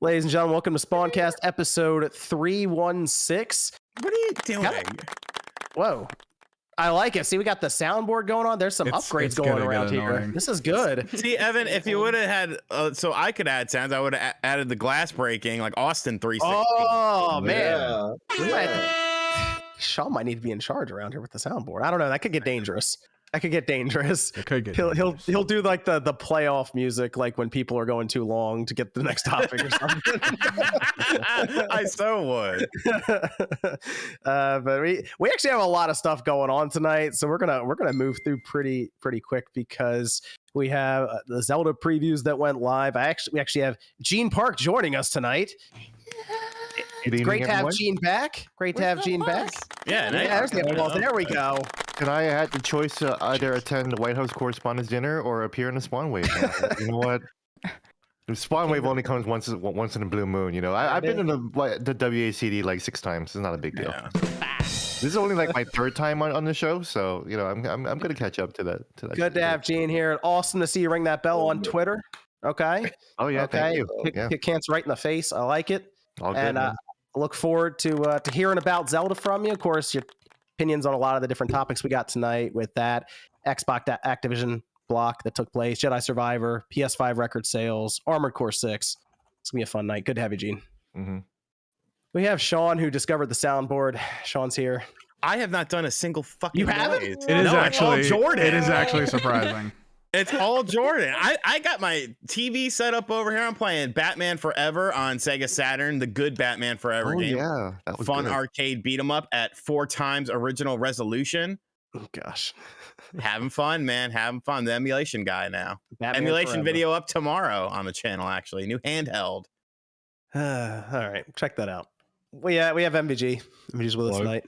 Ladies and gentlemen, welcome to SpawnCast episode 316. What are you doing? Whoa. I like it. See, we got the soundboard going on. There's some upgrades going around here. This is good. See, Evan, if you would have had, so I could add sounds, I would have added the glass breaking, like Austin 360. Oh, man. Yeah. Sean might need to be in charge around here with the soundboard. I don't know. That could get dangerous. It could get he'll do like the playoff music, like when people are going too long to get the next topic or something. I so would. But we actually have a lot of stuff going on tonight, so we're gonna move through pretty quick because we have the Zelda previews that went live. We actually have Gene Park joining us tonight. It's great to have Gene back. Great to have Gene back. Yeah, there's the applause. There we go. And I had the choice to either attend the White House Correspondents' Dinner or appear in the Spawn Wave. You know what? The Spawn Wave only comes once in a blue moon. You know, I've been in the WACD like 6 times. It's not a big deal. Yeah. This is only like my 3rd time on the show, so you know I'm gonna catch up to that. Good to have Gene here. Awesome to see you ring that bell on Twitter. Okay. Oh yeah. Okay. Thank you. Kick Cants right in the face. I like it. All good, and I look forward to hearing about Zelda from you. Of course, your opinions on a lot of the different topics we got tonight with that Xbox Activision block that took place, Jedi Survivor, PS5 record sales, Armored Core 6. It's gonna be a fun night. Good to have you, Gene. Mm-hmm. We have Sean, who discovered the soundboard. Sean's here. I have not done a single fucking. You haven't? Noise. It is actually Jordan. It is actually surprising. It's all Jordan. I got my TV set up over here. I'm playing Batman Forever on Sega Saturn, the good Batman Forever game. Yeah, that was fun good. arcade beat 'em up at 4 times original resolution. Oh gosh, having fun, man. Having fun. The emulation guy now. Batman emulation Forever. video up tomorrow on the channel. Actually, new handheld. All right, check that out. We have MVG. MVG's with us tonight.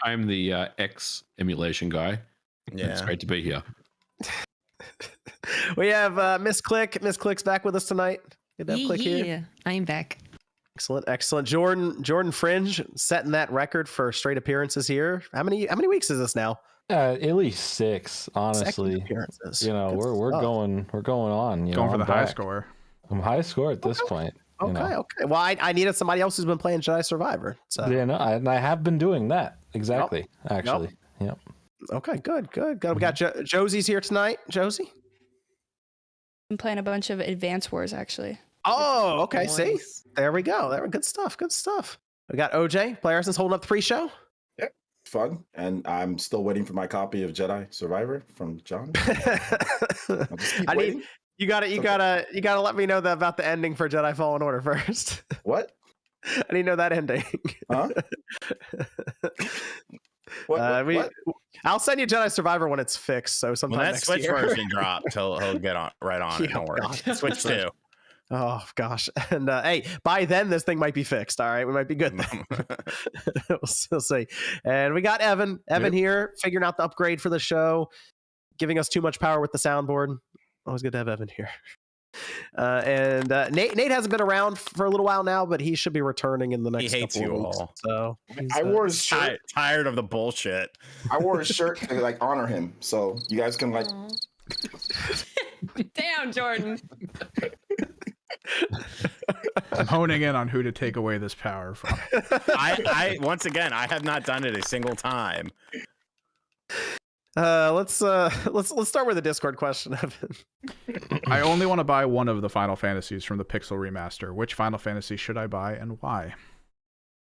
I'm the X emulation guy. Yeah, it's great to be here. We have Miss Click. Miss Click's back with us tonight. Good to have Click here. Yeah, I'm back. Excellent. Jordan Fringe setting that record for straight appearances here. How many weeks is this now? At least 6, honestly. Appearances. You know, we're going on. Going for the high score. I'm high score at this point. Okay. Well, I needed somebody else who's been playing Jedi Survivor. So yeah, no, I have been doing that exactly. Actually, yep. Okay, good. We got Josie's here tonight. Josie, I'm playing a bunch of Advance Wars actually. Oh, okay. Nice. See, there we go. Good stuff. We got OJ. Players holding up the pre-show. Yep, fun. And I'm still waiting for my copy of Jedi Survivor from John. You gotta let me know about the ending for Jedi Fallen Order first. What? I didn't know that ending. Huh? What? I'll send you Jedi Survivor when it's fixed. So sometime when that next Switch year. version dropped, he'll get on right on it. Don't worry. Switch 2. Oh gosh, and hey, by then this thing might be fixed. All right, we might be good then. we'll see. And we got Evan here figuring out the upgrade for the show, giving us too much power with the soundboard. Always good to have Evan here. And Nate hasn't been around for a little while now, but he should be returning in the next hates couple you of weeks. all. So I wore his shirt. Tired of the bullshit. I wore his shirt to like honor him, so you guys can like. Damn, Jordan. I'm honing in on who to take away this power from. I once again, I have not done it a single time. Let's start with a Discord question, Evan. I only want to buy one of the Final Fantasies from the Pixel remaster. Which Final Fantasy should I buy and why?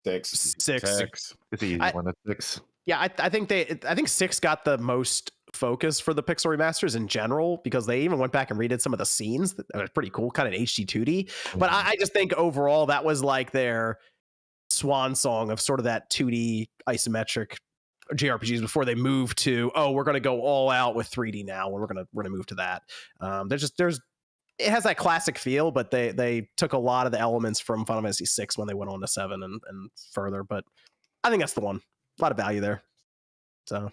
6. It's the easy one. That's 6. Yeah, I think 6 got the most focus for the Pixel remasters in general because they even went back and redid some of the scenes that are pretty cool, kind of HD 2D. But I just think overall that was like their swan song of sort of that 2D isometric JRPGs before they moved to, we're going to go all out with 3D now, and we're going to move to that. It has that classic feel, but they took a lot of the elements from Final Fantasy 6 when they went on to 7 and further. But I think that's the one. A lot of value there. So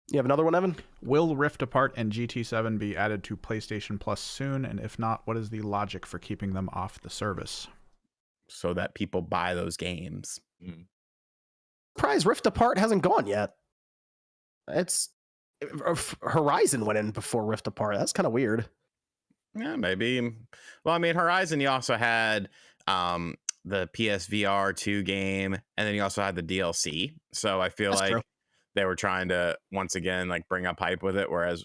you have another one, Evan? Will Rift Apart and GT7 be added to PlayStation Plus soon? And if not, what is the logic for keeping them off the service? So that people buy those games. Surprise, Rift Apart hasn't gone yet. It's Horizon went in before Rift Apart. That's kind of weird. Yeah, maybe. Well, I mean, Horizon, you also had the PSVR 2 game, and then you also had the DLC. So I feel That's like true. they were trying to once again like bring up hype with it, whereas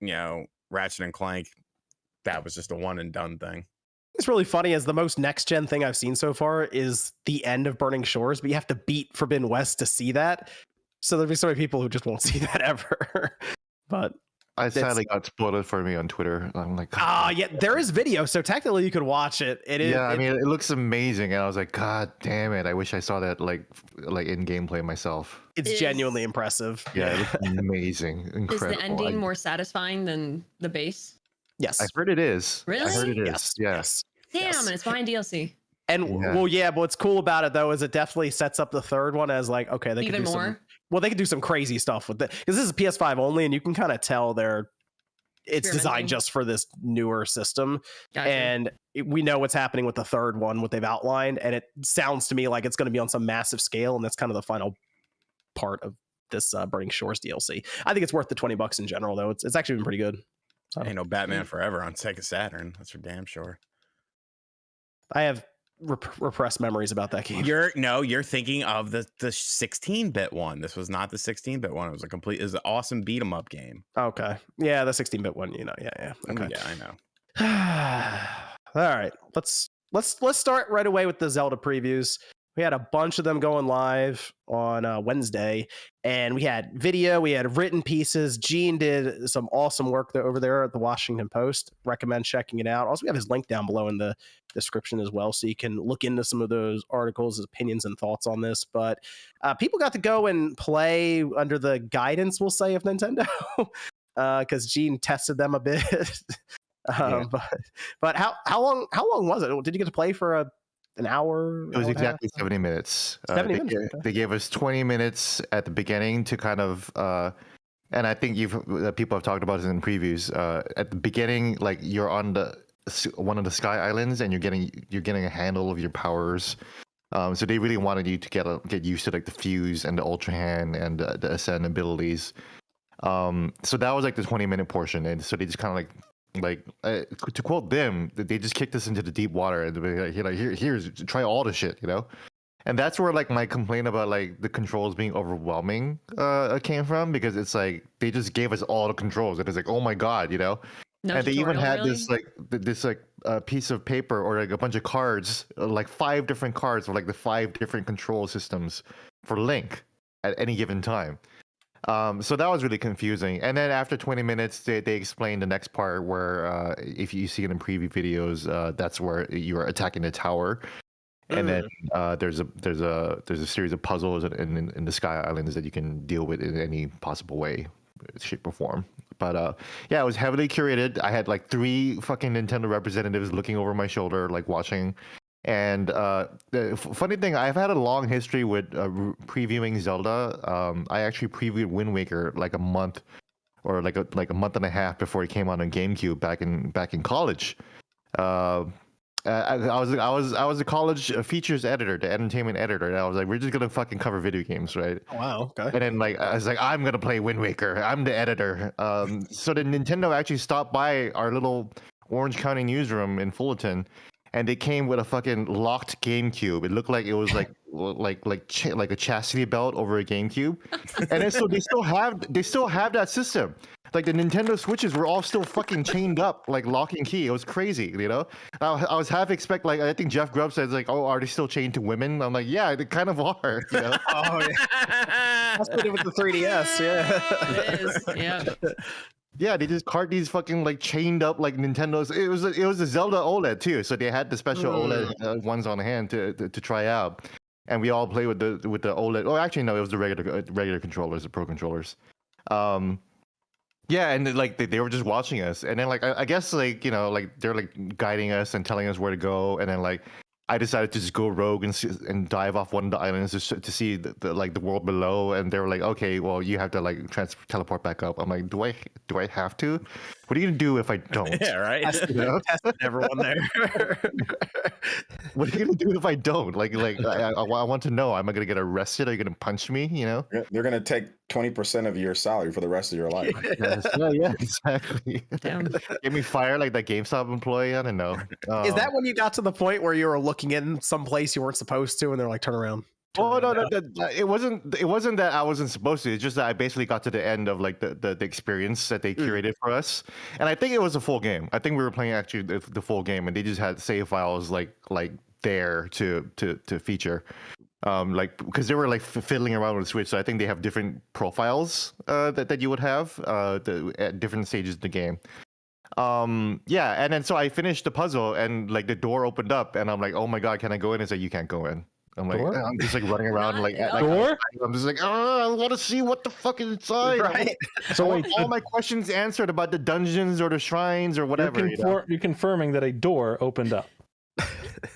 Ratchet and Clank, that was just a one and done thing. It's really funny as the most next gen thing I've seen so far is the end of Burning Shores, but you have to beat Forbidden West to see that. So there'll be so many people who just won't see that ever. But I sadly got spoiled for me on Twitter. I'm like, yeah, there is video, so technically you could watch it. It is. yeah, I mean, it looks amazing, and I was like, God damn it! I wish I saw that like in gameplay myself. It's genuinely impressive. Yeah, it looks amazing, incredible. Is the ending more satisfying than the base? Yes, I heard it is. Really? I heard it is. Yes. Yes. Damn, Yes. and it's behind DLC. And but what's cool about it though is it definitely sets up the third one as like, okay, they Even can do more. they could do some crazy stuff with it because this is PS5 only, and you can kind of tell it's designed just for this newer system. Gotcha. And we know what's happening with the third one, what they've outlined, and it sounds to me like it's going to be on some massive scale, and that's kind of the final part of this Burning Shores DLC. I think it's worth the $20 in general, though. It's actually been pretty good. So. Ain't no Batman Forever on Sega Saturn. That's for damn sure. I have repressed memories about that game. You're thinking of the 16-bit one. This was not the 16-bit one. It was an awesome beat 'em up game. Okay. Yeah, the 16-bit one, yeah. Okay. Yeah, I know. All right. Let's start right away with the Zelda previews. We had a bunch of them going live on Wednesday, and we had video, we had written pieces. Gene did some awesome work over there at the Washington Post. Recommend checking it out. Also, we have his link down below in the description as well, so you can look into some of those articles, his opinions and thoughts on this. But people got to go and play under the guidance, we'll say, of Nintendo, because Gene tested them a bit. But how long was it? Did you get to play for an hour? It was exactly 70 minutes. 70 minutes. They gave us 20 minutes at the beginning to kind of, and I think people have talked about this in previews. At the beginning, like you're on one of the sky islands, and you're getting a handle of your powers. So they really wanted you to get used to like the fuse and the ultra hand and the ascend abilities. So that was like the 20-minute portion, and so they just kind of to quote them, they just kicked us into the deep water and be like, here's try all the shit, and that's where like my complaint about like the controls being overwhelming came from, because it's like they just gave us all the controls and it's like, oh my god, No and they even had really? this piece of paper or like a bunch of cards, like 5 different cards of like the 5 different control systems for Link at any given time. So that was really confusing. And then after 20 minutes, they explained the next part where if you see it in preview videos, that's where you are attacking the tower. And then there's a series of puzzles in the Sky Islands that you can deal with in any possible way, shape, or form. But yeah, it was heavily curated. I had like 3 fucking Nintendo representatives looking over my shoulder, like watching. And the funny thing, I've had a long history with previewing Zelda. I actually previewed Wind Waker like a month or like a month and a half before it came out on GameCube back in college. I was a college features editor, the entertainment editor, and I was like, we're just gonna fucking cover video games, right? Oh, wow, okay. And then like I was like, I'm gonna play Wind Waker. I'm the editor. So the Nintendo actually stopped by our little Orange County newsroom in Fullerton. And they came with a fucking locked GameCube. It looked like it was like a chastity belt over a GameCube. And then so they still have that system. Like the Nintendo Switches were all still fucking chained up, like lock and key. It was crazy, I was half expect, like, I think Jeff Grubb says like, oh, are they still chained to women? I'm like, yeah, they kind of are. Oh yeah. That's what it with the 3DS. Yeah. It is. Yeah. Yeah, they just cart these fucking like chained up like Nintendo's. It was a Zelda OLED too, so they had the special OLED ones on hand to try out, and we all play with the OLED. Oh, actually no, it was the regular controllers, the Pro controllers. Yeah, and like they were just watching us, and then like I guess like like they're like guiding us and telling us where to go, and then like I decided to just go rogue and dive off one of the islands to see the world below. And they were like, okay, well, you have to like teleport back up. I'm like, do I have to? What are you gonna do if I don't? Yeah, right. Testing everyone there. What are you gonna do if I don't? I want to know. Am I gonna get arrested? Are you gonna punch me? You know? They're gonna take 20% of your salary for the rest of your life. Yes. Yeah, exactly. Damn. Get me fired like that GameStop employee. I don't know. Is that when you got to the point where you were looking in some place you weren't supposed to, and they're like, turn around? Oh no, it wasn't that I wasn't supposed to. It's just that I basically got to the end of like the experience that they curated for us, and I think it was a full game. I think we were playing actually the full game, and they just had save files like there to feature, like because they were like fiddling around with the Switch. So I think they have different profiles that you would have at different stages of the game. Yeah, and then so I finished the puzzle, and like the door opened up, and I'm like, oh my god, can I go in? It's like, you can't go in. I'm like, Door? I'm just like running around like Door? I'm just like, oh, I want to see what the fuck is inside. Right. So wait, all my questions answered about the dungeons or the shrines or whatever. You're confirming that a door opened up.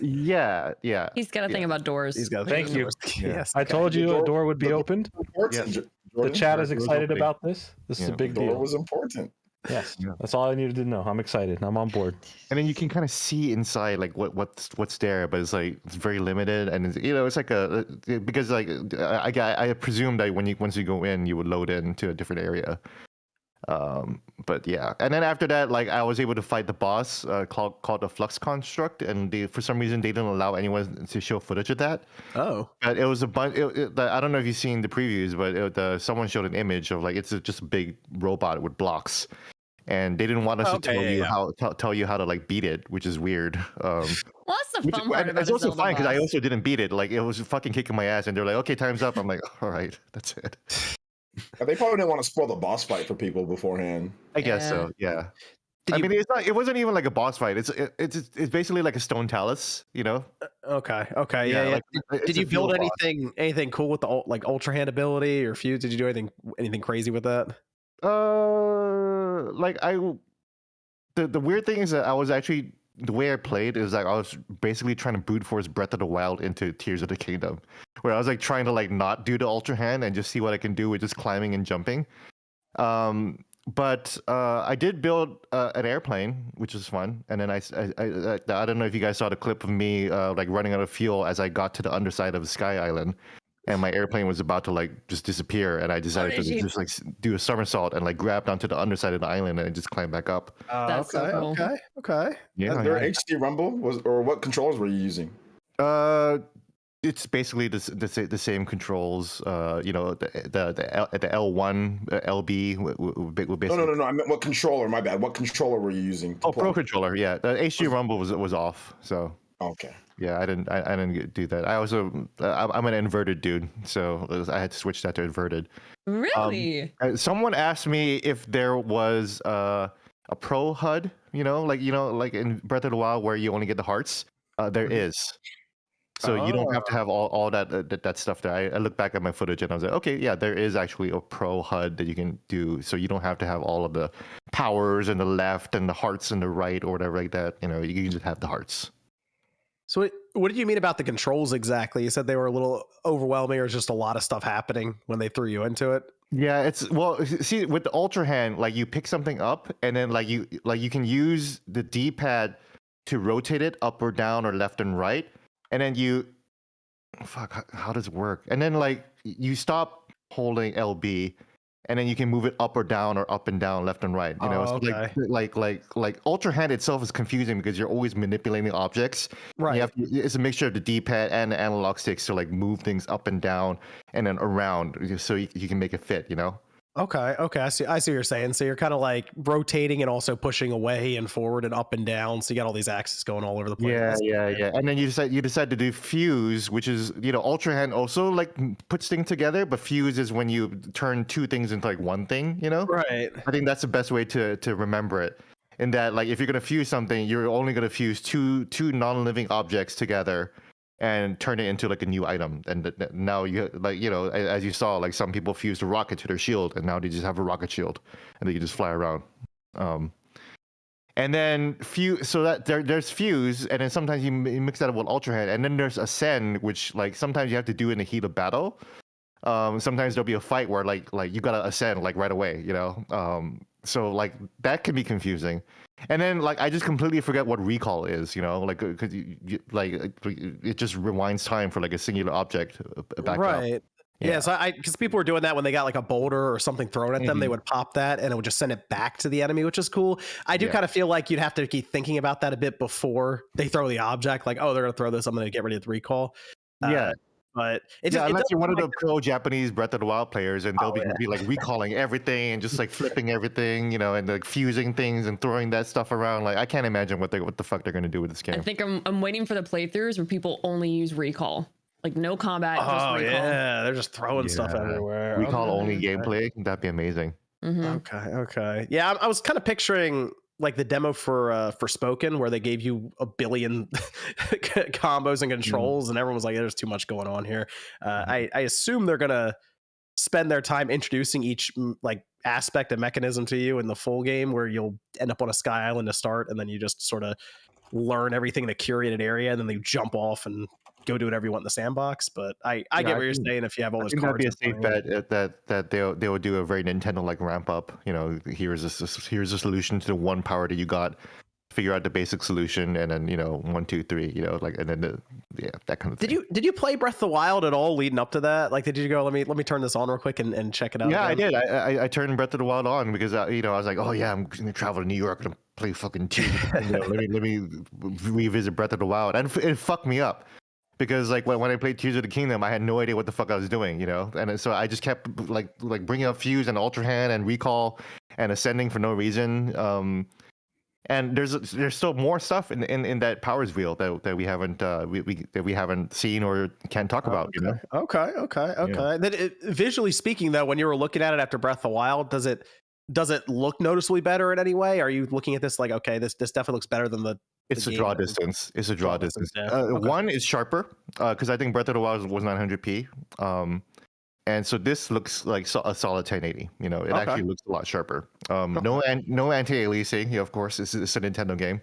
Yeah. He's got a thing about doors. He's got. Thank you. Yes. I told you a door would be the- opened. Yes. The chat is Door was excited opening. about this. This is a Yeah. big The door deal. was important. Yes, that's all I needed to know. I'm excited. I'm on board. And then you can kind of see inside like what's there, but it's like it's very limited, and it's, it's like because like I presume that once you go in, you would load into a different area. But yeah, and then after that, like I was able to fight the boss called the Flux Construct, and for some reason they didn't allow anyone to show footage of that. Oh. But it was a bunch. I don't know if you've seen the previews, but someone showed an image of like it's just a big robot with blocks. And they didn't want us to tell you how to like beat it, which is weird. Well, that's the fun part about it's also Zelda fine because I boss. also didn't beat it. Like it was fucking kicking my ass, and they're like, "Okay, time's up." I'm like, "All right, that's it." They probably didn't want to spoil the boss fight for people beforehand. I guess Yeah. so. Yeah. Did I you- mean, it wasn't even like a boss fight. It's basically like a stone talus, you know? Okay. Yeah. like, Did it's you a build field boss. anything cool with the like ultra hand ability or fuse? Did you do anything crazy with that? Like the weird thing is that I was actually the way I played is like I was basically trying to brute force Breath of the Wild into Tears of the Kingdom, where I was like trying to like not do the ultra hand and just see what I can do with just climbing and jumping. But I did build an airplane, which was fun, and then I don't know if you guys saw the clip of me like running out of fuel as I got to the underside of the Sky Island. And my airplane was about to like just disappear, and I decided to just like do a somersault and like grabbed onto the underside of the island and just climb back up. That's so cool. Okay. Yeah, Is there HD rumble? Or what controls were you using? It's basically the same controls. You know, the L1, LB would basically. No. I meant what controller? My bad. What controller were you using? to Oh, Pro play? controller. Yeah, the HD rumble was off. So. Okay. Yeah, I didn't do that. I also I'm an inverted dude, so I had to switch that to inverted. Really? Someone asked me if there was a pro HUD, like in Breath of the Wild where you only get the hearts. There is. So you don't have to have all that stuff there. I looked back at my footage and I was like, okay, yeah, there is actually a pro HUD that you can do. So you don't have to have all of the powers and the left and the hearts and the right or whatever like that. You can just have the hearts. So what did you mean about the controls exactly? You said they were a little overwhelming, or just a lot of stuff happening when they threw you into it? Yeah, see with the ultra hand, like you pick something up and then like you can use the D-pad to rotate it up or down or left and right, and then how does it work? And then like you stop holding LB, and then you can move it up or down or up and down, left and right. So like ultra hand itself is confusing because you're always manipulating objects. Right. It's a mixture of the D-pad and the analog sticks to like move things up and down and then around, so you can make it fit. Okay. I see what you're saying. So you're kind of like rotating and also pushing away and forward and up and down. So you got all these axes going all over the place. Yeah. And then you decide to do fuse, which is ultra hand also like puts things together, but fuse is when you turn two things into like one thing. Right. I think that's the best way to remember it. In that, like, if you're gonna fuse something, you're only gonna fuse two non-living objects together and turn it into like a new item. And now you as you saw, like some people fused a rocket to their shield, and now they just have a rocket shield, and they can just fly around. And then so that there's fuse, and then sometimes you mix that up with ultra hand, and then there's ascend, which like sometimes you have to do in the heat of battle. Sometimes there'll be a fight where like you gotta ascend like right away, you know. So like that can be confusing. And then like I just completely forget what recall is, you know, like because like it just rewinds time for like a singular object back right. up. Yeah, so because people were doing that when they got like a boulder or something thrown at them, they would pop that and it would just send it back to the enemy, which is cool. I do kind of feel like you'd have to keep thinking about that a bit before they throw the object. Like, oh, they're gonna throw this, I'm gonna get rid of the recall. But it just unless you're one of like the pro Japanese Breath of the Wild players, and they'll be like recalling everything and just like flipping everything, you know, and like fusing things and throwing that stuff around. Like I can't imagine what the fuck they're gonna do with this game. I think I'm waiting for the playthroughs where people only use recall. Like no combat, just recall. Yeah, they're just throwing stuff everywhere. Recall only gameplay, that'd be amazing. Okay. Yeah, I was kind of picturing like the demo for Spoken, where they gave you a billion combos and controls, and everyone was like, "There's too much going on here." I assume they're gonna spend their time introducing each like aspect and mechanism to you in the full game, where you'll end up on a sky island to start, and then you just sort of learn everything in a curated area, and then you jump off and go do whatever you want in the sandbox. But I get what you're saying. If you have all those cards, that'd be a safe bet that they will do a very Nintendo like ramp up. You know, here's a solution to the one power that you got. Figure out the basic solution, and then 1, 2, 3. You know, like, and then that kind of thing. Did you play Breath of the Wild at all leading up to that? Like, did you go, let me turn this on real quick and check it out? Yeah, again? I did. I turned Breath of the Wild on because I was like, oh yeah, I'm gonna travel to New York and play fucking Tears. Let me revisit Breath of the Wild, and it fucked me up. Because like when I played Tears of the Kingdom, I had no idea what the fuck I was doing, you know, and so I just kept like bringing up Fuse and Ultra Hand and Recall and Ascending for no reason. And there's still more stuff in that Powers wheel that we haven't seen or can't talk about, you know. Okay. Yeah. Then visually speaking, though, when you were looking at it after Breath of the Wild, does it look noticeably better in any way? Are you looking at this like, okay, this definitely looks better than the It's a draw distance. It's a draw distance. Yeah. Okay. One is sharper because I think Breath of the Wild was 900p, and so this looks like a solid 1080. You know, it actually looks a lot sharper. No anti-aliasing. Of course, it's a Nintendo game.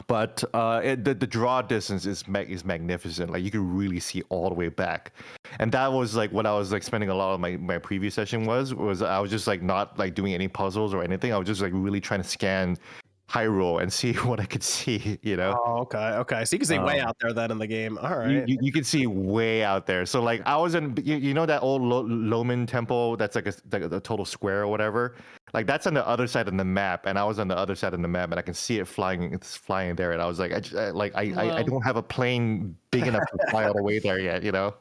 But the draw distance is magnificent. Like you can really see all the way back, and that was like what I was like spending a lot of my previous session was I was just like not like doing any puzzles or anything. I was just like really trying to scan Hyrule and see what I could see, you know. Oh, okay. So you can see way out there then in the game. All right. You can see way out there. So like I was in, you know that old Loman temple that's like a total square or whatever. Like that's on the other side of the map, and I was on the other side of the map, and I can see it flying. It's flying there, and I was like, I don't have a plane big enough to fly all the way there yet, you know.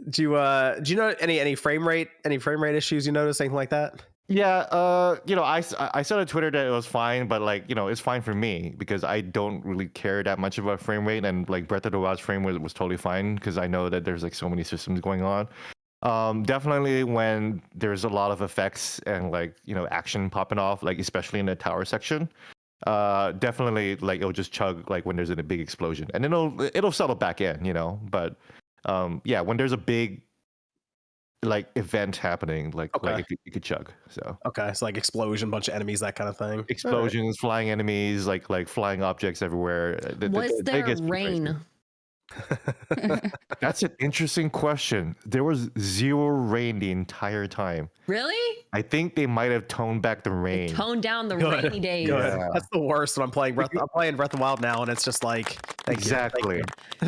Do you know any frame rate issues you notice, anything like that? Yeah, I said on Twitter that it was fine, but like, it's fine for me because I don't really care that much about frame rate, and like Breath of the Wild's frame rate was totally fine because I know that there's like so many systems going on. Definitely when there's a lot of effects and like, action popping off, like especially in the tower section, definitely like it'll just chug like when there's a big explosion, and it'll settle back in, but when there's a big like event happening, like it could chug. So it's like explosion, bunch of enemies, that kind of thing. Explosions, flying enemies, like flying objects everywhere. Was there rain? That's an interesting question. There was zero rain the entire time. Really? I think they might have toned back the rain. Toned down the rainy days. Yeah. That's the worst when I'm playing Breath of the Wild now, and it's just like exactly.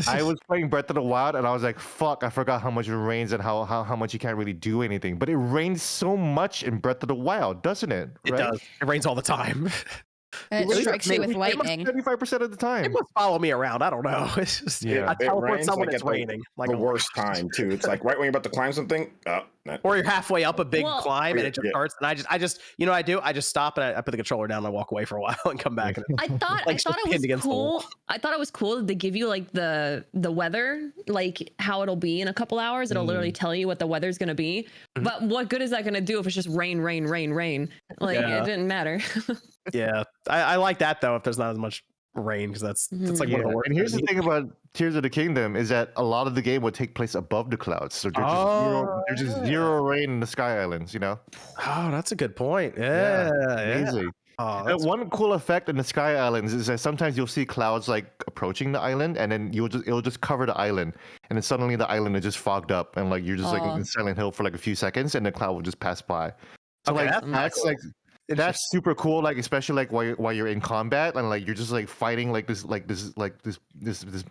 I was playing Breath of the Wild, and I was like, "Fuck! I forgot how much it rains and how much you can't really do anything." But it rains so much in Breath of the Wild, doesn't it? It does. It rains all the time. And it strikes you with lightning. 35% of the time. It must follow me around. I don't know. It's just I teleport someone, it's raining. Like the worst time too. It's like right when you're about to climb something, or you're halfway up a big climb and it just starts. And I just I do. I just stop and I put the controller down and I walk away for a while and come back. And I thought it was cool. I thought it was cool that they give you like the weather, like how it'll be in a couple hours. It'll literally tell you what the weather's gonna be. But what good is that gonna do if it's just rain? Like it didn't matter. Yeah, I like that though. If there's not as much rain, because that's like one of the worst. And here's the thing about Tears of the Kingdom is that a lot of the game would take place above the clouds, so there's just zero rain in the Sky Islands. Oh, that's a good point. Yeah. Amazing. Oh, that's One cool effect in the Sky Islands is that sometimes you'll see clouds like approaching the island, and then it'll just cover the island, and then suddenly the island is just fogged up, and like you're just like Aw. in Silent Hill for like a few seconds, and the cloud will just pass by. So Okay, like that's kinda that's cool. like that's super cool, like especially like while you're in combat and like you're just like fighting this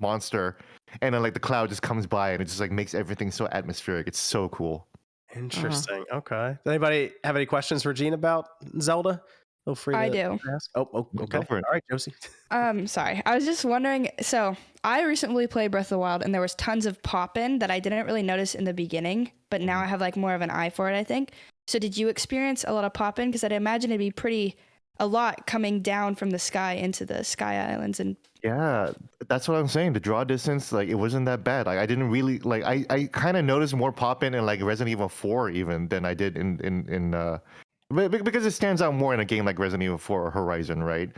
monster, and then like the cloud just comes by and it just like makes everything so atmospheric. It's so cool. Interesting. Okay. Does anybody have any questions for Gene about Zelda? Feel free to I do. ask. Oh, okay. Go for it. All right, Josie. Sorry. I was just wondering. So I recently played Breath of the Wild, and there was tons of pop-in that I didn't really notice in the beginning, but now I have like more of an eye for it, I think. So did you experience a lot of pop-in? Because I'd imagine it'd be a lot coming down from the sky into the Sky Islands, and Yeah, that's what I'm saying. The draw distance, like it wasn't that bad. Like I didn't really like. I kind of noticed more pop in like Resident Evil 4 even than I did because it stands out more in a game like Resident Evil 4 or Horizon, right?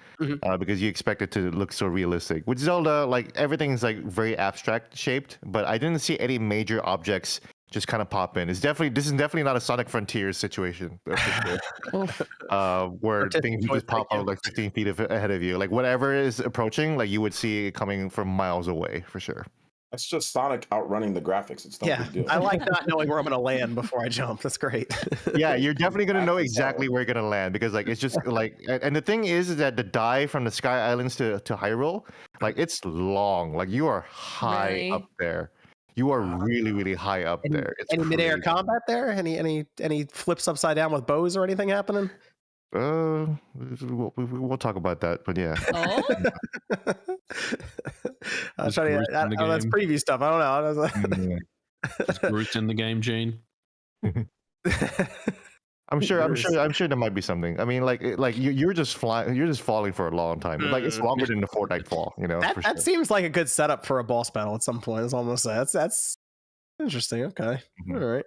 Because you expect it to look so realistic. With Zelda, like everything's like very abstract shaped, but I didn't see any major objects just kind of pop in. This is definitely not a Sonic Frontiers situation, for sure. Where things just pop out like 15 feet ahead of you. Like whatever is approaching, like you would see it coming from miles away for sure. That's just Sonic outrunning the graphics. It's no big deal. I like not knowing where I'm going to land before I jump. That's great. Yeah, you're definitely gonna know exactly where you're gonna land because like it's just like, and the thing is that the dive from the Sky Islands to Hyrule, like it's long. Like you are high Really? up there. You are really, really high up there. It's Any midair crazy. combat there? Any flips upside down with bows or anything happening? We'll talk about that, but yeah. Oh, I'm Is trying Bruce to. in the That's game? preview stuff. I don't know. Is Bruce in the game, Gene? I'm sure there might be something. I mean, like you're just flying, you're just falling for a long time. Like it's longer than the Fortnite fall, you know. for that sure. seems like a good setup for a boss battle at some point. It's almost that's interesting. Okay, all right.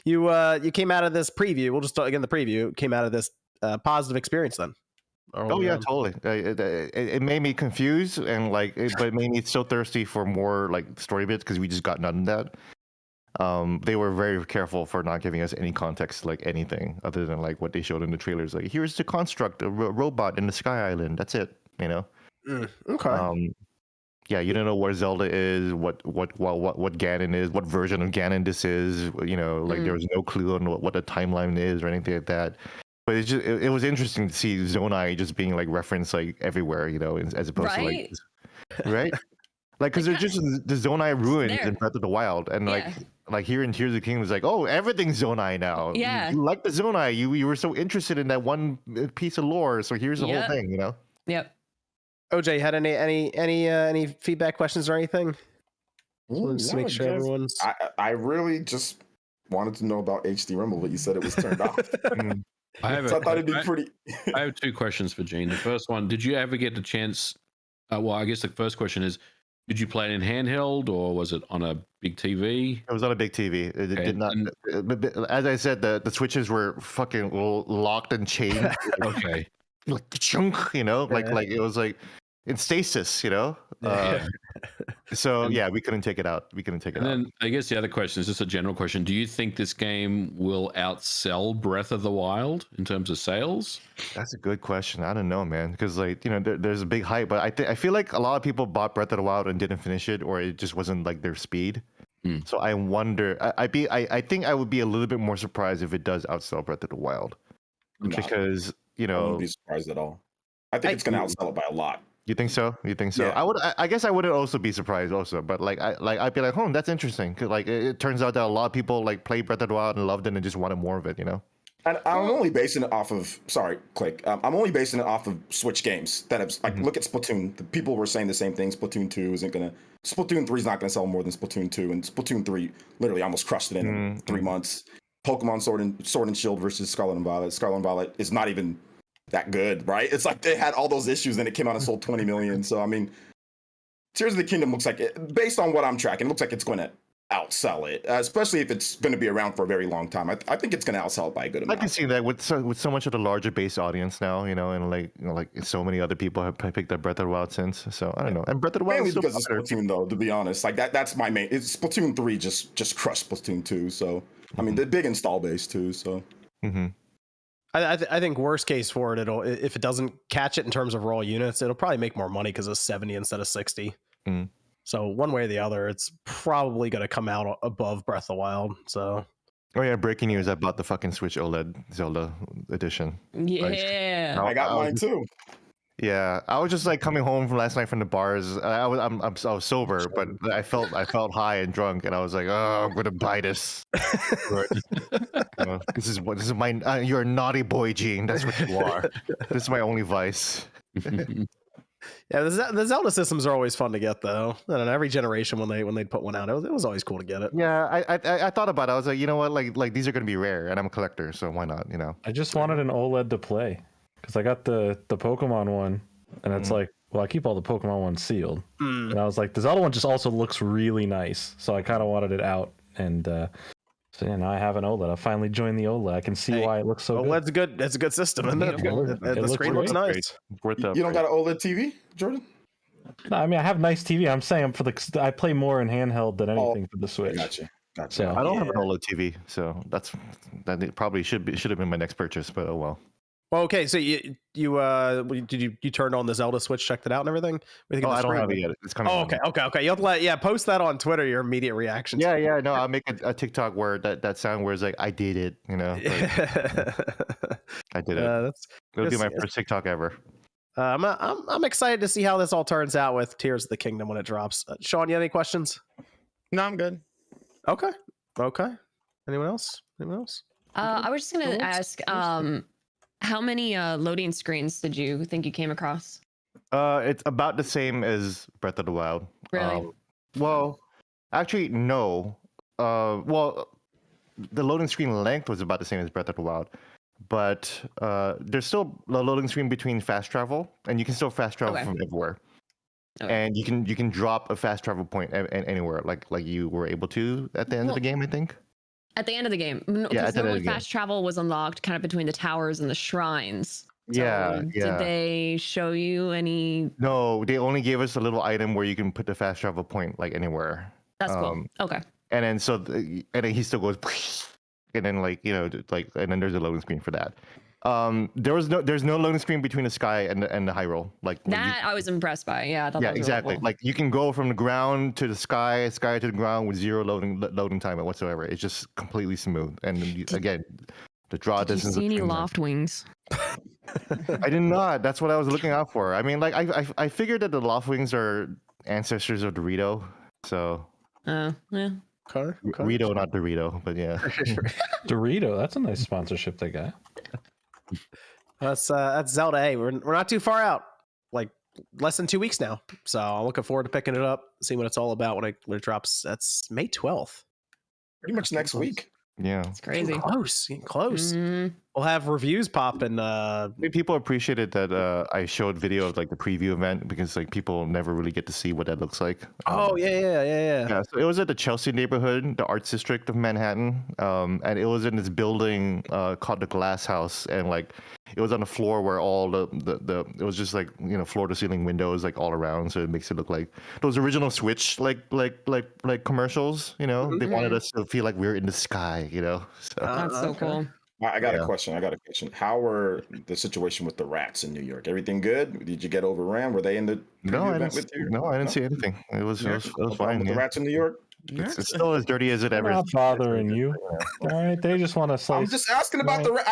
You came out of this preview. We'll just start again. The preview came out of this positive experience then. Oh yeah, totally. It made me confused and like, but it made me so thirsty for more like story bits because we just got none of that. They were very careful for not giving us any context, like anything other than like what they showed in the trailers. Like, here's the construct, a robot in the Sky Island. That's it. You know. Okay. Yeah, you don't know where Zelda is, what Ganon is, what version of Ganon this is. You know, like there was no clue on what the timeline is or anything like that. But it's just it was interesting to see Zonai just being like referenced like everywhere, you know, as opposed to like, right? Like, because they're just the Zonai ruins in Breath of the Wild, and like here in Tears of the Kingdom, it's like, oh, everything's Zonai now. Yeah, you like the Zonai. You were so interested in that one piece of lore, so here's the whole thing, you know. Yep. OJ, had any feedback, questions, or anything? Just to make sure everyone's. I really just wanted to know about HD Rumble, but you said it was turned off. I thought it'd be pretty. I have two questions for Gene. The first one: did you ever get the chance? Well, I guess the first question is: did you play it in handheld or was it on a big TV? It was on a big TV. It did not. As I said, the switches were fucking locked and chained. Okay. Like chunk, you know, like it was like in stasis, you know. So yeah, we couldn't take it out. And then I guess the other question is just a general question: do you think this game will outsell Breath of the Wild in terms of sales? That's a good question. I don't know, man, because like, you know, there's a big hype, but I feel like a lot of people bought Breath of the Wild and didn't finish it, or it just wasn't like their speed. So I wonder. I think I would be a little bit more surprised if it does outsell Breath of the Wild, because you know, I wouldn't be surprised at all. I think it's going to outsell it by a lot. You think so? Yeah. I guess I wouldn't also be surprised also, but I'd be like, that's interesting. 'Cause like it turns out that a lot of people like played Breath of the Wild and loved it and just wanted more of it, you know. And I'm only basing it off of Click. I'm only basing it off of Switch games that have like look at Splatoon. The people were saying the same thing. Splatoon 3 is not gonna sell more than Splatoon 2, and Splatoon 3 literally almost crushed it in 3 months. Pokemon Sword and Shield versus Scarlet and Violet. Scarlet and Violet is not even that good, right? It's like they had all those issues and it came out and sold 20 million. So I mean, Tears of the Kingdom looks like based on what I'm tracking, it looks like it's going to outsell it, especially if it's going to be around for a very long time. I think it's going to outsell it by a good amount. I can see that with so much of the larger base audience now, you know, and like so many other people have picked up Breath of the Wild since. So I don't know. And Breath of the Wild mainly is because of Splatoon, though. To be honest, like that's my main. It's Splatoon 3 just crushed Splatoon 2. So I mean, the big install base too. So. I think worst case for it, if it doesn't catch it in terms of raw units, it'll probably make more money because it's 70 instead of 60. Mm. So one way or the other, it's probably going to come out above Breath of the Wild. So. Oh yeah, breaking news! I bought the fucking Switch OLED Zelda edition. Yeah. I got mine too. Yeah, I was just like coming home from last night from the bars. I was sober, but I felt high and drunk, and I was like, oh, I'm gonna buy this. This is my. You're a naughty boy, Gene. That's what you are. This is my only vice. Yeah, the Zelda systems are always fun to get, though. And every generation when they put one out, it was always cool to get it. Yeah, I thought about it. I was like, you know what, like these are gonna be rare, and I'm a collector, so why not? You know. I just wanted an OLED to play because I got the Pokemon one, and it's like, well, I keep all the Pokemon ones sealed, and I was like, the Zelda one just also looks really nice, so I kind of wanted it out, and so yeah, now I have an OLED. I finally joined the OLED. I can see why it looks so good. OLED's good. It's a good system, isn't it? The screen looks nice. You don't got an OLED TV, Jordan? No, I mean, I have nice TV. I'm saying I play more in handheld than anything for the Switch. Gotcha. So, I don't have an OLED TV, so that probably should have been my next purchase, but oh well. Well, okay, so you turned on the Zelda Switch, checked it out and everything? Oh, I don't have it yet. It's coming. Oh, okay. You have to post that on Twitter. Your immediate reaction. Yeah. No, I'll make a TikTok where that sound where it's like I did it. You know, I did it. It'll be my first TikTok ever. I'm excited to see how this all turns out with Tears of the Kingdom when it drops. Sean, you have any questions? No, I'm good. Okay. Anyone else? I was just gonna ask, how many loading screens did you think you came across? It's about the same as Breath of the Wild. Really? Well, actually, no. Well, the loading screen length was about the same as Breath of the Wild, but there's still a loading screen between fast travel, and you can still fast travel from everywhere. Okay. And you can drop a fast travel point anywhere, like you were able to at the end of the game, I think. At the end of the game, because normally fast travel was unlocked kind of between the towers and the shrines. So did they show you any? No, they only gave us a little item where you can put the fast travel point like anywhere. That's cool. Okay. And then and then he still goes, and then and then there's a loading screen for that. There's no loading screen between the sky and the Hyrule. Like that, I was impressed by. Yeah, I thought that was exactly. Really cool. Like you can go from the ground to the sky to the ground with zero loading time whatsoever. It's just completely smooth. And again, the draw distance. Did you see any loft wings? I did not. That's what I was looking out for. I mean, like I figured that the loft wings are ancestors of Dorito. So. Yeah. Okay. Dorito, not Dorito, but yeah. Dorito, that's a nice sponsorship they got. That's Zelda. Hey, we're not too far out. Like less than 2 weeks now. So I'm looking forward to picking it up, seeing what it's all about when it drops. That's May 12th. Pretty much next week. Yeah, it's crazy. Getting close. Mm-hmm. We'll have reviews popping. People appreciated that I showed video of like the preview event because like people never really get to see what that looks like. Yeah. So it was at the Chelsea neighborhood, the arts district of Manhattan, and it was in this building called the Glass House, and like it was on the floor where all the it was just like floor to ceiling windows like all around, so it makes it look like those original Switch like commercials. They wanted us to feel like we're in the sky. So that's so cool. I got a question. How were the situation with the rats in New York? Everything good? Did you get overran? Were they in the event with you? No, I didn't see anything. It was fine. With the rats in New York? It's still as dirty as it ever is. Not bothering you. All right, they just want to slice. I was just asking about the rat.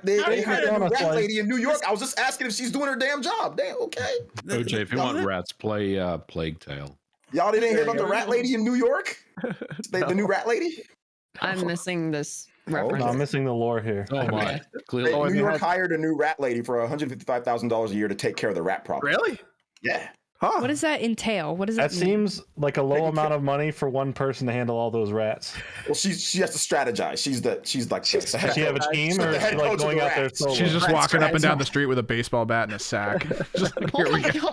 They had a rat lady in New York. I was just asking if she's doing her damn job. Damn, okay. OJ, if you want rats, play Plague Tale. Y'all didn't hear about the rat lady in New York? The new rat lady? I'm missing this reference. No, I'm missing the lore here. Oh my! New York hired a new rat lady for $155,000 a year to take care of the rat problem. Really? Yeah. Huh. What does that entail? What does that mean? Seems like a low amount of money for one person to handle all those rats. Well, she has to strategize. She's like Does she have a team, or is she like going out there solo? She's just walking up and down the street with a baseball bat and a sack. Just like, here we go.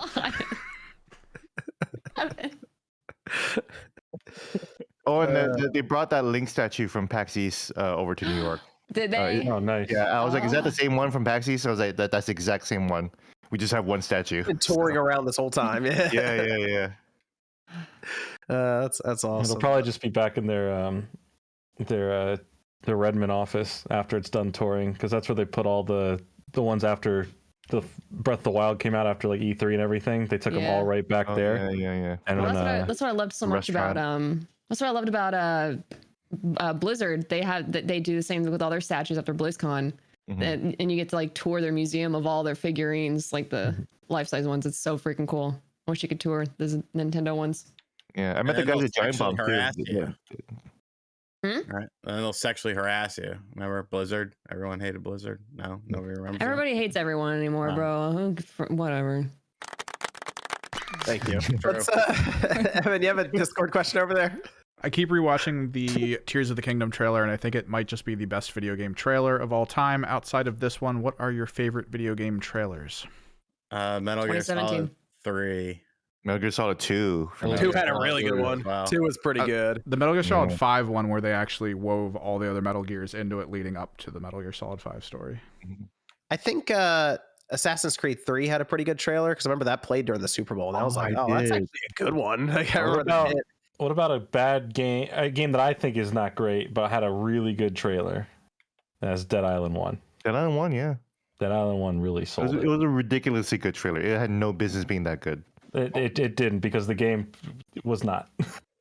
Oh, and they brought that Link statue from PAX East over to New York. Did they? Oh, nice. Yeah, I was like, is that the same one from PAX East? I was like, that's the exact same one. We just have one statue. Been touring around this whole time. Yeah. That's awesome. It'll probably just be back in their the Redmond office after it's done touring, because that's where they put all the ones after the Breath of the Wild came out after like E3 and everything. They took them all right back there. Yeah. And Well, then, that's what I loved so much about that's what I loved about Blizzard. They do the same with all their statues after BlizzCon. And you get to like tour their museum of all their figurines, like the life-size ones. It's so freaking cool. I wish you could tour the Nintendo ones. Yeah, I met the guys at Giant Bomb too. Right. And they'll sexually harass you. Remember Blizzard? Everyone hated Blizzard. No, nobody remembers. Everybody hates everyone anymore, bro. Whatever. Thank you. Evan, you have a Discord question over there? I keep rewatching the Tears of the Kingdom trailer, and I think it might just be the best video game trailer of all time. Outside of this one, what are your favorite video game trailers? Metal Gear Solid 3. Metal Gear Solid 2. 2 had a really good one. Wow. 2 was pretty good. The Metal Gear Solid 5 one, where they actually wove all the other Metal Gears into it leading up to the Metal Gear Solid 5 story. I think Assassin's Creed 3 had a pretty good trailer, because I remember that played during the Super Bowl, and I was like, oh, that's actually a good one. Like, what about a bad game? A game that I think is not great, but had a really good trailer. That's Dead Island 1. Dead Island 1, yeah. Dead Island 1 really sold it. It was a ridiculously good trailer. It had no business being that good. It didn't, because the game was not.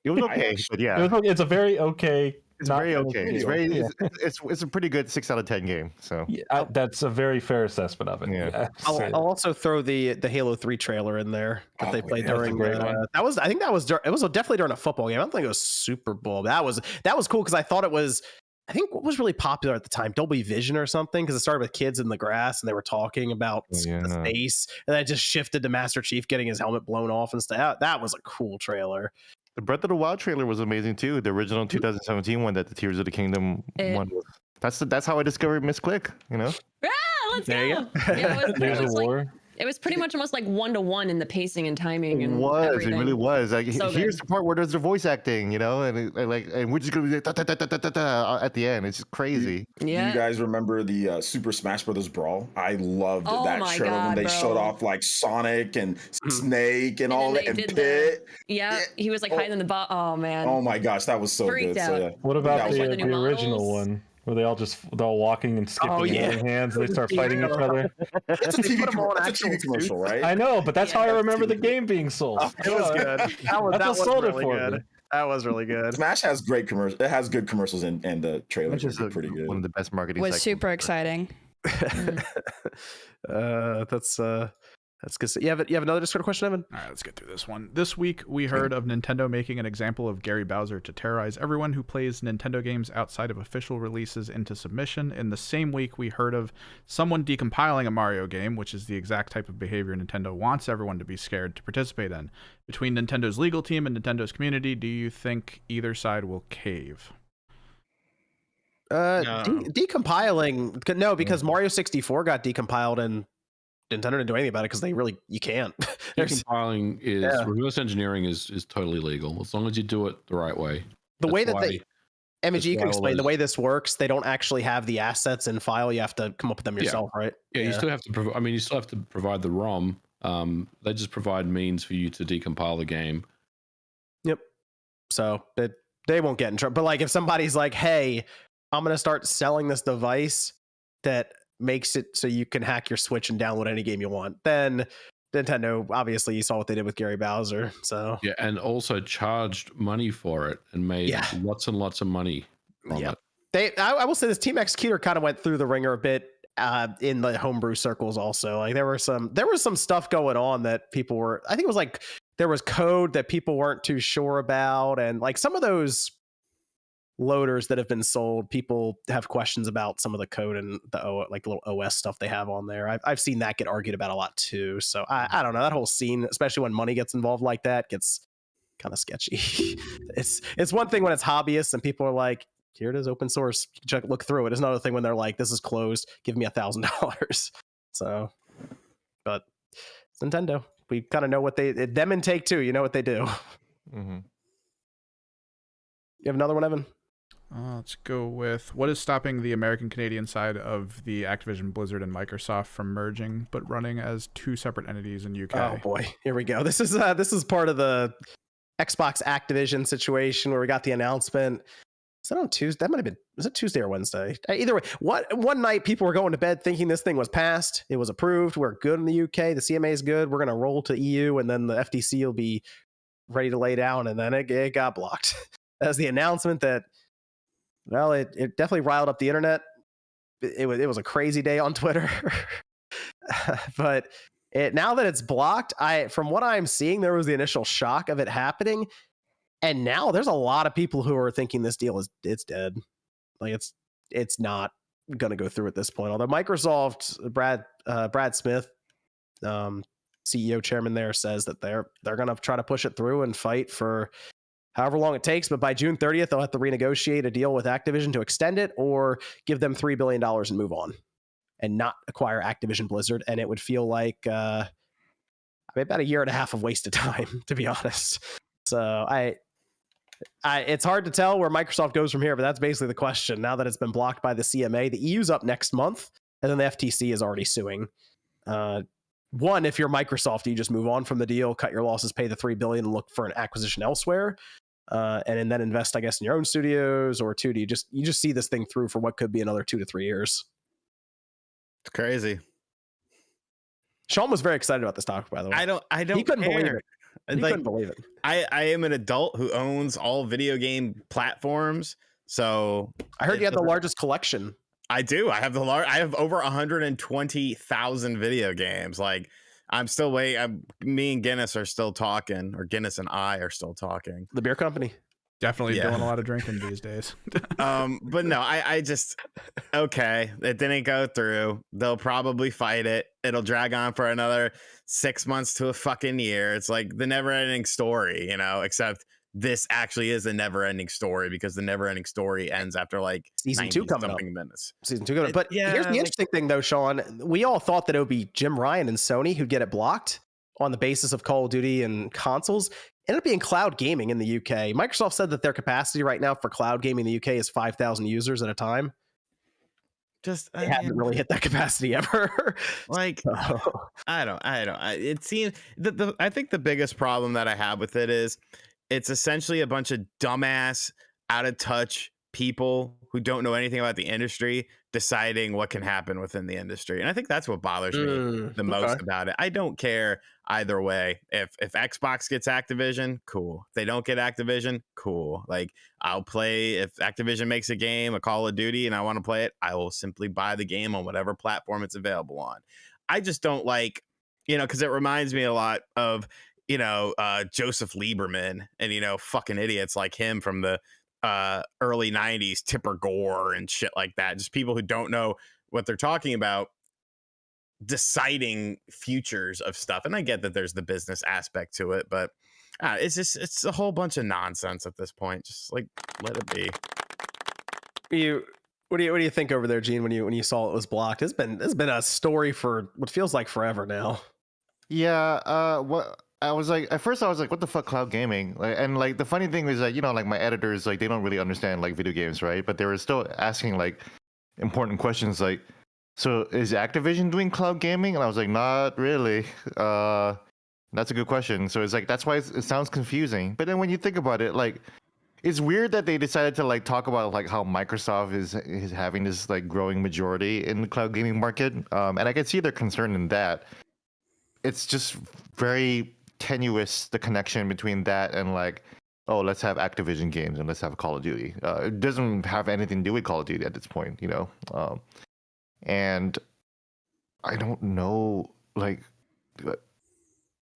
It was okay, but yeah. It's a very okay. It's very okay. It's a pretty good 6 out of 10 game. So that's a very fair assessment of it. Yeah. I'll also throw the Halo 3 trailer in there that they played during. That was definitely during a football game. I don't think it was Super Bowl. But that was cool, because I thought it was. I think what was really popular at the time, Dolby Vision or something, because it started with kids in the grass and they were talking about the space, and then it just shifted to Master Chief getting his helmet blown off and stuff. That was a cool trailer. The Breath of the Wild trailer was amazing too. The original 2017 one that the Tears of the Kingdom one was. That's how I discovered Miss Click. You know. Yeah, let's go. Yeah, There's a war. It was pretty much almost like 1-to-1 in the pacing and timing. And it really was. Like, so here's the part where there's the voice acting, you know, and we're just gonna be like, at the end. It's just crazy. Yeah. You guys remember the Super Smash Brothers Brawl? I loved that trailer when they showed off like Sonic and Snake and all that, and Pit. Yeah, he was like hiding in the bot. Oh man. Oh my gosh, that was so good. So, yeah. What about the original one? Where they're all walking and skipping their hands, and they start fighting each other. It's a TV commercial, right? I know, but that's how I remember the game being sold. It was good. That was really good. That was really good. Smash has great commercials. It has good commercials, and the trailers are pretty good. One of the best marketing. Was super exciting. That's good. You have another Discord question, Evan? All right, let's get through this one. This week, we heard of Nintendo making an example of Gary Bowser to terrorize everyone who plays Nintendo games outside of official releases into submission. In the same week, we heard of someone decompiling a Mario game, which is the exact type of behavior Nintendo wants everyone to be scared to participate in. Between Nintendo's legal team and Nintendo's community, do you think either side will cave? No. Decompiling, no, because Mario 64 got decompiled and Nintendo didn't do anything about it because you can't. Decompiling reverse engineering is totally legal as long as you do it the right way. The way that MG can explain the way this works, they don't actually have the assets in file. You have to come up with them yourself, right? Yeah, you still have to. You still have to provide the ROM. They just provide means for you to decompile the game. Yep. So they won't get in trouble. But like, if somebody's like, "Hey, I'm gonna start selling this device that makes it so you can hack your Switch and download any game you want," then Nintendo, obviously, you saw what they did with Gary Bowser. So yeah, and also charged money for it and made lots and lots of money from it. I will say this Team Executor kind of went through the ringer a bit in the homebrew circles. Also, like there was some stuff going on that people were. I think it was like there was code that people weren't too sure about, and like some of those loaders that have been sold, people have questions about some of the code and the little OS stuff they have on there. I've seen that get argued about a lot too. So I don't know, that whole scene, especially when money gets involved like that, gets kind of sketchy. It's one thing when it's hobbyists and people are like, here it is, open source, look through it. It's another thing when they're like, this is closed, give me $1,000. So, but it's Nintendo. We kind of know what them and Take-Two, you know what they do. Mm-hmm. You have another one, Evan? Let's go with, what is stopping the American-Canadian side of the Activision, Blizzard, and Microsoft from merging, but running as two separate entities in UK? Oh boy, here we go. This is part of the Xbox Activision situation where we got the announcement. Was that on Tuesday? That might have been, was it Tuesday or Wednesday? Either way, one night people were going to bed thinking this thing was passed. It was approved. We're good in the UK. The CMA is good. We're going to roll to EU, and then the FTC will be ready to lay down. And then it got blocked. That was the announcement that, well, it definitely riled up the internet. It was a crazy day on Twitter. But now that it's blocked, from what I'm seeing, there was the initial shock of it happening. And now there's a lot of people who are thinking this deal it's dead. Like it's not going to go through at this point. Although Microsoft, Brad Smith, CEO chairman there, says that they're going to try to push it through and fight for however long it takes. But by June 30th, they'll have to renegotiate a deal with Activision to extend it or give them $3 billion and move on and not acquire Activision Blizzard. And it would feel like about a year and a half of wasted time, to be honest. So it's hard to tell where Microsoft goes from here, but that's basically the question. Now that it's been blocked by the CMA, the EU's up next month, and then the FTC is already suing. One, if you're Microsoft, you just move on from the deal, cut your losses, pay the $3 billion, and look for an acquisition elsewhere, and then invest, I guess, in your own studios. Or two, do you just see this thing through for what could be another 2 to 3 years? It's crazy. Sean was very excited about this topic, by the way. I don't. He couldn't believe it. He couldn't believe it. I am an adult who owns all video game platforms, so I heard you had the largest collection. I do. I have I have over 120,000 video games. Like, I'm still me and Guinness are still talking, or Guinness and I are still talking. The beer company. Definitely doing a lot of drinking these days. But no, I just, okay, it didn't go through. They'll probably fight it. It'll drag on for another 6 months to a fucking year. It's like the never ending story, except this actually is a never ending story, because the never ending story ends after like season 2 coming up. Minutes. Season 2 coming up. But here's the interesting thing though, Sean. We all thought that it would be Jim Ryan and Sony who'd get it blocked on the basis of Call of Duty and consoles. Ended up being cloud gaming in the UK. Microsoft said that their capacity right now for cloud gaming in the UK is 5,000 users at a time. They haven't really hit that capacity ever. Like, I don't. It seems I think the biggest problem that I have with it is it's essentially a bunch of dumbass, out of touch people who don't know anything about the industry deciding what can happen within the industry. And I think that's what bothers me the most about it. I don't care either way. If Xbox gets Activision, cool. If they don't get Activision, cool. Like, I'll play, if Activision makes a game, a Call of Duty, and I want to play it, I will simply buy the game on whatever platform it's available on. I just don't like, because it reminds me a lot of, Joseph Lieberman and, fucking idiots like him from the early 90s, Tipper Gore and shit like that. Just people who don't know what they're talking about deciding futures of stuff. And I get that there's the business aspect to it, but it's a whole bunch of nonsense at this point. Just like, let it be. What do you think over there, Gene, when you saw it was blocked? It's been a story for what feels like forever now. Yeah, what I was like, at first I was like, what the fuck, cloud gaming? And the funny thing was that, like my editors, like, they don't really understand like video games, right? But they were still asking like important questions like, so is Activision doing cloud gaming? And I was like, not really. That's a good question. So it's like, that's why it sounds confusing. But then when you think about it, like, it's weird that they decided to like talk about like how Microsoft is having this like growing majority in the cloud gaming market. And I can see their concern in that. It's just very tenuous, the connection between that and like, oh, let's have Activision games and let's have Call of Duty. It doesn't have anything to do with Call of Duty at this point, and I don't know, like,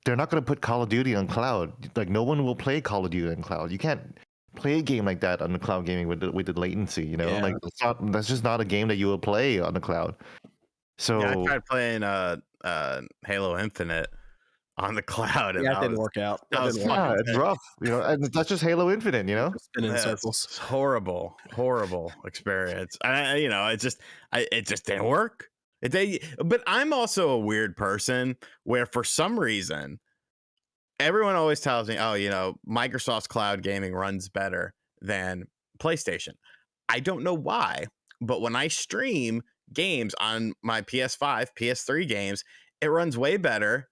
they're not going to put Call of Duty on cloud. Like, no one will play Call of Duty on cloud. You can't play a game like that on the cloud gaming with the latency, Yeah. Like, that's just not a game that you will play on the cloud. So I tried playing Halo Infinite on the cloud, and that didn't work out. It's rough, and that's just Halo Infinite, Spinning in circles. It's horrible experience. It just didn't work. But I'm also a weird person where for some reason everyone always tells me, oh, Microsoft's cloud gaming runs better than PlayStation. I don't know why, but when I stream games on my PS5, PS3 games, it runs way better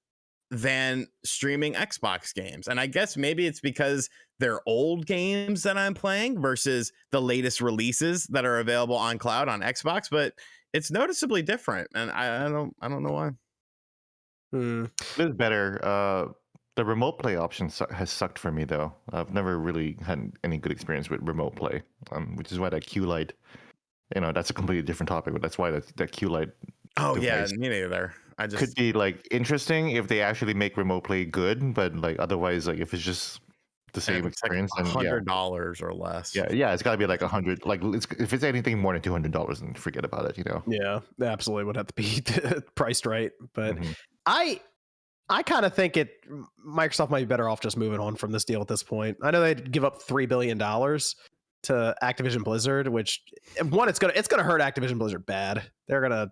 than streaming Xbox games. And I guess maybe it's because they're old games that I'm playing versus the latest releases that are available on cloud on Xbox, but it's noticeably different. And I don't know why. It is better. The remote play option has sucked for me though. I've never really had any good experience with remote play, which is why that Q-Lite, that's a completely different topic, but that's why that Q-Lite. Oh yeah, me neither. I just could be like interesting if they actually make remote play good, but like otherwise, like if it's just the same experience, like then $100 or less. Yeah, it's got to be like 100. Like if it's anything more than $200, then forget about it. Yeah, absolutely would have to be priced right. But I kind of think Microsoft might be better off just moving on from this deal at this point. I know they'd give up $3 billion to Activision Blizzard, which it's gonna hurt Activision Blizzard bad. It'll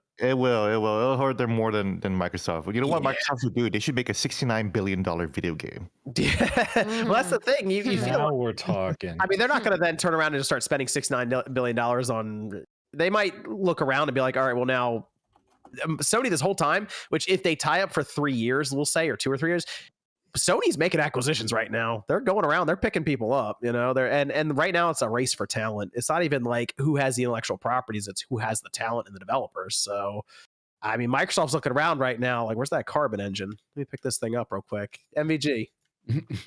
hurt them more than Microsoft. You know what Microsoft should do? They should make a $69 billion video game. Yeah, well, that's the thing. You feel now we're talking. I mean, they're not gonna then turn around and just start spending $69 billion on. They might look around and be like, all right, well now. Sony this whole time, which if they tie up for 3 years, we'll say, or 2 or 3 years, Sony's making acquisitions right now. They're going around, they're picking people up, and right now it's a race for talent. It's not even like who has the intellectual properties, it's who has the talent and the developers. So I mean, Microsoft's looking around right now, like, where's that Carbon engine? Let me pick this thing up real quick. MVG,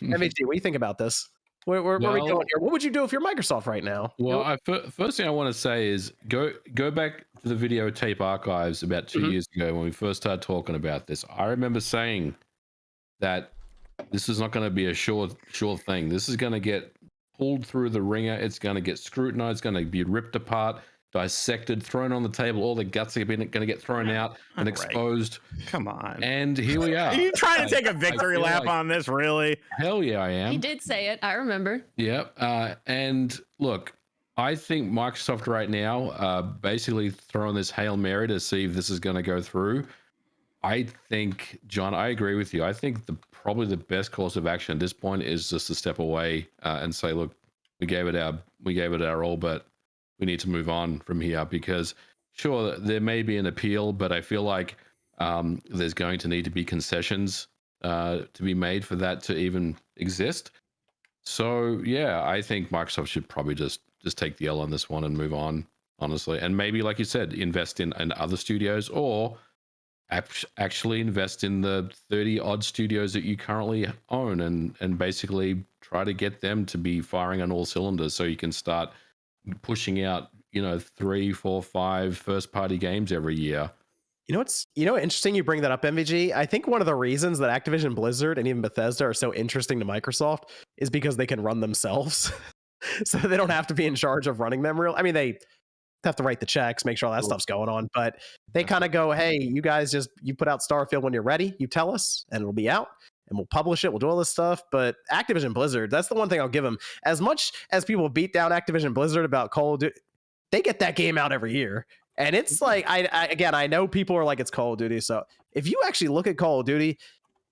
what do you think about this? Where are we going here? What would you do if you're Microsoft right now? Well, first thing I want to say is go back to the videotape archives about 2 years ago when we first started talking about this. I remember saying that this is not going to be a sure thing. This is going to get pulled through the ringer. It's going to get scrutinized. It's going to be ripped apart, dissected, thrown on the table. All the guts are going to get thrown out and exposed. Come on. And here we are. Are you trying to take a victory lap on this, really? Hell yeah, I am. He did say it. I remember. Yeah. And look, I think Microsoft right now basically throwing this Hail Mary to see if this is going to go through. I think, John, I agree with you. I think probably the best course of action at this point is just to step away and say, look, we gave it our all, but we need to move on from here, because sure, there may be an appeal, but I feel like there's going to need to be concessions to be made for that to even exist. So yeah, I think Microsoft should probably just take the L on this one and move on, honestly. And maybe, like you said, invest in other studios, or actually invest in the 30 odd studios that you currently own and basically try to get them to be firing on all cylinders so you can start pushing out 3, 4, 5 first party games every year. Interesting you bring that up, MVG. I think one of the reasons that Activision Blizzard and even Bethesda are so interesting to Microsoft is because they can run themselves. So they don't have to be in charge of running them they have to write the checks, make sure all that stuff's going on, but they kind of go, hey, you guys you put out Starfield when you're ready, you tell us and it'll be out and we'll publish it, we'll do all this stuff. But Activision Blizzard, that's the one thing I'll give them. As much as people beat down Activision Blizzard about Call of Duty, they get that game out every year. And it's like, I know people are like, it's Call of Duty. So if you actually look at Call of Duty,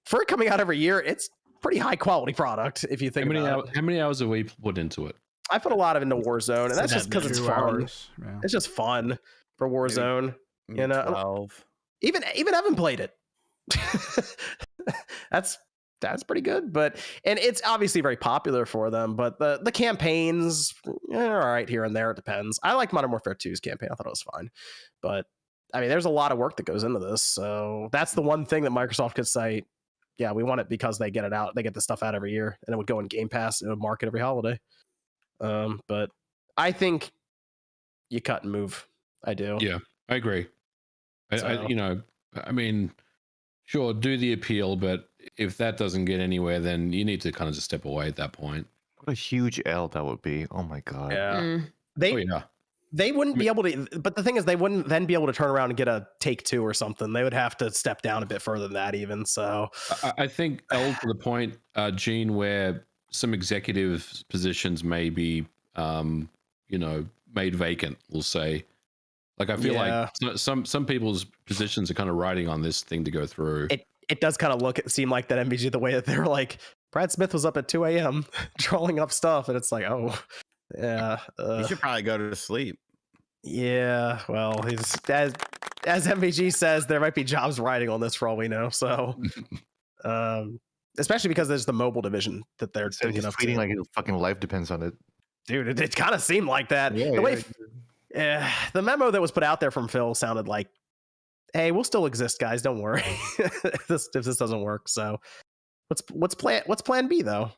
for it coming out every year, it's pretty high quality product. If you think about it. How many hours have we put into it? I put a lot of into Warzone, and that's just because it's fun. Yeah. It's just fun for Warzone. Maybe 12. Even Evan played it. That's pretty good, and it's obviously very popular for them. But the campaigns, all right, here and there, it depends. I liked Modern Warfare 2's campaign; I thought it was fine. But I mean, there's a lot of work that goes into this, so that's the one thing that Microsoft could say. Yeah, we want it because they get it out. They get the stuff out every year, and it would go in Game Pass. And it would market every holiday. But I think you cut and move. I do. Yeah, I agree. I mean, sure, do the appeal, but if that doesn't get anywhere, then you need to kind of just step away at that point. What a huge L that would be. Oh my God. Yeah. They wouldn't be able to, but the thing is, they wouldn't then be able to turn around and get a Take-Two or something. They would have to step down a bit further than that, even. So I think L to the point, Gene, where some executive positions may be, made vacant. We'll say, like, I feel like some people's positions are kind of riding on this thing to go through. It does kind of seem like that MVG, the way that they're like, Brad Smith was up at 2 a.m. drawing up stuff, and it's like, oh, yeah. You should probably go to sleep. Yeah, well, he's as MVG says, there might be jobs riding on this for all we know. So. Especially because there's the mobile division that they're So thinking he's of. tweeting Too. like his fucking life depends on it. Dude, it kind of seemed like that. The way the memo that was put out there from Phil sounded like, "Hey, we'll still exist, guys. Don't worry if this doesn't work." So, what's plan B though?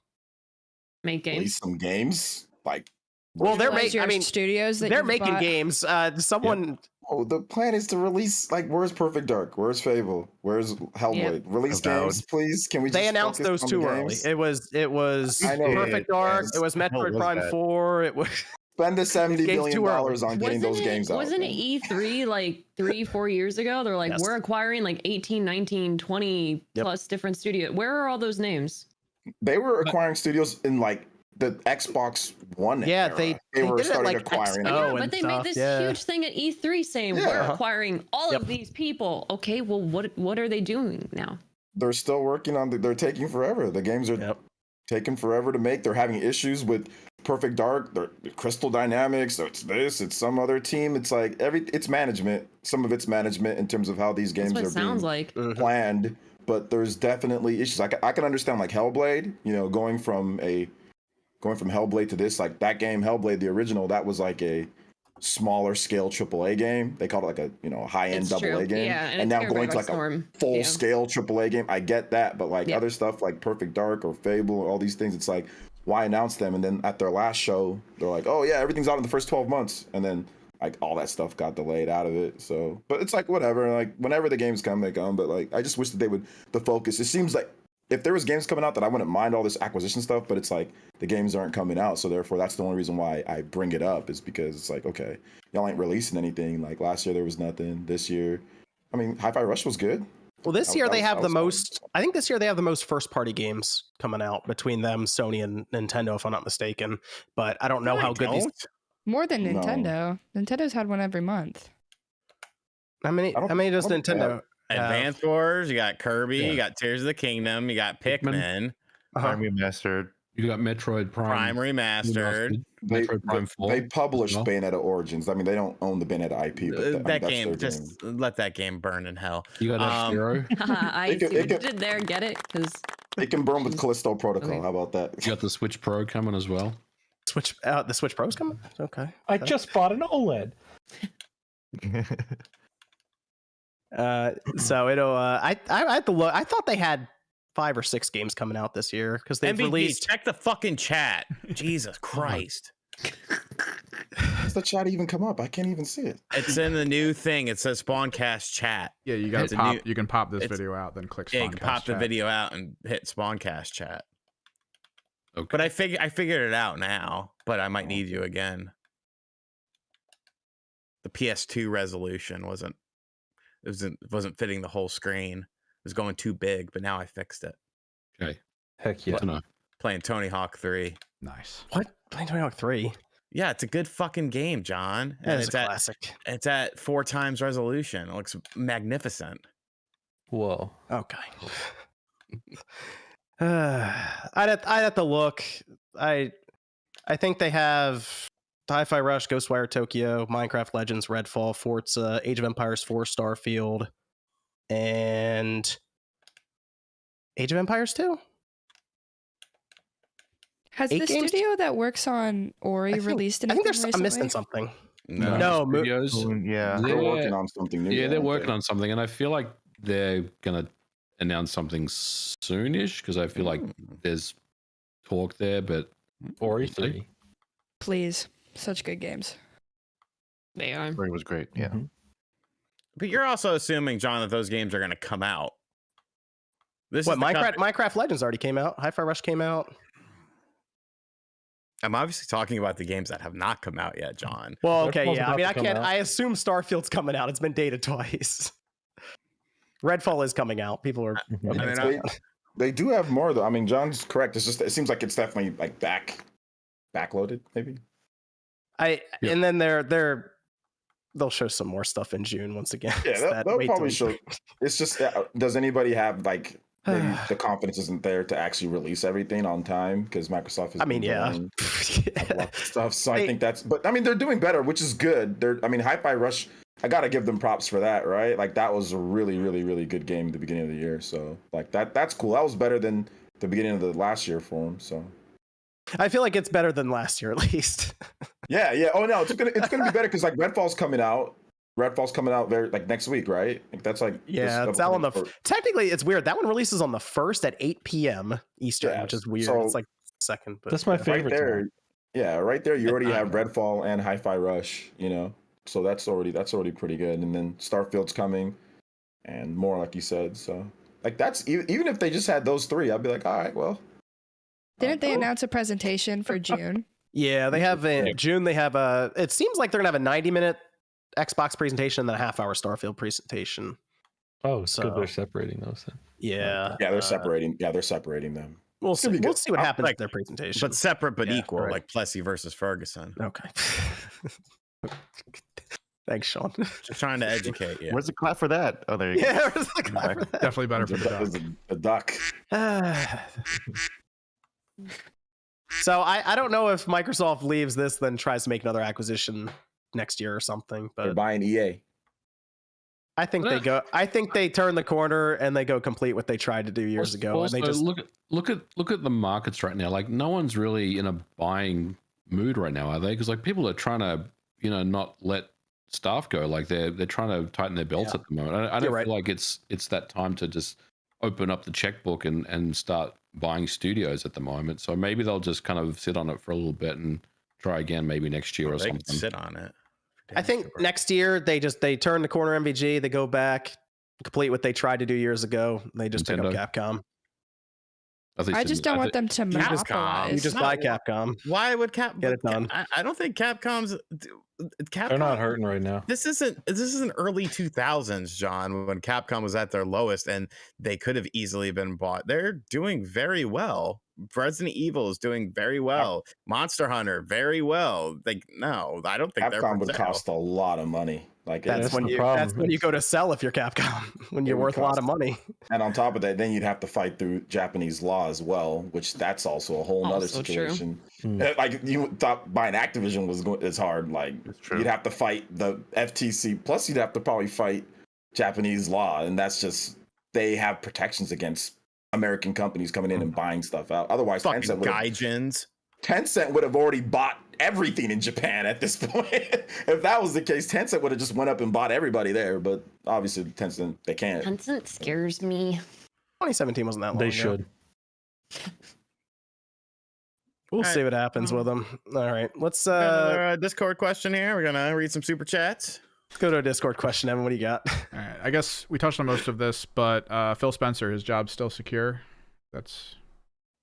Make Release games. some games like. Well, they're Utilize making. your I mean, studios that they're you've making bought. games. Someone. Oh, the plan is to release like where's Perfect Dark? Where's Fable? Where's Hellblade? Release Avowed. games, please. Can we? They just announced focus those on too the early. games? It was I know. Perfect Dark. Yes. It was Metroid was Prime that? 4. It was. Spend the $70 games billion too early. on getting those games out. Wasn't man. it E3 like 3-4 years ago? They're like, Yes. we're acquiring like 18, 19, 20 Yep. plus different studios. Where are all those names? They were acquiring studios in like the Xbox One. Yeah, era. they were did it starting like acquiring. XO. Yeah, and but they stuff, made this yeah. huge thing at E3 saying Yeah. we're Uh-huh. acquiring all Yep. of these people. Okay, well, what are they doing now? They're still working on. They're taking forever. The games are Yep. taking forever to make. They're having issues with Perfect Dark. They're Crystal Dynamics. It's this. It's some other team. It's like it's management. Some of it's management in terms of how these games That's what it are being sounds like. planned. But there's definitely issues. I can understand like Hellblade. You know, going from Hellblade to this, like that game Hellblade, the original, that was like a smaller scale AAA game. They called it like a high end It's AA true. game. Yeah, and it's now carried going by to like Storm. a full Yeah. scale AAA game. I get that, but like Yeah. other stuff like Perfect Dark or Fable or all these things, it's like why announce them? And then at their last show, they're like, oh yeah, everything's out in the first 12 months, and then like all that stuff got delayed out of it. So, but it's like whatever. Like whenever the games come, they come. But like I just wish that they would the focus. It seems like if there was games coming out that I wouldn't mind all this acquisition stuff, but it's like the games aren't coming out. So therefore, that's the only reason why I bring it up is because it's like, okay, y'all ain't releasing anything. Like last year there was nothing. This year, I mean, Hi-Fi Rush was good. Well, this year they have the that was fun. most. I think this year they have the most first-party games coming out between them, Sony, and Nintendo, if I'm not mistaken. But I don't know how good these. More than No. Nintendo. Nintendo's had one every month. How many? I don't- How many does I don't think they Nintendo? have? Advance Wars, you got Kirby, Yeah. you got Tears of the Kingdom, you got Pikmin, Uh-huh. Prime Remastered. You got Metroid Prime Remastered. Metroid Prime 4. They publish as well. Bayonetta Origins. I mean, they don't own the Bayonetta IP, but That that's game, their just let that game burn in hell. You got F-Zero. I It see could- what it you could- did there. Get it? Because It can burn with Callisto Protocol. Okay. How about that? You got the Switch Pro coming as well. The Switch Pro's coming. Okay. I just bought an OLED. So it'll. I had to look. I thought they had 5 or 6 games coming out this year because they've MVP, released. check the fucking chat. Jesus Christ. Does the chat even come up? I can't even see it. It's in the new thing. It says SpawnCast chat. Yeah, you guys It's a pop. new- you can pop this it's- video out, then click. Yeah, you can SpawnCast pop the chat. video out and hit SpawnCast chat. Okay. But I figured it out now, but I might need you again. The PS2 resolution wasn't fitting the whole screen. It was going too big, but now I fixed it. Okay. Heck yeah. Good to know. Playing Tony Hawk 3. Nice. What? Playing Tony Hawk 3. Yeah, it's a good fucking game, John. That And is it's a at classic. 4 times resolution. It looks magnificent. Whoa. Okay. I'd have to look. I think they have Hi-Fi Rush, Ghostwire Tokyo, Minecraft Legends, Redfall, Forza, Age of Empires 4, Starfield, and Age of Empires 2. Has 8 the games? studio that works on Ori released I anything think I'm missing recently? something. No. No, Studios. Yeah. They're Yeah. working on something new. Yeah, they're aren't working they? on something, and I feel like they're gonna announce something soonish because I feel like there's talk there, but Ori we'll see. 3. Please. Such good games. they are. Ori was great. Yeah. Mhm. But you're also assuming, John, that those games are going to come out. This What, is the Minecraft Legends already came out. Hi-Fi Rush came out. I'm obviously talking about the games that have not come out yet, John. Well, okay, Redfall's yeah. I about mean, to I come can't. out. I assume Starfield's coming out. It's been dated twice. Redfall is coming out. People are. Mhm. Okay, I mean, it's I- coming out. They do have more though. I mean, John's correct. It's just it seems like it's definitely like backloaded, maybe. Yeah. And then they'll show some more stuff in June once again. Yeah, It's they'll, that they'll wait probably till- show. It's just, does anybody have like maybe the confidence isn't there to actually release everything on time because Microsoft is. I mean, yeah. Stuff. So I Hey. think that's. But I mean, they're doing better, which is good. I mean, Hi-Fi Rush I gotta give them props for that, right? Like that was a really, really, really good game at the beginning of the year. So like that's cool. That was better than the beginning of the last year for them. So I feel like it's better than last year at least. yeah. Oh no, it's gonna be better because like Redfall's coming out. Redfall's coming out very like next week, right? Like that's like it's out on the technically it's weird. That one releases on the 1st at 8 p.m. Eastern, which is weird. So, it's like second, but That's my favorite. Right there, time. yeah, right there. You already have Redfall and Hi-Fi Rush, you know. So that's already pretty good. And then Starfield's coming, and more like you said. So like that's even if they just had those 3, I'd be like, all right, well. Didn't they announce a presentation for June? Yeah, they have in June. They have a. It seems like they're gonna have a 90-minute Xbox presentation and then a half-hour Starfield presentation. Oh, so they're separating those then. Yeah, they're separating. Yeah, they're separating them. We'll see. We'll see what happens with their presentation. But separate but equal, right. like Plessy versus Ferguson. Okay. Thanks, Sean. Just trying to educate you. Where's the clap for that? Oh, there you go. Yeah, where's the clap for that? Definitely better for the duck. The duck. So I don't know if Microsoft leaves this, then tries to make another acquisition next year or something. But They're buying EA. I think they go. I think they turn the corner and they go complete what they tried to do years ago. Also, and they just look at the markets right now. Like no one's really in a buying mood right now, are they? Because like people are trying to, not let staff go. Like they're trying to tighten their belts at the moment. I don't feel like it's that time to just open up the checkbook and start buying studios at the moment. So maybe they'll just kind of sit on it for a little bit and try again maybe next year or something. They sit on it. I think next year they turn the corner MVG, they go back, complete what they tried to do years ago. And they just pick up Capcom. I just don't want them to monopolize. You just buy Capcom. Why would get it done? I don't think Capcom. They're not hurting right now. This isn't early 2000s, John, when Capcom was at their lowest and they could have easily been bought. They're doing very well. Resident Evil is doing very well. Monster Hunter, very well. Like, no, I don't think Capcom would cost a lot of money. Like that's when you go to sell if you're Capcom, when you're worth a lot of money. And on top of that, then you'd have to fight through Japanese law as well, which that's also a whole nother situation. Like you thought buying Activision is hard. Like you'd have to fight the FTC, plus you'd have to probably fight Japanese law, and that's just they have protections against American companies coming in and buying stuff out. Otherwise, Tencent would have already bought everything in Japan at this point. If that was the case, Tencent would have just went up and bought everybody there. But obviously, Tencent, they can't. Tencent scares me. 2017 wasn't that long ago. They should. We'll see what happens with them. All right, let's another Discord question here. We're gonna read some super chats. Let's go to a Discord question, Evan. What do you got? All right, I guess we touched on most of this, but Phil Spencer, his job's still secure.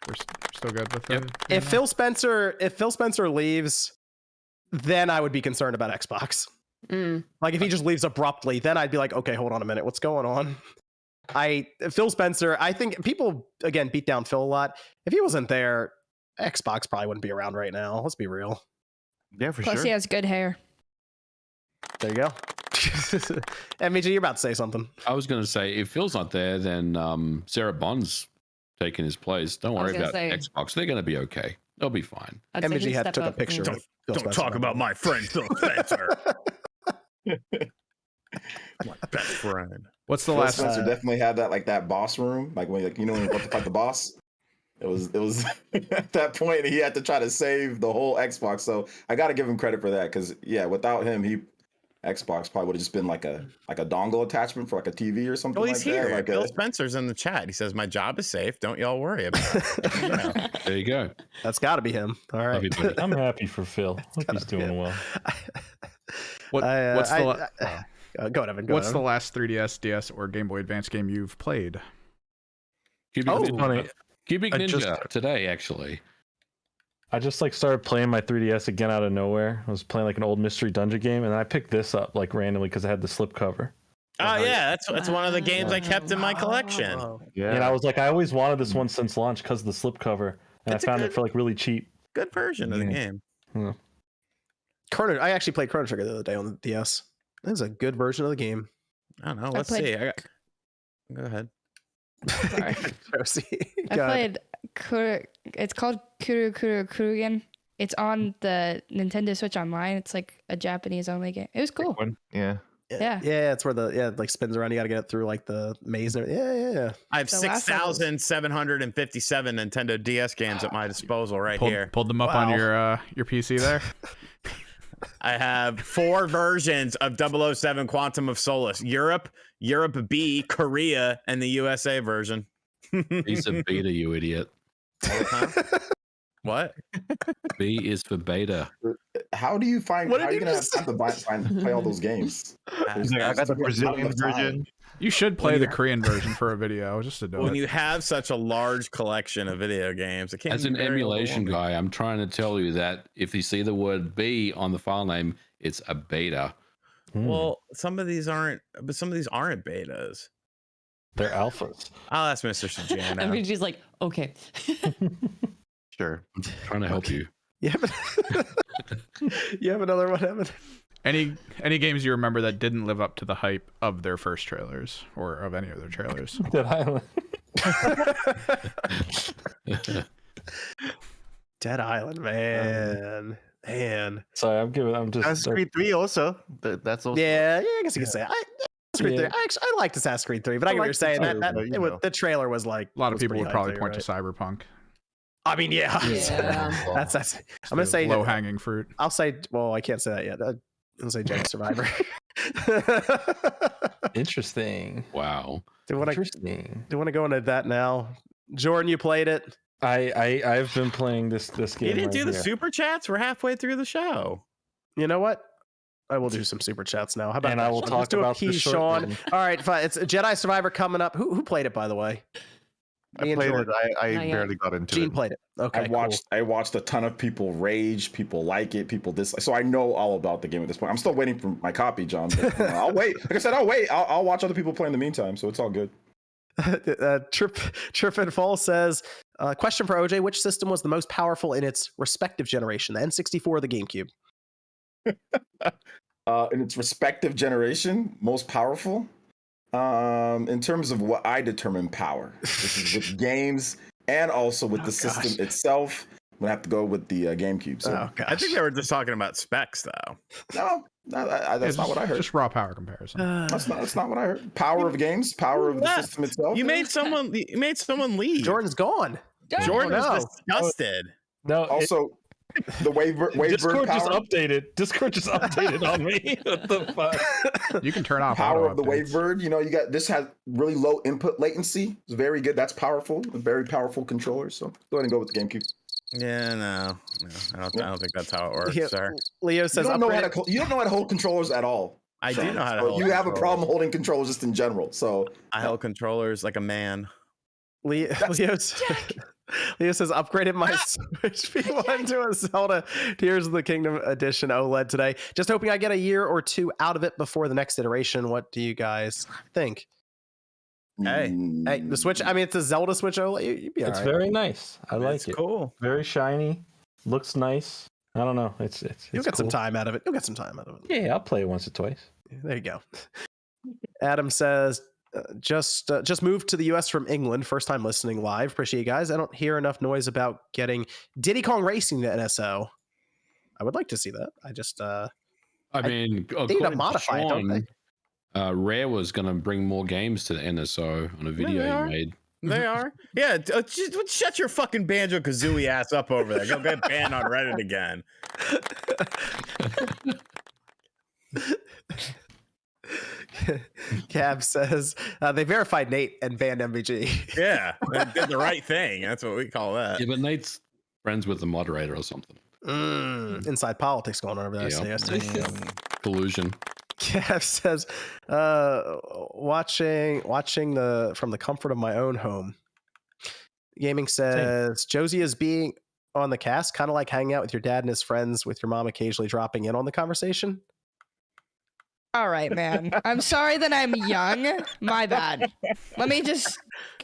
We're still good with it. If Phil Spencer leaves, then I would be concerned about Xbox. Like if he just leaves abruptly, then I'd be like, okay, hold on a minute, what's going on? Phil Spencer, I think people again beat down Phil a lot. If he wasn't there, Xbox probably wouldn't be around right now. Let's be real. Yeah, for Plus, sure. he has good hair. There you go. MVG, you're about to say something. I was going to say, if Phil's not there, then Sarah Bond's taking his place. Don't worry about Xbox. They're going to be okay. They'll be fine. MVG took a picture. Don't talk about my friend Phil Spencer. My best friend. What's the Phil last? Spencer definitely had that boss room, like when when you about to fight the boss. It was at that point he had to try to save the whole Xbox. So I got to give him credit for that because without him, Xbox probably would have just been like a dongle attachment for like a TV or something. Well, he's here. Like Phil Spencer's in the chat. He says, "My job is safe. Don't y'all worry about it." There you go. That's got to be him. All right. I'm happy for Phil. Hope he's doing well. What's the go ahead, Evan. What's the last 3DS, DS, or Game Boy Advance game you've played? Cubic Ninja today, actually. I just started playing my 3DS again out of nowhere. I was playing like an old mystery dungeon game, and then I picked this up like randomly because it had the slipcover. Oh yeah, that's one of the games I kept in my collection. Yeah, and I was like, I always wanted this one since launch because of the slipcover, and I found it for like really cheap. Good version of the game. Yeah. I actually played Chrono Trigger the other day on the DS. This is a good version of the game. I don't know. Let's see. Go ahead. Sorry. I played it's called Kuru Kurugen. It's on the Nintendo Switch Online. It's like a Japanese only game. It was cool. Yeah. Yeah. Yeah, it's where it like spins around. You got to get it through like the maze. Yeah. I have The last level. 6,757 Nintendo DS games at my disposal right here. Pulled them up on your PC there. I have 4 versions of 007 Quantum of Solace: Europe B, Korea, and the USA version. He's a beta, you idiot. What? B is for beta. How do you find? What How are did you you gonna have just time to play all those games? He's like, I got the Brazilian version. You should play the Korean version for a video just to do When it. you have such a large collection of video games, it can't. As be an very emulation overwhelming. guy, I'm trying to tell you that if you see the word B on the file name, it's a beta. Well, some of these aren't, but some of these aren't betas. They're alphas. I'll ask Mr. Sajano. MVG's like, okay. Sure. I'm trying to help you. You have another one, Evan? Any games you remember that didn't live up to the hype of their first trailers or of any of their trailers? Dead Island. Dead Island, man. Sorry, I'm just. Assassin's Creed 3 also. That's also. Yeah, I guess you could say Assassin's Creed 3. I liked Assassin's Creed 3, but I get what you're saying. The trailer was like A lot of people pretty would probably hyped, point right? to Cyberpunk. I mean, yeah. Yeah. That's. I'm gonna say low hanging fruit. I'll say. Well, I can't say that yet. I'll say Jedi Survivor. Interesting. Wow. Do you want to go into that now? Jordan, you played it. I've been playing this game. You didn't right do the here. super chats? We're halfway through the show. You know what? I will do some super chats now. How about And that, I will Sean? talk Let's do a about the piece, short Sean. one. All right, fine. It's Jedi Survivor coming up. Who played it, by the way? Me I and played Jordan. it. I Not yet. barely got into Gene it. played it. Okay, I watched a ton of people rage, people like it, people dislike. So I know all about the game at this point. I'm still waiting for my copy, John. But, I'll wait. Like I said, I'll wait. I'll watch other people play in the meantime. So it's all good. Trip and Fall says, question for OJ: which system was the most powerful in its respective generation, the N64 or the GameCube? In its respective generation, most powerful. In terms of what I determine power, this is with games and also with the system itself. I'm gonna have to go with the GameCube. So I think they were just talking about specs, though. no, that's not what I heard. Just raw power comparison. That's not what I heard. Power of games, power of the system itself. You made someone leave. Jordan's gone. Jordan Oh, no. was disgusted. No. Also, the Wavebird Discord just power. Discord just updated on me. What the fuck? You can turn off Power auto of the updates. Wavebird. You know, you got this has really low input latency. It's very good. That's powerful. A very powerful controller. So go ahead and go with the GameCube. Yeah, no, I don't think that's how it works, Yeah, sir. Leo You says, don't know upgrade- how to hold controllers at all. I do Sean. know how to So hold you have a controllers. problem holding controllers just in general. So I held controllers like a man. Leo says, upgraded my Switch P1 to a Zelda Tears of the Kingdom Edition OLED today. Just hoping I get a year or two out of it before the next iteration. What do you guys think? Hey, the Switch, I mean, it's a Zelda Switch OLED. You'd be all It's right. very nice. I like It's it. cool. Very shiny. Looks nice. I don't know. It's You'll get some cool. time out of it. You'll get some time out of it. Yeah, I'll play it once or twice. There you go. Adam says, just moved to the US from England. First time listening live. Appreciate you guys. I don't hear enough noise about getting Diddy Kong Racing to NSO. I would like to see that. I mean, they need to modify it, don't they? Rare was going to bring more games to the NSO on a they video are. he made. They are. Yeah, just shut your fucking Banjo Kazooie ass up over there. Go get banned on Reddit again. Cab says they verified Nate and banned MVG. Yeah, they did the right thing. That's what we call that. Yeah, but Nate's friends with the moderator or something. Inside politics going on over there. Yeah. I see. Collusion. Kev says, watching from the comfort of my own home. Gaming says, Josie is being on the cast, kind of like hanging out with your dad and his friends, with your mom occasionally dropping in on the conversation. All right, man. I'm sorry that I'm young. My bad. Let me just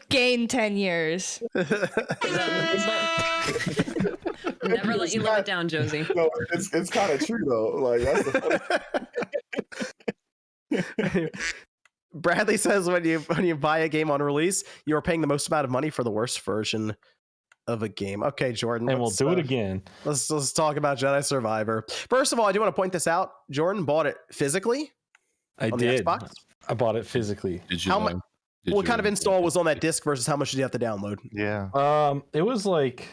gain 10 years. Never let you live it down, Josie. No, it's kind of true though. Like that's the Bradley says when you buy a game on release, you are paying the most amount of money for the worst version of a game. Okay, Jordan. And we'll do it again. Let's talk about Jedi Survivor. First of all, I do want to point this out. Jordan bought it physically. I on did. the Xbox? I bought it physically. Did you? How though? mu- Did What you kind of though? install was on that disc versus how much did you have to download? Yeah. It was like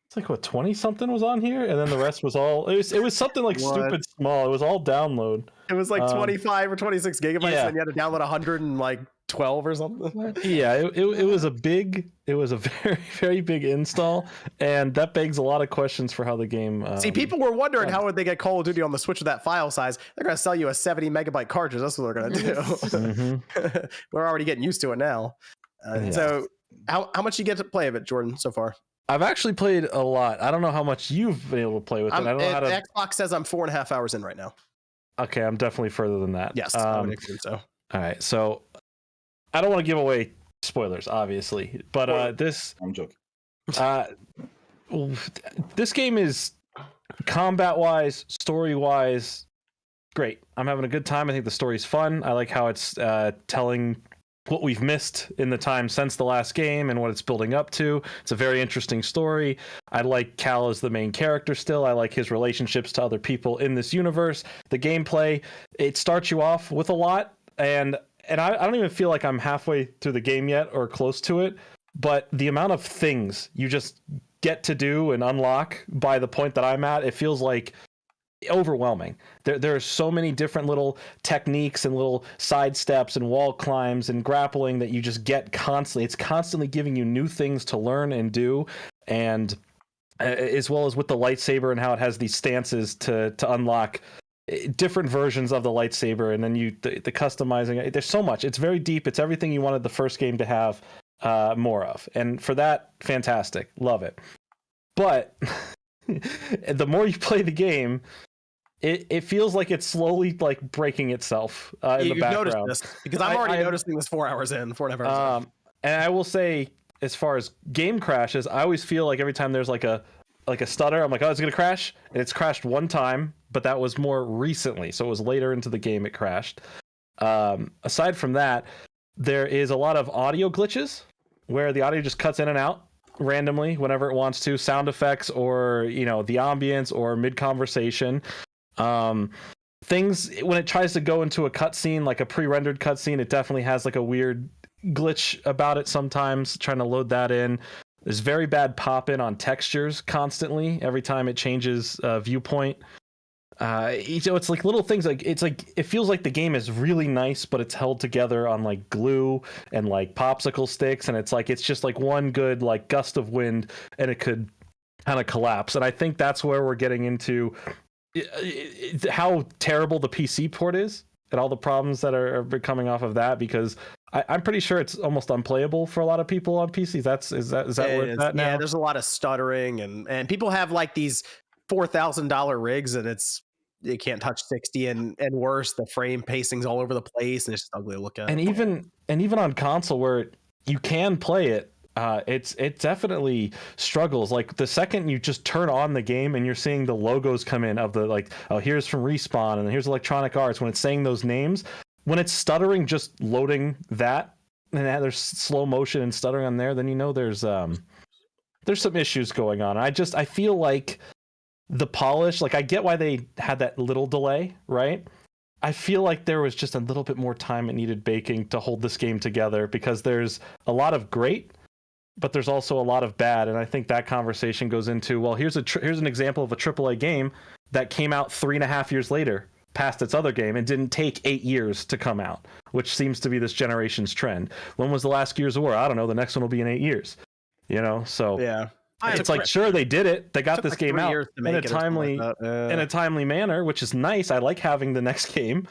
it's like what 20 something was on here, and then the rest was all it was something like What? stupid small. It was all download. It was like 25 or 26 gigabytes, yeah. and you had to download 112 or something. Yeah, it was a very very big install, and that begs a lot of questions for how the game. See, people were wondering how would they get Call of Duty on the Switch with that file size. They're going to sell you a 70 megabyte cartridge. That's what they're going to do. Mhm. We're already getting used to it now. Yeah. So, how much you get to play of it, Jordan, so far? I've actually played a lot. I don't know how much you've been able to play with it. I don't know how to. Xbox says I'm 4.5 hours in right now. Okay, I'm definitely further than that. Yes, I would assume so. All right, so I don't want to give away spoilers, obviously, but I'm joking. this game is combat-wise, story-wise, great. I'm having a good time. I think the story's fun. I like how it's telling what we've missed in the time since the last game and what it's building up to. It's a very interesting story. I like Cal as the main character still. I like his relationships to other people in this universe. The gameplay, it starts you off with a lot, and I don't even feel like I'm halfway through the game yet or close to it, but the amount of things you just get to do and unlock by the point that I'm at, it feels like overwhelming. There are so many different little techniques and little side steps and wall climbs and grappling that you just get constantly. It's constantly giving you new things to learn and do, and as well as with the lightsaber and how it has these stances to unlock different versions of the lightsaber, and then the customizing. There's so much. It's very deep. It's everything you wanted the first game to have more of, and for that, fantastic. Love it. But the more you play the game, it feels like it's slowly like breaking itself in the background. Noticed this because I'm already noticing this 4 hours in, 4.5 hours in. And I will say, as far as game crashes, I always feel like every time there's like a stutter, I'm like, oh, it's gonna crash, and it's crashed one time, but that was more recently, so it was later into the game it crashed. Aside from that, there is a lot of audio glitches where the audio just cuts in and out randomly whenever it wants to, sound effects or the ambience or mid conversation. Things when it tries to go into a cutscene, like a pre-rendered cutscene, it definitely has like a weird glitch about it sometimes, trying to load that in. There's very bad pop-in on textures constantly every time it changes viewpoint. It's like little things, like it feels like the game is really nice, but it's held together on like glue and like popsicle sticks, and it's just like one good like gust of wind and it could kind of collapse. And I think that's where we're getting into how terrible the PC port is and all the problems that are coming off of that, because I'm pretty sure it's almost unplayable for a lot of people on PC. Is that where it's at now? Yeah, there's a lot of stuttering and people have like these $4,000 rigs, and you can't touch 60 and worse. The frame pacing's all over the place, and it's just ugly to look at. And even on console where you can play it, it definitely struggles. Like the second you just turn on the game and you're seeing the logos come in of the like, oh, here's from Respawn and here's Electronic Arts, when it's saying those names, when it's stuttering just loading that, and there's slow motion and stuttering on there, then there's some issues going on. I feel like the polish, like I get why they had that little delay, right? I feel like there was just a little bit more time it needed baking to hold this game together, because there's a lot of great, but there's also a lot of bad. And I think that conversation goes into, well, here's an example of a AAA game that came out 3.5 years later past its other game and didn't take 8 years to come out, which seems to be this generation's trend. When was the last Gears of War? I don't know. The next one will be in 8 years. So yeah. It's like, sure, they did it. They got this like game out in a in a timely manner, which is nice. I like having the next game,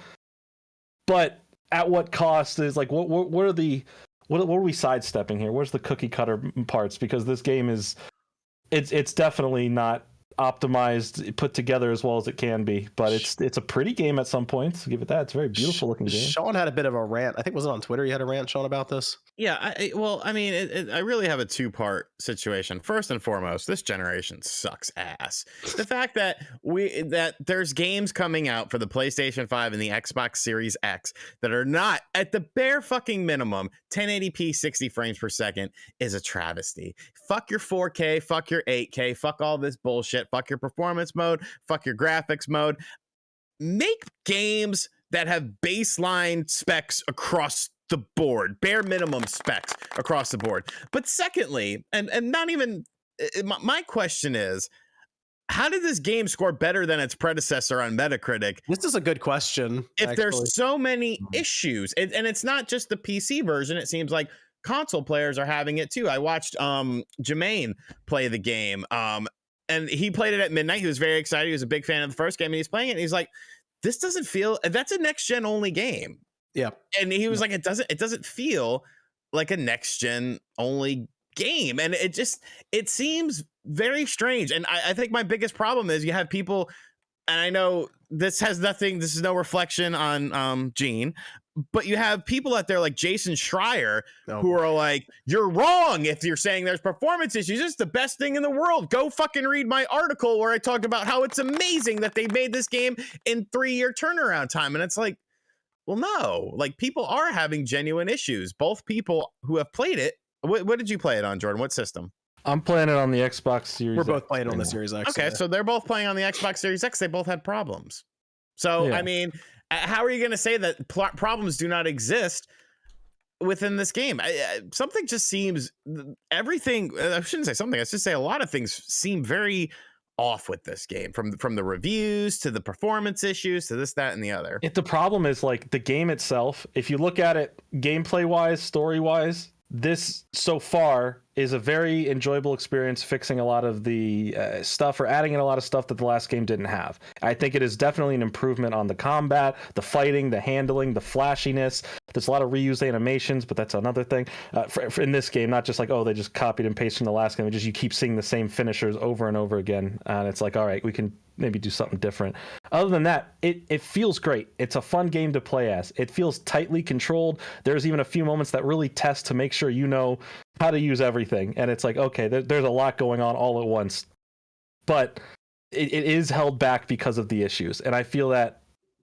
but at what cost? Is like, what are we sidestepping here? Where's the cookie cutter parts? Because this game it's definitely not optimized, put together as well as it can be, but it's a pretty game at some points. Give it that. It's a very beautiful looking game. Sean had a bit of a rant. I think was it on Twitter you had a rant, Sean, about this? Yeah, I really have a two-part situation. First and foremost, this generation sucks ass. The fact that there's games coming out for the PlayStation 5 and the Xbox Series X that are not at the bare fucking minimum 1080p 60 frames per second is a travesty. Fuck your 4K, fuck your 8K, fuck all this bullshit, fuck your performance mode, fuck your graphics mode. Make games that have baseline specs across the board, bare minimum specs across the board. But secondly, and not even my question is, how did this game score better than its predecessor on Metacritic? This is a good question. If there's so many issues, and it's not just the PC version, it seems like console players are having it too. I watched Jermaine play the game, and he played it at midnight. He was very excited. He was a big fan of the first game, and he's playing it, and he's like, this doesn't feel, that's a next gen only game. Yeah. And he was like, it doesn't feel like a next gen only game. And it seems very strange. And I think my biggest problem is you have people, and I know this is no reflection on Gene, but you have people out there like Jason Schreier who are like, you're wrong if you're saying there's performance issues. It's the best thing in the world. Go fucking read my article where I talked about how it's amazing that they made this game in 3-year turnaround time. And it's like, well, no, like people are having genuine issues. Both people who have played it. What did you play it on, Jordan? What system? I'm playing it on the Xbox Series. We're both playing on the Series X. Okay, so they're both playing on the Xbox Series X. They both had problems. So, yeah. I mean, how are you going to say that problems do not exist within this game? Something just seems, everything, I shouldn't say something, I should say a lot of things seem very off with this game, from the reviews to the performance issues to this, that, and the other. The problem is like the game itself. If you look at it gameplay wise, story wise, this so far is a very enjoyable experience, fixing a lot of the stuff or adding in a lot of stuff that the last game didn't have. I think it is definitely an improvement on the combat, the fighting, the handling, the flashiness. There's a lot of reused animations, but that's another thing. For in this game, not just like, oh, they just copied and pasted from the last game. It's just you keep seeing the same finishers over and over again. And it's like, all right, we can maybe do something different. Other than that, it feels great. It's a fun game to play as. It feels tightly controlled. There's even a few moments that really test to make sure you know how to use everything. And it's like, okay, there's a lot going on all at once. But it is held back because of the issues. And I feel that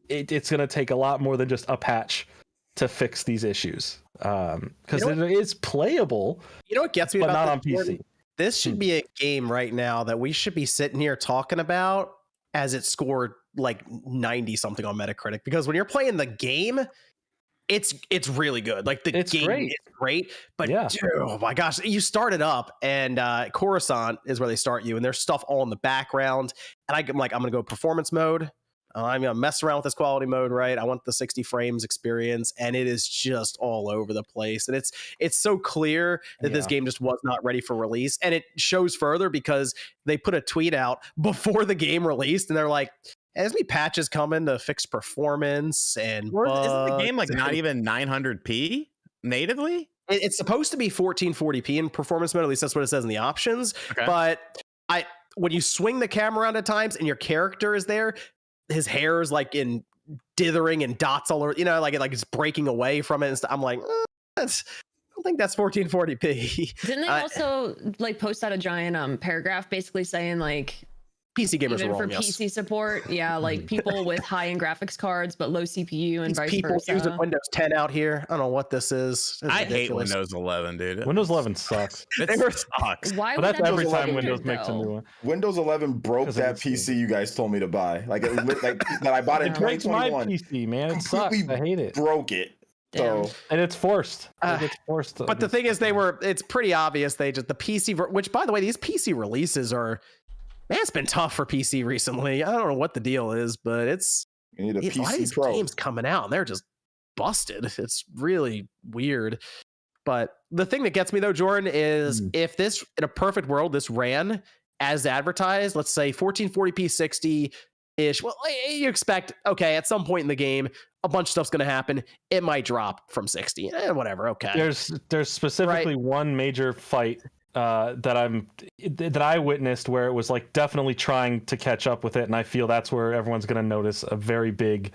it's going to take a lot more than just a patch to fix these issues. Because it is playable. You know what gets me but about not on PC. Jordan? This should be a game right now that we should be sitting here talking about as it scored like 90 something on Metacritic, because when you're playing the game, it's really good. Like the game is great, but dude, oh my gosh, you start it up and Coruscant is where they start you, and there's stuff all in the background, and I'm like, I'm gonna go performance mode. I'm gonna mess around with this quality mode, right? I want the 60 frames experience, and it is just all over the place. And it's so clear that this game just was not ready for release, and it shows further because they put a tweet out before the game released, and they're like, "There's any patches coming to fix performance and bugs." Isn't the game like not even 900p natively? It's supposed to be 1440p in performance mode. At least that's what it says in the options. Okay. But when you swing the camera around at times and your character is there, his hair is like in dithering and dots all over, you know, like it's breaking away from it and stuff. I'm like, I don't think that's 1440p. Didn't they also like post out a giant paragraph basically saying like PC gamers even are wrong, for PC support, like people with high-end graphics cards but low CPU and vice people versa. Using Windows 10 out here. I don't know what this is. I hate Windows 11, dude. Windows 11 sucks. It sucks. Why but would that's that every be time standard, Windows makes a new one. Windows 11 broke that PC you guys told me to buy. Like that I bought it in It breaks my 2021. PC, man. It sucks. I hate it. Broke it. So and it's forced. It's forced. But the thing is, it's pretty obvious the PC, which by the way, these PC releases are. Man, it's been tough for PC recently. I don't know what the deal is, but you need a PC lot of these Pro. games coming out and they're just busted. It's really weird. But the thing that gets me though, Jordan, is if this in a perfect world, this ran as advertised, let's say 1440p 60-ish. Well, you expect, okay, at some point in the game, a bunch of stuff's going to happen. It might drop from 60. Whatever. Okay. There's specifically one major fight that I witnessed where it was like definitely trying to catch up with it, and I feel that's where everyone's going to notice a very big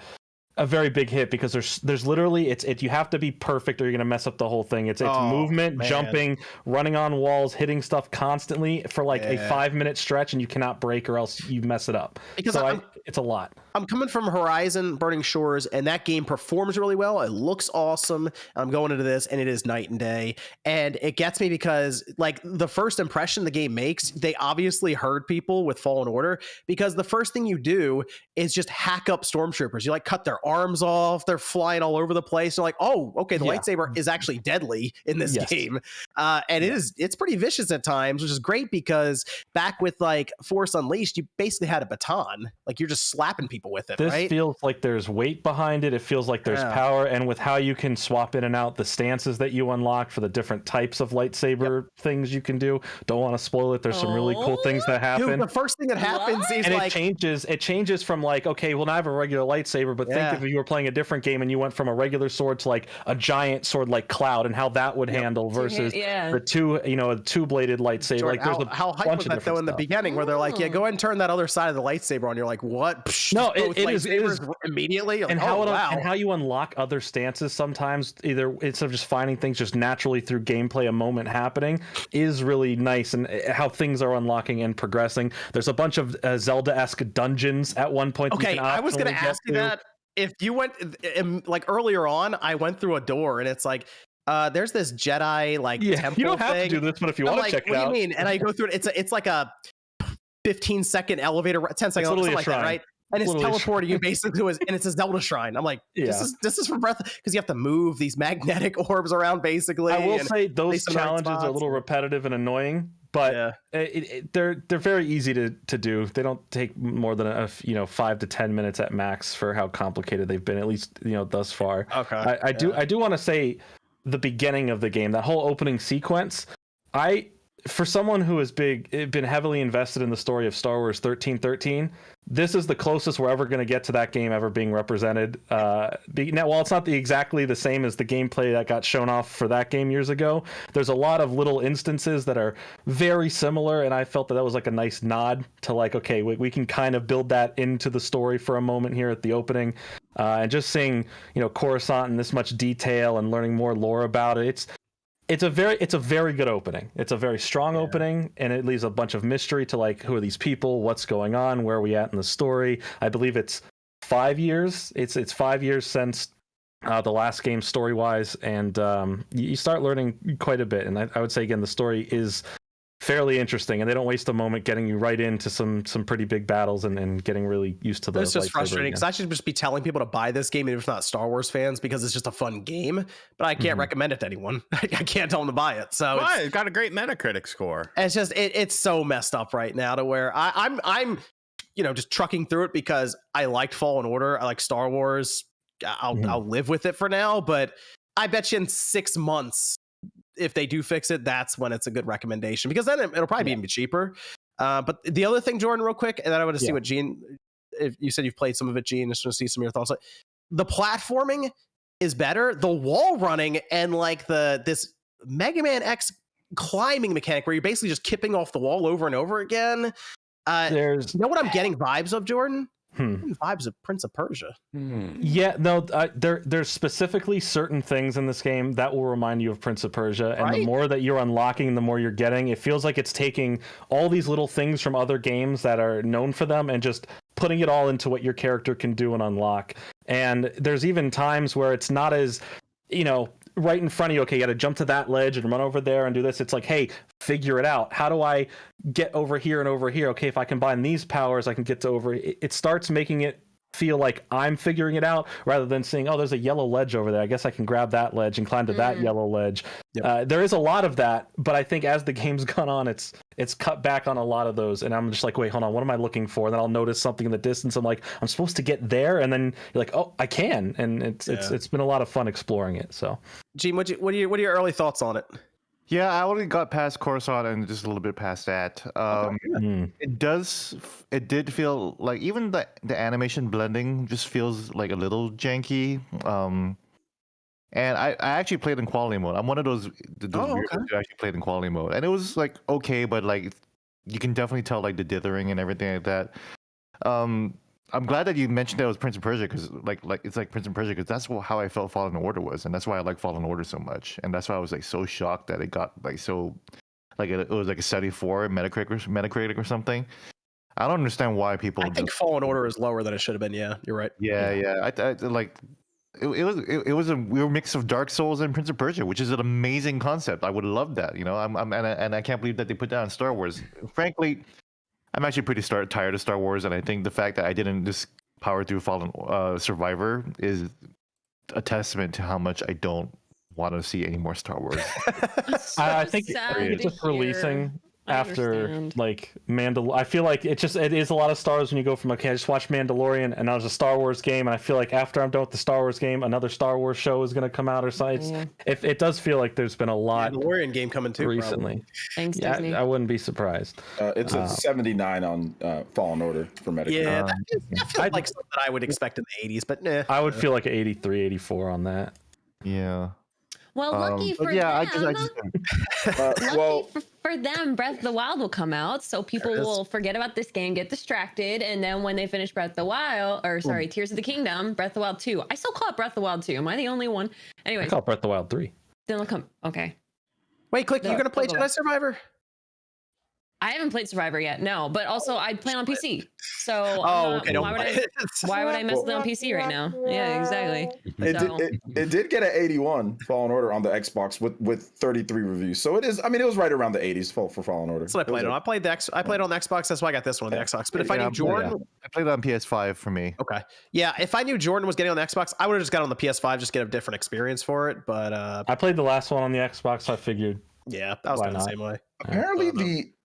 hit, because there's literally you have to be perfect or you're going to mess up the whole thing. It's movement, jumping, running on walls, hitting stuff constantly for like a 5-minute stretch, and you cannot break or else you mess it up. Because it's a lot. I'm coming from Horizon Burning Shores, and that game performs really well. It looks awesome. I'm going into this, and it is night and day. And it gets me because, like, the first impression the game makes, they obviously heard people with Fallen Order, because the first thing you do is just hack up stormtroopers. You, like, cut their arms off. They're flying all over the place. You're like, oh, okay, the lightsaber is actually deadly in this game. And it's pretty vicious at times, which is great, because back with, like, Force Unleashed, you basically had a baton. Like, you're just slapping people with it. This right? feels like there's weight behind it. It feels like there's power, and with how you can swap in and out the stances that you unlock for the different types of lightsaber things you can do. Don't want to spoil it. There's some really cool things that happen. Dude, the first thing that happens is, and like, it changes from, like, okay, well, now I have a regular lightsaber, but think if you were playing a different game and you went from a regular sword to, like, a giant sword like Cloud, and how that would handle versus the two-bladed lightsaber. Jordan, like, there's how hype was that though in the beginning, where they're like, yeah, go ahead and turn that other side of the lightsaber on. You're like, what? Psh, no, it is immediately. And how you unlock other stances sometimes, either instead of just finding things just naturally through gameplay, a moment happening, is really nice. And how things are unlocking and progressing. There's a bunch of Zelda-esque dungeons at one point. Okay, I was going to ask you that. If you went, like, earlier on, I went through a door and it's like, there's this Jedi, like, temple you don't have thing. to do this, but if you want to check it out. What do you mean? And I go through it. It's like a 15-second elevator, 10-second, something like that, right? And it's teleporting you basically to and it's a Zelda shrine. I'm like, this is from Breath, because you have to move these magnetic orbs around, basically. I will say those challenges are a little repetitive and annoying, but they're very easy to do. They don't take more than 5 to 10 minutes at max for how complicated they've been, at least thus far. Okay, I do want to say the beginning of the game, that whole opening sequence, for someone who has been heavily invested in the story of Star Wars 1313, this is the closest we're ever going to get to that game ever being represented. Now, while it's not exactly the same as the gameplay that got shown off for that game years ago, there's a lot of little instances that are very similar, and I felt that was like a nice nod to, like, okay, we can kind of build that into the story for a moment here at the opening. And just seeing, Coruscant in this much detail and learning more lore about it, it's a very good opening. It's a very strong opening, and it leaves a bunch of mystery to, like, who are these people, what's going on, where are we at in the story. I believe it's 5 years. It's 5 years since the last game story wise, and you start learning quite a bit. And I would say, again, the story is fairly interesting, and they don't waste a moment getting you right into some pretty big battles and getting really used to those. It's just frustrating, because I should just be telling people to buy this game, even if not Star Wars fans, because it's just a fun game, but I can't recommend it to anyone. I can't tell them to buy it. So it's got a great Metacritic score. It's just it's so messed up right now, to where I'm just trucking through it because I liked Fallen Order. I like Star Wars. I'll live with it for now, but I bet you in 6 months, if they do fix it, that's when it's a good recommendation, because then it'll probably be even cheaper. But the other thing, Jordan, real quick, and then I want to see what Gene, if you said you've played some of it, Gene, just want to see some of your thoughts. The platforming is better. The wall running and, like, this Mega Man X climbing mechanic, where you're basically just kipping off the wall over and over again. You know what I'm getting vibes of, Jordan? Vibes of Prince of Persia. Yeah, no, there's specifically certain things in this game that will remind you of Prince of Persia, and the more that you're unlocking, the more you're getting. It feels like it's taking all these little things from other games that are known for them and just putting it all into what your character can do and unlock. And there's even times where it's not as, right in front of you, okay, you got to jump to that ledge and run over there and do this. It's like, hey, figure it out. How do I get over here and over here? Okay, if I combine these powers, I can get to over. It starts making it feel like I'm figuring it out, rather than seeing, oh, there's a yellow ledge over there, I guess I can grab that ledge and climb to that yellow ledge. There is a lot of that, but I think as the game's gone on, it's cut back on a lot of those, and I'm just like, wait, hold on, what am I looking for? And then I'll notice something in the distance, I'm like, I'm supposed to get there, and then you're like, oh, I can. And it's been a lot of fun exploring it. So Gene, what are your early thoughts on it? Yeah, I already got past Coruscant and just a little bit past that. It did feel like even the animation blending just feels like a little janky. And I actually played in quality mode. I'm one of those weirdos who actually played in quality mode, and it was like okay, but like you can definitely tell like the dithering and everything like that. I'm glad that you mentioned that it was Prince of Persia, because like it's like Prince of Persia, because that's how I felt Fallen Order was, and that's why I like Fallen Order so much, and that's why I was like so shocked that it got like so, like it was like a 74 Metacritic or something. I don't understand why people. I think Fallen Order is lower than it should have been. Yeah, you're right. Yeah. I like. It was a weird mix of Dark Souls and Prince of Persia, which is an amazing concept. I would love that, you know. And I can't believe that they put that on Star Wars. Frankly, I'm actually pretty tired of Star Wars, and I think the fact that I didn't just power through Fallen Survivor is a testament to how much I don't want to see any more Star Wars. I think it's just releasing after like I feel like it is a lot of stars when you go from okay, I just watched Mandalorian and now there's a Star Wars game, and I feel like after I'm done with the Star Wars game, another Star Wars show is going to come out or something. It does feel like there's been a lot. Mandalorian game coming too recently. Probably. Thanks, Disney. I wouldn't be surprised. It's a 79 on Fallen Order for Metacritic. Yeah, that feels like something I would expect in the 80s, but nah. I would feel like 83, 84 on that. Yeah. Well, lucky for for them, Breath of the Wild will come out, so people will forget about this game, get distracted, and then when they finish Breath of the Wild, Tears of the Kingdom, Breath of the Wild 2. I still call it Breath of the Wild 2. Am I the only one? Anyway, I call it Breath of the Wild 3. Then they'll come. Okay. Wait, Click, you're gonna play Jedi Survivor? I haven't played Survivor yet, no, but also I play on PC. So okay, why would I mess with it on PC right now? Yeah, exactly. It did get an 81 Fallen Order on the Xbox with 33 reviews. So it is. I mean, it was right around the 80s for Fallen Order. That's what I played on. I played on the Xbox. That's why I got this one on the Xbox. But if I knew Jordan, I played it on PS5 for me. Okay, yeah. If I knew Jordan was getting on the Xbox, I would have just got on the PS5, just get a different experience for it. But I played the last one on the Xbox, so I figured. Yeah, I was kind of the same way. Apparently,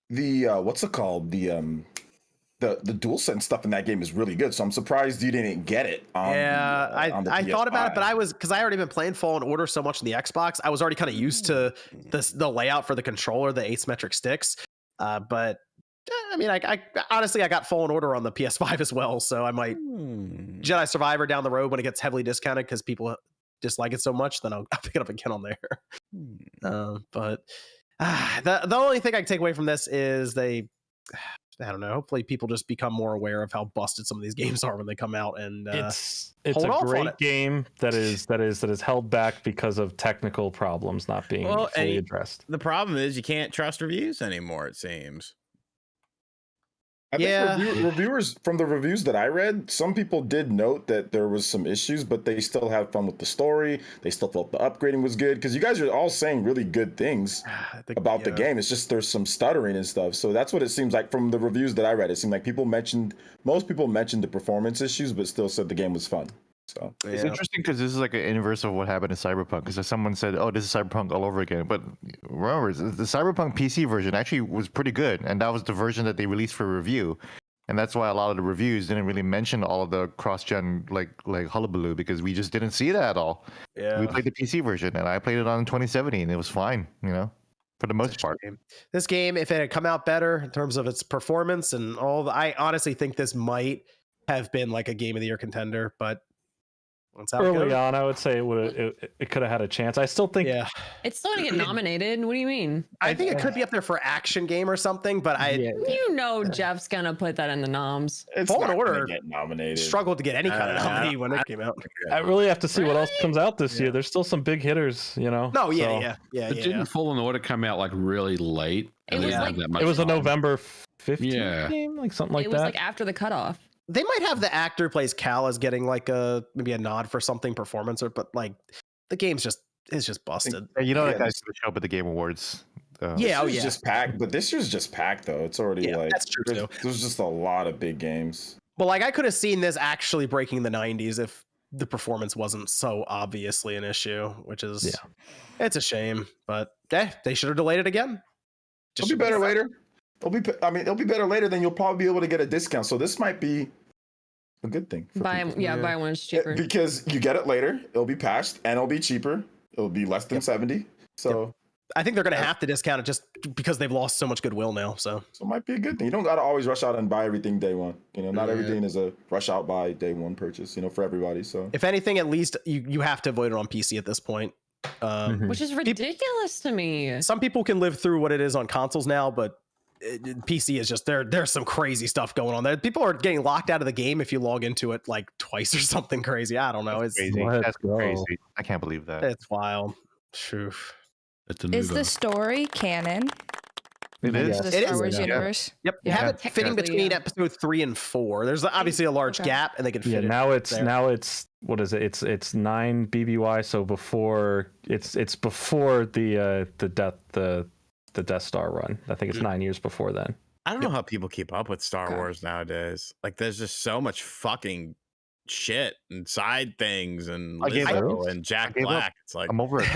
the what's it called, the DualSense stuff in that game is really good, so I'm surprised you didn't get it on I thought about it, but I was, because I already been playing Fallen Order so much on the Xbox, I was already kind of used to the layout for the controller, the asymmetric sticks, but I mean, I honestly I got Fallen Order on the PS5 as well, so I might Jedi Survivor down the road when it gets heavily discounted because people dislike it so much, then I'll pick it up again on there. But the only thing I can take away from this is I don't know, hopefully people just become more aware of how busted some of these games are when they come out, and it's a great game that is held back because of technical problems not being fully addressed. The problem is you can't trust reviews anymore, it seems. I think reviewers, from the reviews that I read, some people did note that there was some issues, but they still had fun with the story. They still felt the upgrading was good, because you guys are all saying really good things about the game. It's just there's some stuttering and stuff. So that's what it seems like from the reviews that I read. It seemed like most people mentioned the performance issues, but still said the game was fun. So it's interesting because this is like an inverse of what happened in Cyberpunk. Because someone said, "Oh, this is Cyberpunk all over again," but remember, the Cyberpunk PC version actually was pretty good, and that was the version that they released for review, and that's why a lot of the reviews didn't really mention all of the cross-gen like hullabaloo, because we just didn't see that at all. Yeah, we played the PC version, and I played it on 2070, and it was fine, you know, for the most part. This game, if it had come out better in terms of its performance and all, I honestly think this might have been like a Game of the Year contender, but. Early on, I would say it could have had a chance. I still think it's still gonna get nominated. What do you mean? I think it could be up there for action game or something, but Jeff's gonna put that in the noms. Fallen Order get nominated. Struggled to get any kind of nominee when it came out. I really have to see what else comes out this year. There's still some big hitters, you know. No, But didn't Fallen Order come out like really late? It was a November 15th game, like something like that. It was like after the cutoff. They might have the actor who plays Cal as getting like maybe a nod for something performance, but like the game's just busted. You know, that guy's gonna show up at the Game Awards. Just packed, but this year's just packed though. It's already that's true too. There's just a lot of big games. But like I could have seen this actually breaking the 90s if the performance wasn't so obviously an issue, which is it's a shame. But they should have delayed it again. It'll be better later. It'll be better later. Then you'll probably be able to get a discount. So this might be a good thing. Buy one, it's cheaper. Because you get it later. It'll be patched and it'll be cheaper. It'll be less than 70. So I think they're going to have to discount it just because they've lost so much goodwill now. So it might be a good thing. You don't got to always rush out and buy everything day one. You know, not everything is a rush out buy day one purchase, you know, for everybody. So if anything, at least you have to avoid it on PC at this point. Which is ridiculous to me. Some people can live through what it is on consoles now, but PC is just there's some crazy stuff going on there. People are getting locked out of the game if you log into it like twice or something crazy. I don't know. It's crazy. That's crazy. I can't believe that. It's wild. Is the story canon? It is. The It Star is, Wars yeah. universe. Yep, they Yeah. have it fitting Technically, between yeah. episode 3 and 4. There's obviously a large Okay. gap, and they could fit Yeah, it. now it's there. what is it? It's 9 BBY. So before it's before the Death Star run. I think it's 9 years before then. I don't know how people keep up with Star Okay. Wars nowadays. Like, there's just so much fucking shit and side things and I gave Lizzo up. and Jack I gave up. Black. It's like, I'm over it.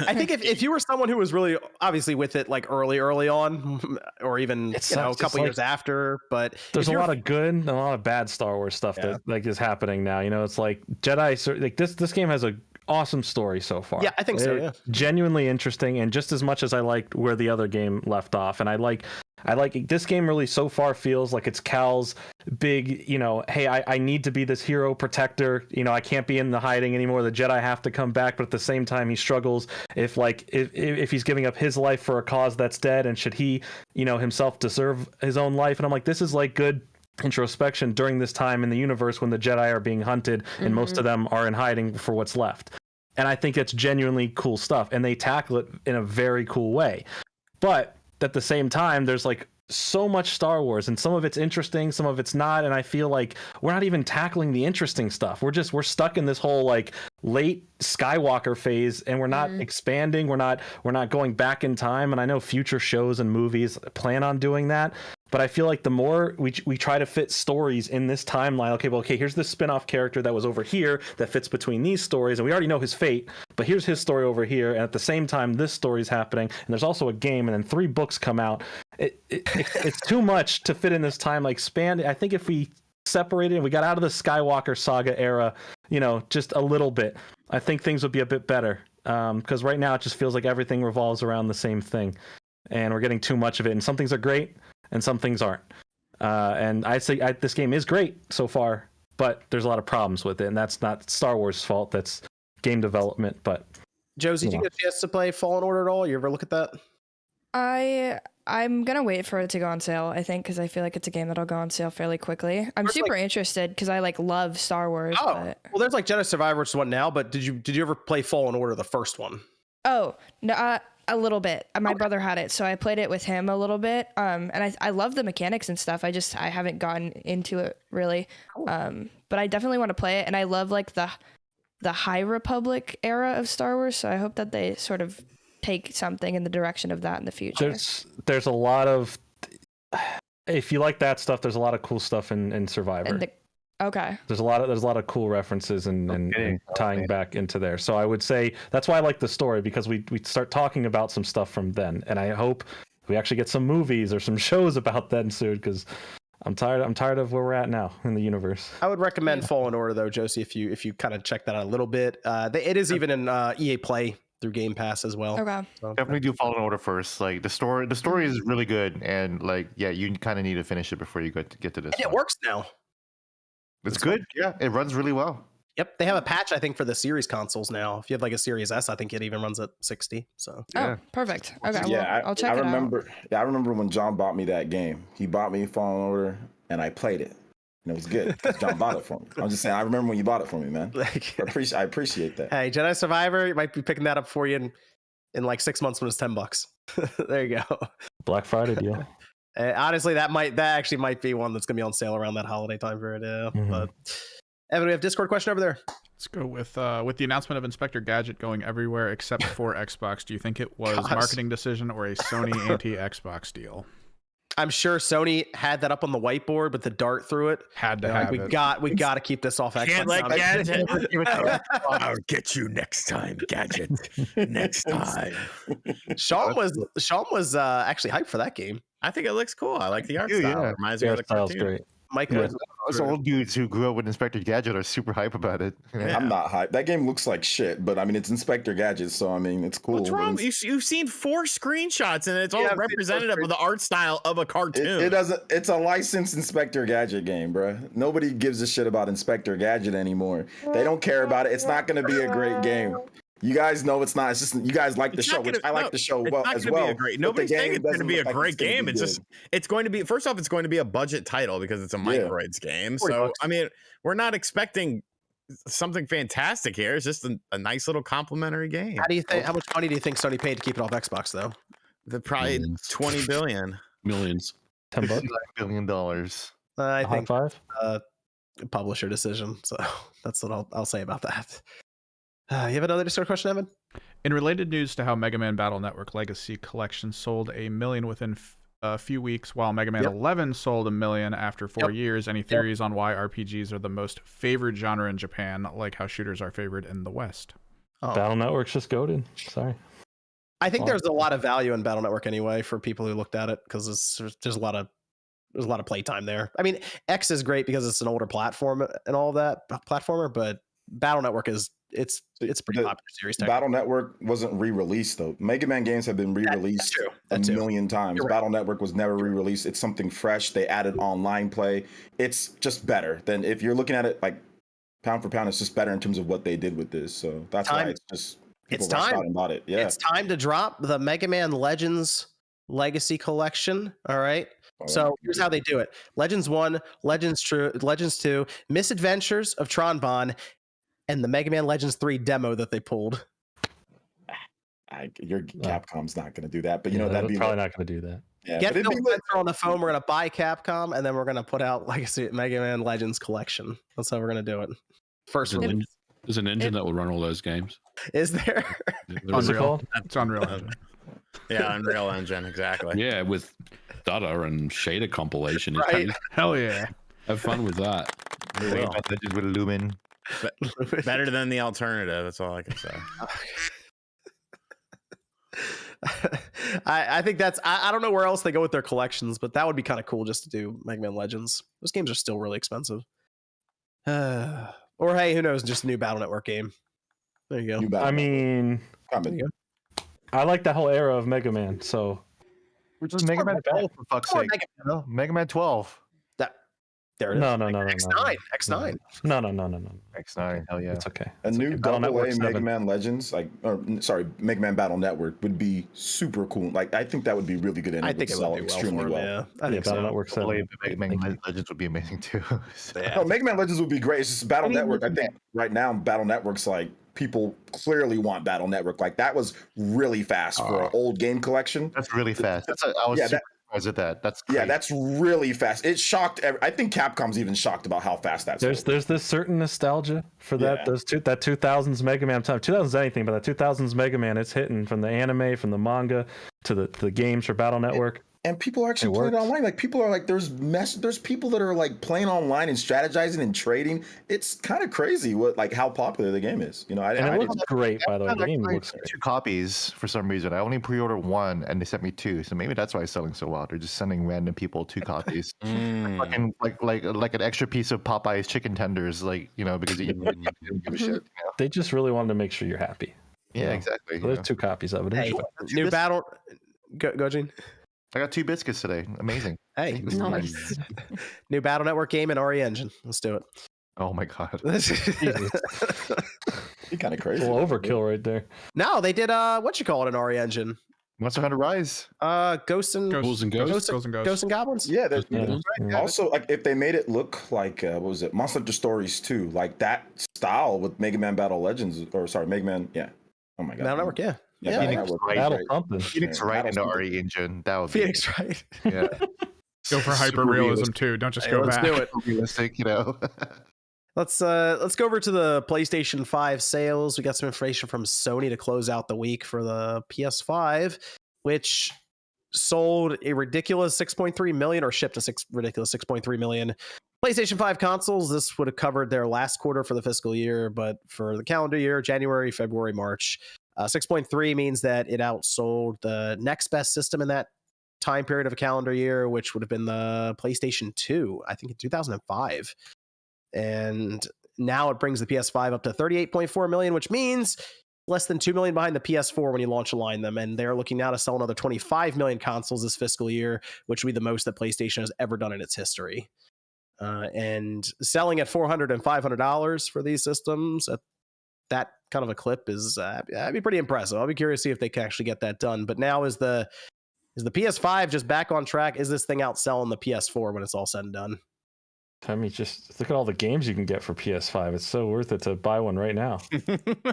I think if you were someone who was really obviously with it like early on, or even It you know, a sucks. couple It's years after, but There's if a you're- lot of good and a lot of bad Star Wars stuff Yeah. that like is happening now. You know, it's like like this game has a awesome story so far. Yeah, I think so, yeah. Genuinely interesting, and just as much as I liked where the other game left off, and I like this game really so far feels like it's Cal's big, you know, hey, I need to be this hero protector, you know, I can't be in the hiding anymore, the Jedi have to come back, but at the same time he struggles if he's giving up his life for a cause that's dead, and should he, you know, himself deserve his own life. And I'm like, this is like good introspection during this time in the universe when the Jedi are being hunted and most of them are in hiding for what's left. And I think it's genuinely cool stuff, and they tackle it in a very cool way. But at the same time, there's like so much Star Wars, and some of it's interesting, some of it's not, and I feel like we're not even tackling the interesting stuff. We're stuck in this whole like late Skywalker phase, and we're not expanding, we're not going back in time. And I know future shows and movies plan on doing that, but I feel like the more we try to fit stories in this timeline, okay, here's this spin-off character that was over here that fits between these stories, and we already know his fate, but here's his story over here, and at the same time this story's happening, and there's also a game, and then 3 books come out. It's too much to fit in this time. Like, expand. I think if we separated and we got out of the Skywalker saga era, you know, just a little bit, I think things would be a bit better. Because right now it just feels like everything revolves around the same thing, and we're getting too much of it. And some things are great, and some things aren't. And I say this game is great so far, but there's a lot of problems with it, and that's not Star Wars' fault. That's game development. But Josie, did you get a chance to play Fallen Order at all? You ever look at that? I'm gonna wait for it to go on sale, I think, because I feel like it's a game that'll go on sale fairly quickly. I'm There's, super interested because I like love Star Wars. Oh, But... well, there's like Jedi Survivor, which is one now. But did you ever play Fallen Order, the first one? Oh no, a little bit. My brother had it, so I played it with him a little bit. And I love the mechanics and stuff. I haven't gotten into it really. But I definitely want to play it, and I love like the High Republic era of Star Wars. So I hope that they sort of take something in the direction of that in the future. There's a lot of, if you like that stuff, there's a lot of cool stuff in Survivor. Okay. There's a lot of cool references and tying back into there. So I would say that's why I like the story, because we start talking about some stuff from then, and I hope we actually get some movies or some shows about that soon, because I'm tired of where we're at now in the universe. I would recommend Fallen Order though, Josie, if you kind of check that out a little bit. It is even in EA Play through Game Pass as well. Okay. So, Definitely do Fallen Order first. Like the story is really good, and like you kind of need to finish it before you get to this. and it one. works now. It's good. Yeah, it runs really well. Yep, they have a patch I think for the Series consoles now. If you have like a Series S, I think it even runs at 60. So Oh, perfect. Okay. Yeah, Well, I'll check I it remember. Yeah, I remember when John bought me that game. He bought me Fallen Order, and I played it, and it was good. 'Cause John bought it for me. I'm just saying. I remember when you bought it for me, man. like, I appreciate that. hey, Jedi Survivor, you might be picking that up for you in like 6 months when it's $10. There you go. Black Friday deal. Honestly, that actually might be one that's gonna be on sale around that holiday time period. Yeah, Mhm. but Evan, we have Discord question over there. Let's go with the announcement of Inspector Gadget going everywhere except for Xbox. Do you think it was Gosh. marketing decision or a Sony anti-Xbox deal? I'm sure Sony had that up on the whiteboard with the dart through it. Had to They're like, have we it. got to keep this off Xbox. Can't let now." Gadget. I'll get you next time, Gadget. Next time. Sean was actually hyped for that game. I think it looks cool. I like the art Yeah, style. yeah. Reminds me of the Style's cartoon. great. Mike Yeah. was Us old dudes who grew up with Inspector Gadget are super hype about it. Yeah. I'm not hyped. That game looks like shit, but I mean, it's Inspector Gadget, so I mean, it's cool. What's but wrong? it's- You've seen 4 screenshots, and it's all Yeah, I've seen 4 representative of the art style of a cartoon. It doesn't. It's a licensed Inspector Gadget game, bro. Nobody gives a shit about Inspector Gadget anymore. They don't care about it. It's not going to be a great game. You guys know it's not. It's just you guys like the It's show, not which gonna- I like no, the show It's well not as gonna well. be a great. but the Nobody's saying game it's going to doesn't be a look like great gonna game. be It's good. just it's going to be. First off, it's going to be a budget title because it's a microids game. $40. So I mean, we're not expecting something fantastic here. It's just a nice little complimentary game. How much money do you think Sony paid to keep it off Xbox though? The probably Millions. 20 billion. Millions. $10. $69 billion. I High think five. publisher decision. So that's what I'll say about that. You have another Discord question, Evan? In related news to how Mega Man Battle Network Legacy Collection sold 1 million within a few weeks, while Mega Man 11 sold 1 million after 4 years, any theories on why RPGs are the most favored genre in Japan, like how shooters are favored in the West? Battle Network's just goated. Sorry. I think there's a lot of value in Battle Network anyway for people who looked at it, because there's a lot of playtime there. I mean, X is great because it's an older platform and all of that platformer, but Battle Network is it's a pretty popular series. Battle Network wasn't re-released though. Mega Man games have been re-released a million times. Battle Network was never re-released. It's something fresh. They added online play. It's just better than, if you're looking at it like pound for pound, it's just better in terms of what they did with this. So that's why it's just people rushed out and bought it. Yeah, it's time to drop the Mega Man Legends Legacy Collection. All right. So here's how they do it: Legends 1, Legends 2, Misadventures of Tron Bon, and the Mega Man Legends 3 demo that they pulled. Your Capcom's not going to do that, but you know that'd be probably not going to do that. Yeah, Get Phil Spencer on the phone. We're going to buy Capcom, and then we're going to put out Legacy Mega Man Legends Collection. That's how we're going to do it. First release. There's an engine that will run all those games. Is there? Unreal. It's Unreal Engine. Yeah, Unreal Engine, exactly. Yeah, with data and shader compilation. Right. Hell yeah. Have fun with that. Legends with Lumen. Better than the alternative. That's all I can say. I think that's I don't know where else they go with their collections, but that would be kind of cool just to do Mega Man Legends. Those games are still really expensive. Or hey, who knows? Just a new Battle Network game. There you go. I mean, I like that whole era of Mega Man. So we're just Mega Man 12 for fuck's sake. Mega Man 12. There it is. No. X9. X9. No. X9. Hell yeah. It's okay. A new Battle Network Mega 7. Man Legends, Mega Man Battle Network would be super cool. Like, I think that would be really good. And I think it would do extremely well. Yeah, I think Battle so. Network 7. Mega Man Legends would be amazing too. No, Mega Man Legends would be great. It's just Battle Network. I think right now Battle Network's like, people clearly want Battle Network. Like, that was really fast for an old game collection. That's really fast. I was surprised at that. That's great. That's really fast. It shocked. I think Capcom's even shocked about how fast that's. There's this certain nostalgia for that. That 2000s Mega Man time. 2000s anything, but that 2000s Mega Man, it's hitting from the anime, from the manga to the games for Battle Network. And people are actually playing it online. Like, people are like, there's people that are like playing online and strategizing and trading. It's kind of crazy how popular the game is. You know, it looks great, by the way. The game looks great. 2 copies for some reason. I only pre-ordered 1, and they sent me 2. So maybe that's why it's selling so well. They're just sending random people 2 copies, like an extra piece of Popeye's chicken tenders, because you didn't give a shit. You know? They just really wanted to make sure you're happy. Yeah, exactly. So there's 2 copies of it. Hey, new Battle. Go, Gene. I got 2 biscuits today. Amazing. Hey, nice. New Battle Network game and RE Engine. Let's do it. Oh my god. You're kind of crazy. A little overkill right there. No, they did an RE Engine. Monster Hunter Rise. Ghosts and Goblins. Yeah, also, like, if they made it look like Monster Hunter Stories 2, like that style with Mega Man Battle Legends, Mega Man, oh my god, Battle Network, yeah. Phoenix right into RE Engine. That would Phoenix right. Yeah. Go for hyper realism too. Don't just go back. Let's do it. Realistic, Let's go over to the PlayStation 5 sales. We got some information from Sony to close out the week for the PS5, which sold a ridiculous 6.3 million, or shipped a ridiculous 6.3 million PlayStation 5 consoles. This would have covered their last quarter for the fiscal year, but for the calendar year, January, February, March, 6.3 means that it outsold the next best system in that time period of a calendar year, which would have been the PlayStation 2, I think in 2005. And now it brings the PS5 up to 38.4 million, which means less than 2 million behind the PS4 when you launch align them. And they're looking now to sell another 25 million consoles this fiscal year, which would be the most that PlayStation has ever done in its history. And selling at $400 and $500 for these systems at that kind of a clip is that'd be pretty impressive. I'll be curious to see if they can actually get that done. But now is the PS5 just back on track? Is this thing outselling the PS4 when it's all said and done? I mean, just look at all the games you can get for PS5. It's so worth it to buy one right now.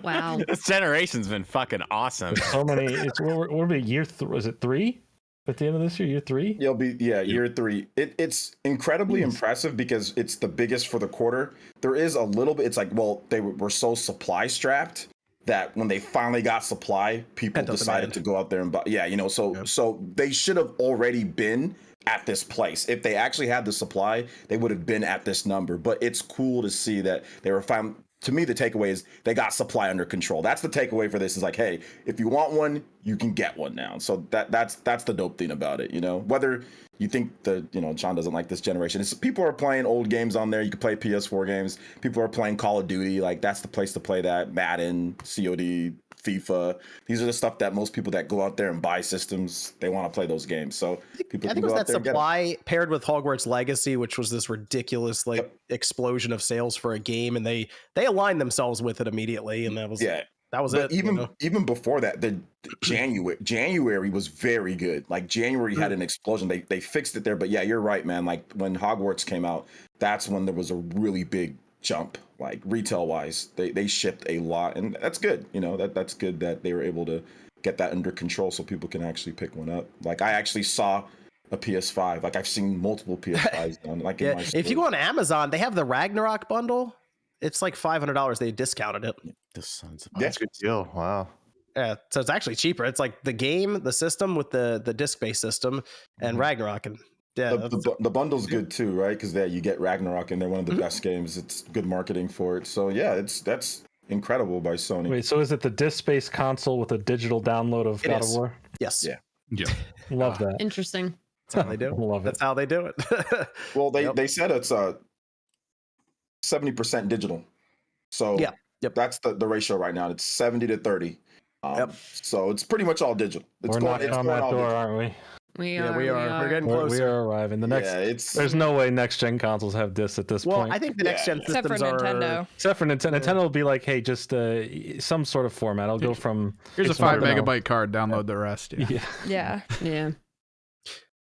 Wow. This generation's been fucking awesome. So many. It's what be year? Was it 3 at the end of this year? Year 3? You'll be year 3. It's incredibly impressive because it's the biggest for the quarter. There is a little bit. It's like, well, they were so supply strapped that when they finally got supply, people decided to go out there and buy. Yeah, so they should have already been at this place. If they actually had the supply, they would have been at this number. But it's cool to see that they were fine. To me, the takeaway is they got supply under control. That's the takeaway for this. Is like, hey, if you want one, you can get one now. So that's the dope thing about it. Whether you think John doesn't like this generation, people are playing old games on there. You can play PS4 games. People are playing Call of Duty. Like, that's the place to play that. Madden, COD, FIFA. These are the stuff that most people that go out there and buy systems, they want to play those games. So people I think it was that supply paired with Hogwarts Legacy, which was this ridiculous explosion of sales for a game, and they aligned themselves with it immediately, and that was it. Even before that, the January was very good. Like, January had an explosion. They fixed it there, but yeah, you're right, man. Like, when Hogwarts came out, that's when there was a really big jump, like retail wise. They shipped a lot, and that's good. That's good that they were able to get that under control so people can actually pick one up. Like, I actually saw a PS5. Like, I've seen multiple PS5s done. Like, in my store. If you go on Amazon, they have the Ragnarok bundle. It's like $500. They discounted it. The sons of That's a good deal. Wow. Yeah, so it's actually cheaper. It's like the game, the system with the disc-based system, and Ragnarok, and the bundle's good too, right? Because you get Ragnarok, and they're one of the best games. It's good marketing for it. So yeah, that's incredible by Sony. Wait, so is it the disc-based console with a digital download of God of War? Yes. Yeah. Love that. Interesting. That's how they do it. Love it. That's how they do it. Well, they said it's 70% digital. So that's the ratio right now. It's 70 to 30. So it's pretty much all digital. We're knocking on that door, aren't we? We are. We're getting closer. We are arriving. There's no way next gen consoles have discs at this point. I think the next gen systems Except for Nintendo. Except for Nintendo. Nintendo will be like, hey, just some sort of format. I'll go from here's a 5 megabyte card. Download the rest. Yeah.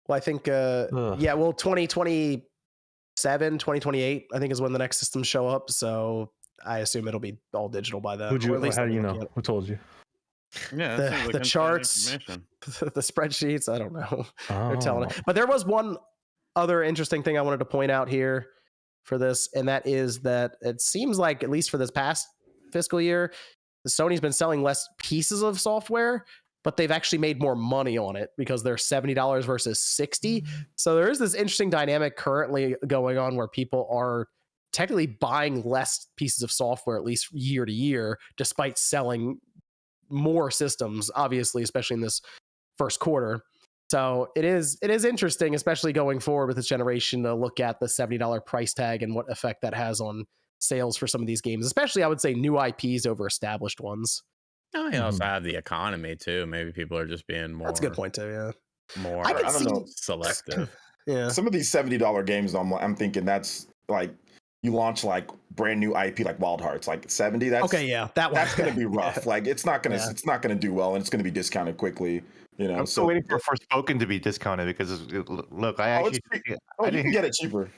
Well, I think 2027, 2028, I think is when the next systems show up. So I assume it'll be all digital by then. How do you know? Who told you? Yeah, the charts, the spreadsheets. I don't know. They're telling it. But there was one other interesting thing I wanted to point out here for this, and that is that it seems like, at least for this past fiscal year, Sony's been selling less pieces of software, but they've actually made more money on it because they're $70 versus $60. So there is this interesting dynamic currently going on where people are technically buying less pieces of software, at least year to year, despite selling more systems, obviously, especially in this first quarter. So it is interesting, especially going forward with this generation, to look at the $70 price tag and what effect that has on sales for some of these games, especially I would say new IPs over established ones. Oh, you also have the economy too. Maybe people are just being more. That's a good point too. Yeah, more. I don't know, selective. Yeah, some of these $70 games, I'm thinking that's like, you launch like brand new IP like Wild Hearts, like 70. That's okay. Yeah, that's gonna be rough. Like, it's not gonna do well, and it's gonna be discounted quickly. I'm still waiting for Forspoken to be discounted because look, I didn't get it cheaper.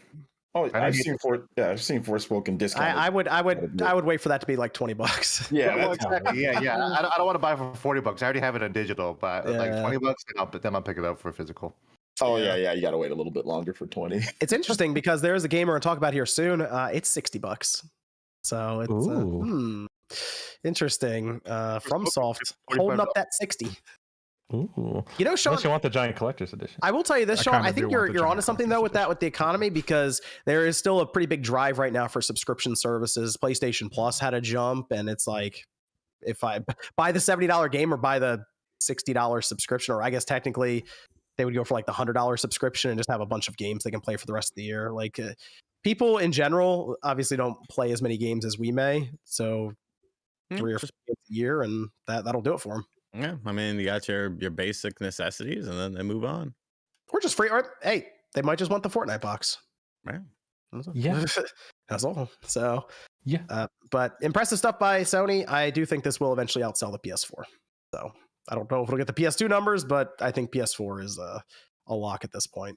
Oh, I've seen Forspoken discounted. I would wait for that to be like $20. Yeah, exactly. I don't want to buy it for $40. I already have it on digital, but like $20, then I'll pick it up for physical. Oh yeah, you gotta wait a little bit longer for 20. It's interesting because there is a game we're gonna talk about here soon. It's $60, so it's interesting. FromSoft holding up that 60. Ooh. Sean, unless you want the giant collector's edition. I will tell you this, Sean. I think you're onto something though with the economy, because there is still a pretty big drive right now for subscription services. PlayStation Plus had a jump, and it's like, if I buy the $70 game or buy the $60 subscription, or I guess technically they would go for like the $100 subscription and just have a bunch of games they can play for the rest of the year. Like, people in general obviously don't play as many games as we may, so 3 or 4 games a year, and that'll do it for them. Yeah, I mean, you got your basic necessities, and then they move on. Or just free. Or hey, they might just want the Fortnite box. Right. Yeah, that's all. So yeah, but impressive stuff by Sony. I do think this will eventually outsell the PS4. So I don't know if it'll get the PS2 numbers, but I think PS4 is a lock at this point.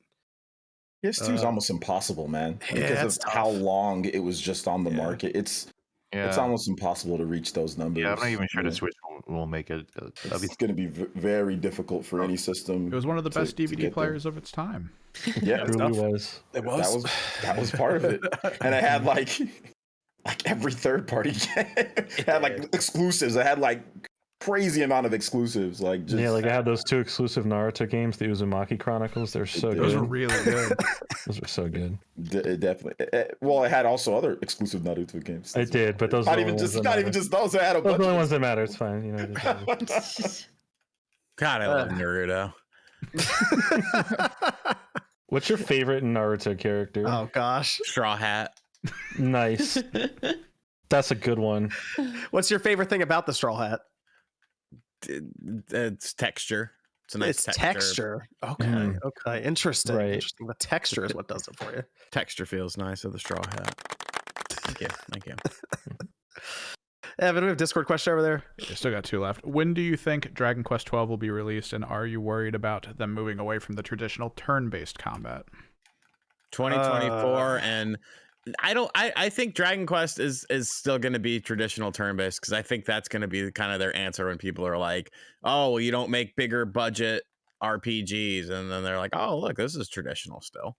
PS2 is almost impossible, man, Yeah, because of how long it was just on the market. It's almost impossible to reach those numbers. Yeah, I'm not even sure the Switch will make it. It's going to be very difficult for any system. It was one of the best DVD players of its time. Yeah, It really was. It was. That was part of it, and it had like every third party game. It had like exclusives. It had like crazy amount of exclusives. Like just, Yeah, like I had those 2 exclusive Naruto games, the Uzumaki Chronicles. They're so good. Those were really good. Those were so good. it definitely. Well, it had also other exclusive Naruto games. I did, but those Not are even the just ones not even just those. It had a those are bunch the of ones that matter. It's fine, you know. God, I love Naruto. What's your favorite Naruto character? Oh gosh. Straw Hat. Nice. That's a good one. What's your favorite thing about the Straw Hat? It's texture. It's a nice It's texture. Okay. Okay. Interesting. Right. Interesting. The texture is what does it for you. Texture feels nice of the Straw Hat. Thank you. Thank you. Evan, we have a Discord question over there. I still got 2 left. When do you think Dragon Quest XII will be released, and are you worried about them moving away from the traditional turn-based combat? 2024 and I think Dragon Quest is still going to be traditional turn-based, because I think that's going to be kind of their answer when people are like, oh, well, you don't make bigger budget RPGs, and then they're like, oh, look, this is traditional still.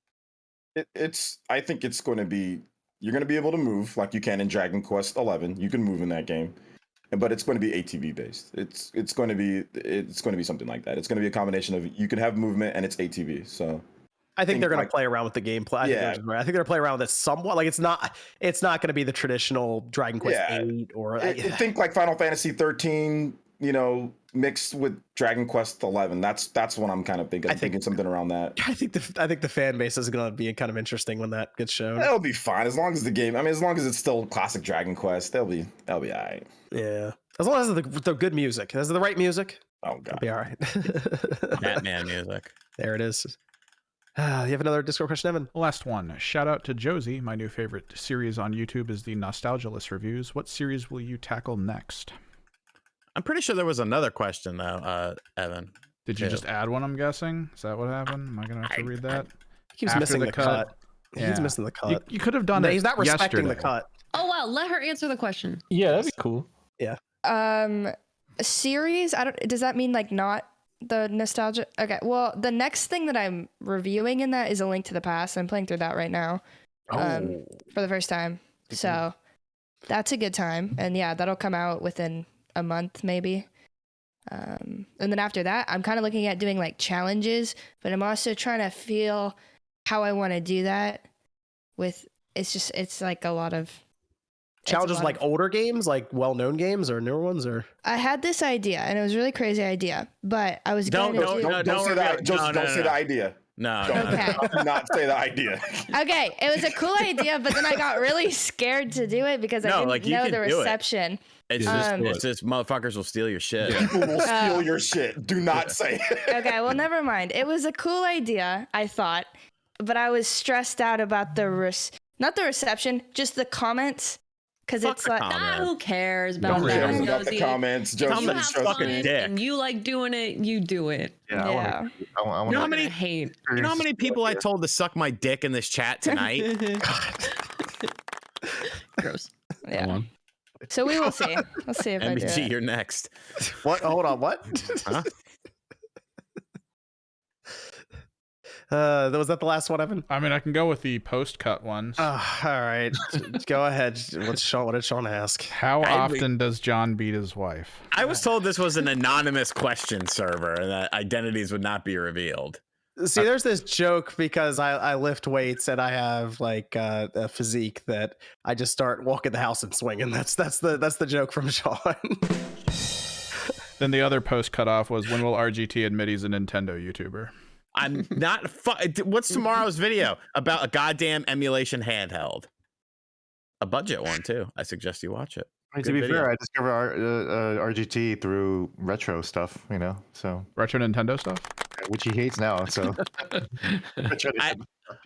I think it's going to be, you're going to be able to move like you can in Dragon Quest 11. You can move in that game, but it's going to be ATV based. It's going to be something like that. It's going to be a combination of, you can have movement and it's ATV. So I think they're going to play around with the gameplay. I think they're going to play around with it somewhat. Like it's not going to be the traditional Dragon Quest 8 or I think like Final Fantasy 13, mixed with Dragon Quest 11. That's what I'm kind of thinking. I'm thinking something around that. I think the fan base is going to be kind of interesting when that gets shown. That'll be fine as long as the game. I mean, as long as it's still classic Dragon Quest, that'll be all right. Yeah, as long as the good music, as the right music. Oh god, it'll be all right. Batman music. There it is. You have another Discord question, Evan? Last one. Shout out to Josie. My new favorite series on YouTube is the Nostalgia List Reviews. What series will you tackle next? I'm pretty sure there was another question though, Evan. Did you just add one, I'm guessing? Is that what happened? Am I going to have to read that? He keeps missing the cut. Yeah. He's missing the cut. You could have done it. He's not respecting yesterday. the cut. Oh wow, let her answer the question. Yeah, that'd be cool. Yeah. A series? Does that mean like not the nostalgia? Okay. Well, the next thing that I'm reviewing in that is A Link to the Past. I'm playing through that right now. For the first time. So that's a good time. And yeah, that'll come out within a month maybe. And then after that, I'm kind of looking at doing like challenges, but I'm also trying to feel how I want to do that with it's like a lot of challenges, like older games, like well-known games or newer ones, or I had this idea and it was a really crazy idea, but I was don't say the idea. No. Okay. Do not say the idea. Okay, it was a cool idea, but then I got really scared to do it because I didn't know the reception. It's just motherfuckers will steal your shit. People will steal your shit. Do not say it. Okay, well, never mind. It was a cool idea, I thought, but I was stressed out about not the reception, just the comments. Because it's like, who cares about that? About the comments. If you have fun and you like doing it, you do it. Yeah. You know how many people I told to suck my dick in this chat tonight? Gross. Yeah. So we will see. Let's see if I do it. You're next. What? Hold on. What? Huh? Was that the last one, Evan? I mean, I can go with the post-cut ones. All right. Go ahead. What did Sean ask? How often does John beat his wife? I was told this was an anonymous question server and that identities would not be revealed. See, there's this joke because I lift weights and I have like a physique that I just start walking the house and swinging. That's the joke from Sean. Then the other post cut off was, when will RGT admit he's a Nintendo YouTuber? I'm not. What's tomorrow's video about? A goddamn emulation handheld, a budget one too. I suggest you watch it. I mean, to be fair, I discovered RGT through retro stuff, so retro Nintendo stuff, which he hates now. So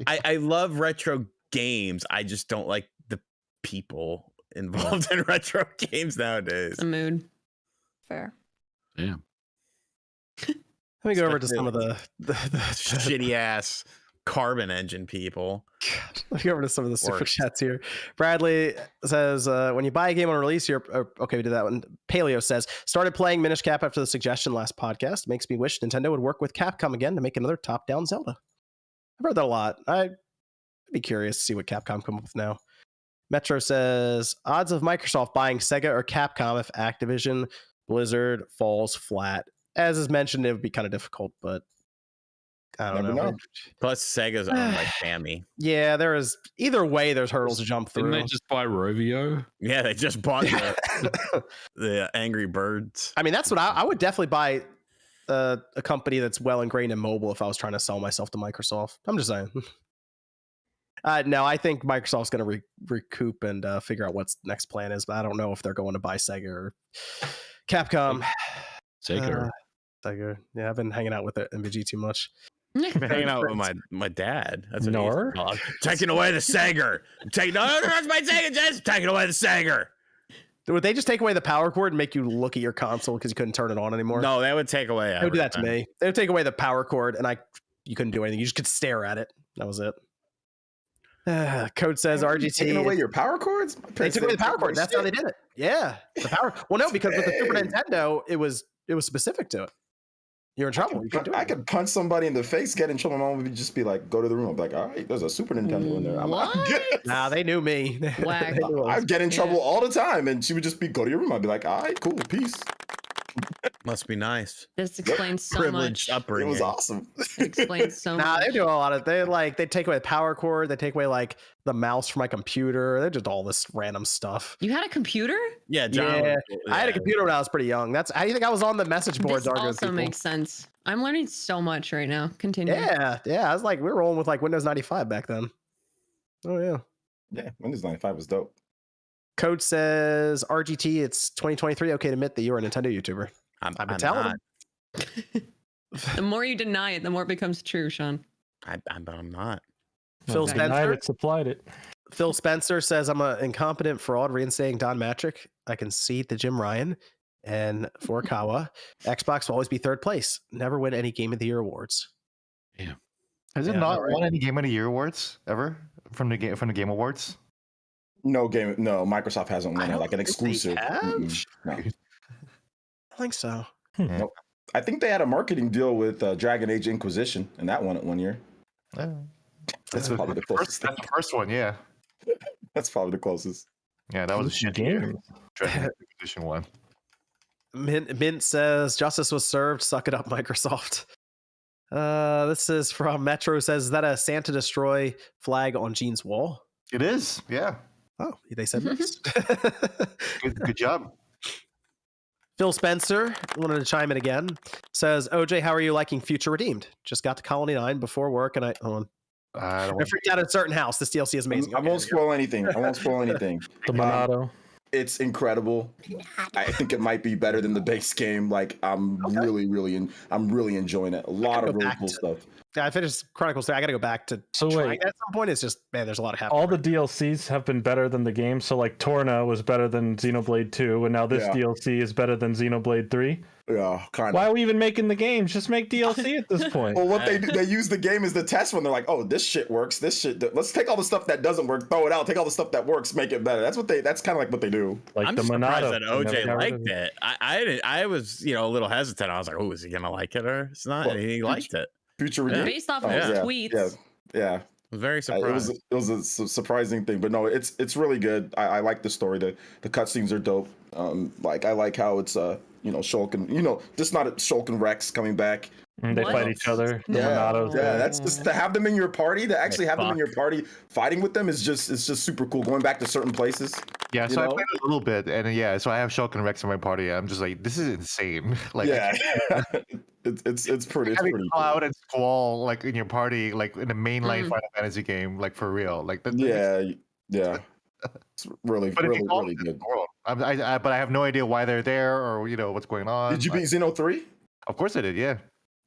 I love retro games. I just don't like the people involved in retro games nowadays. The mood. Fair. Yeah. Let me go over to some of the shitty ass carbon engine people. Let's go over to some of the super Works. chats here. Bradley says, when you buy a game on release, okay, we did that one. Paleo says, started playing Minish Cap after the suggestion last podcast. Makes me wish Nintendo would work with Capcom again to make another top-down Zelda. I've heard that a lot. I'd be curious to see what Capcom come up with now. Metro says, odds of Microsoft buying Sega or Capcom if Activision Blizzard falls flat. As is mentioned, it would be kind of difficult, but I don't know. Plus, Sega's owned by Sammy. Yeah, there is. Either way, there's hurdles to jump through. Didn't they just buy Rovio? Yeah, they just bought the Angry Birds. I mean, that's what I would definitely buy a company that's well ingrained in mobile if I was trying to sell myself to Microsoft. I'm just saying. No, I think Microsoft's going to recoup and figure out what's next plan is, but I don't know if they're going to buy Sega or Capcom. Sega. Sega. Yeah, I've been hanging out with MVG too much. I've been hanging out with my dad. That's what Nor? taking away the Sega. No, that's my Sega, just taking away the Sega. Would they just take away the power cord and make you look at your console because you couldn't turn it on anymore? No, they would take away. They would do that to me. They would take away the power cord and you couldn't do anything. You just could stare at it. That was it. Code says RGT. Taking away your power cords? They took away the power cord. That's how they did it. Yeah, the power. Well, no, because with the Super Nintendo, it was specific to it. You're in trouble. I could punch somebody in the face, get in trouble. My mom would just be like, "Go to the room." I'd be like, "All right, there's a Super Nintendo in there." Nah, they knew me. Whack. I'd get in trouble all the time, and she would just be, "Go to your room." I'd be like, "All right, cool, peace." Must be nice. This explains so Privileged much. upbringing. It was awesome. It explains so Nah, much. they do a lot of. They take away the power cord. They take away like the mouse from my computer. They're just all this random stuff. You had a computer? Yeah, John. Yeah, I had a computer when I was pretty young. That's how do you think I was on the message boards This arguing with also people? makes sense. I'm learning so much right now. Continue. Yeah. I was like, we were rolling with like Windows 95 back then. Oh yeah. Yeah, Windows 95 was dope. Code says RGT. It's 2023. Okay to admit that you're a Nintendo YouTuber. I've been telling them. The more you deny it, the more it becomes true, Sean. I'm not. Phil Denied Spencer. it, supplied it. Phil Spencer says I'm an incompetent fraud reinstating Don Matrick. I concede to Jim Ryan and Furukawa. Xbox will always be third place. Never win any Game of the Year awards. Has it not won any Game of the Year awards ever from the Game Awards? No, Microsoft hasn't won like an exclusive. No. I think so. Nope. I think they had a marketing deal with Dragon Age Inquisition, and that won it one year. That's probably the closest. That's the first one, yeah. That's probably the closest. Yeah, that was a shit game. Dragon Age Inquisition one. Mint says justice was served. Suck it up, Microsoft. This is from Metro. Says, is that a Santa Destroy flag on Gene's wall? It is, yeah. Oh, they said this. Good job. Phil Spencer wanted to chime in again. Says, OJ, how are you liking Future Redeemed? Just got to Colony 9 before work, and I freaked out at a certain house. This DLC is amazing. I won't spoil anything. The Monado. It's incredible. I think it might be better than the base game. Like I'm really enjoying it. A lot of really cool stuff. Yeah, I finished Chronicles 3. I got to go back to trying it at some point. It's just, man, there's a lot of happening. All the DLCs have been better than the game. So like Torna was better than Xenoblade 2, and now this DLC is better than Xenoblade 3. Yeah, kind of. Why are we even making the games? Just make DLC at this point. Well, what they do, they use the game as the test when they're like, oh, this shit works. Let's take all the stuff that doesn't work, throw it out. Take all the stuff that works, make it better. That's kind of like what they do. Like I'm the surprised Monado. that OJ liked it. I was a little hesitant. I was like, oh, is he gonna like it or it's not? And he liked it. Future Redeemed. Based off of his tweets. Yeah. I was very surprised. It was a surprising thing, but no, it's really good. I like the story. The cutscenes are dope. Like I like how it's Shulk and just not Shulk and Rex coming back. And they fight each other. The Yeah, Monados. that's just to have them in your party. To actually have them in your party fighting with them is just super cool. Going back to certain places. Yeah, so I played a little bit, and so I have Shulk and Rex in my party. I'm just like, this is insane. Like, it's pretty. Having Cloud and Squall like in your party, like in a mainline Final Fantasy game, like for real. Like yeah. It's really really good. But I have no idea why they're there or what's going on. Did you beat Xeno 3? Of course I did. Yeah.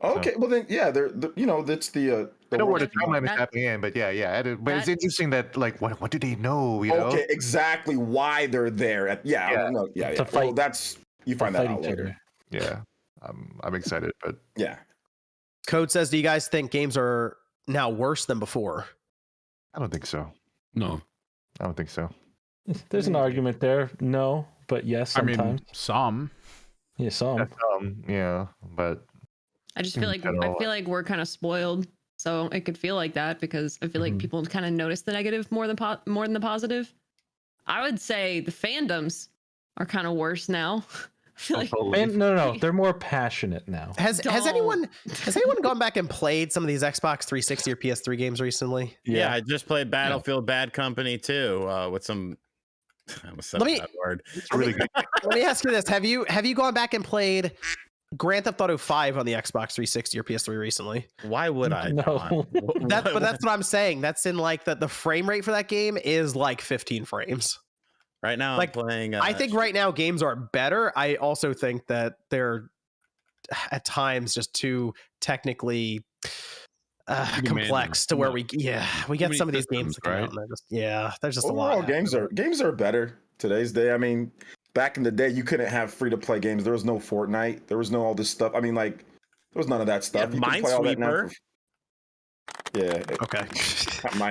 Okay, well then, yeah, that's the. I know where the timeline is happening in, but yeah. But it's interesting that like, what do they know? Okay, exactly why they're there. To fight. Well, that's you find that out later. Yeah, I'm excited, but yeah. Code says, do you guys think games are now worse than before? I don't think so. No. I don't think so. There's an argument there. No, but yes, sometimes. I mean, some. Yeah, some. Yeah, but I just feel like we're kind of spoiled, so it could feel like that because I feel like people kind of notice the negative more than the positive. I would say the fandoms are kind of worse now. I feel like no, they're more passionate now. Has anyone gone back and played some of these Xbox 360 or PS3 games recently? Yeah, I just played Battlefield Bad Company 2 with some. I almost said that word. It's really good. Let me ask you this: Have you gone back and played Grand Theft Auto 5 on the Xbox 360 or PS3 recently? Why would I? No. That's what I'm saying. That's in like the frame rate for that game is like 15 frames. Right now, like, I'm playing. I think right now games are better. I also think that they're at times just too technically complex to where we get some of these games to come out and there's just overall, a lot. Games are better today's day. I mean, back in the day, you couldn't have free to play games. There was no Fortnite. There was no all this stuff. I mean, like, there was none of that stuff. Yeah, Minesweeper. Yeah. Okay.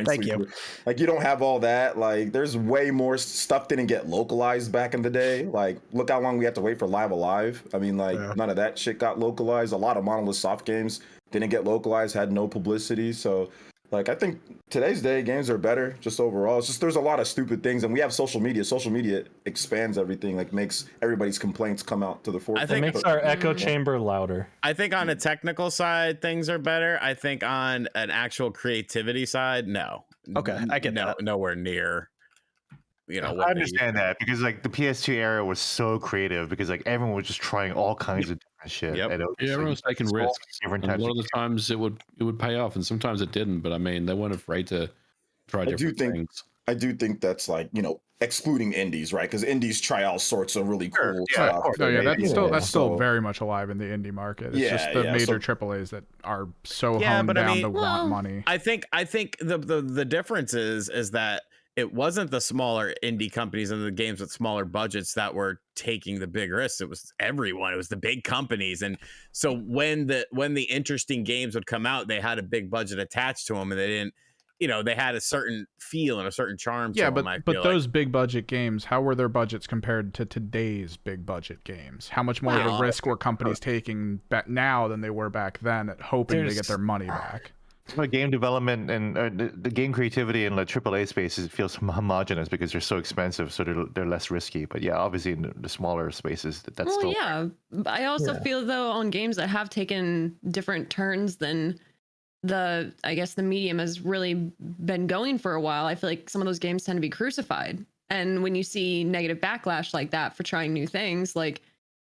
Thank you. Like, you don't have all that. Like, there's way more stuff didn't get localized back in the day. Like, look how long we had to wait for Live Alive. I mean, like, none of that shit got localized. A lot of Monolith Soft games didn't get localized, had no publicity. So, like, I think today's day games are better just overall. It's just there's a lot of stupid things, and we have social media. Social media expands everything, like makes everybody's complaints come out to the forefront. It makes our echo chamber louder. I think on a technical side, things are better. I think on an actual creativity side, no. Okay, I get that. Nowhere near. You know, I understand that because like the PS2 era was so creative because like everyone was just trying all kinds of different shit. Yep. And it was just, Everyone was taking risks. different And a types lot of the times it would pay off, and sometimes it didn't. But I mean, they weren't afraid to try different things. I do think that's like, you know, excluding indies, right? Because indies try all sorts of really cool stuff. That's still very much alive in the indie market. It's just the major AAAs that are so honed down to want money. I think the difference is that it wasn't the smaller indie companies and the games with smaller budgets that were taking the big risks. It was everyone. It was the big companies. And so when the interesting games would come out, they had a big budget attached to them, and they didn't, you know, they had a certain feel and a certain charm to them. But those big budget games, how were their budgets compared to today's big budget games? How much more of a risk were companies taking back now than they were back then at hoping to get their money back? Game development and the game creativity in the AAA spaces, it feels homogenous because they're so expensive, so they're less risky. But yeah, obviously in the smaller spaces, that's still. Yeah, I also feel though on games that have taken different turns than the medium has really been going for a while. I feel like some of those games tend to be crucified, and when you see negative backlash like that for trying new things, like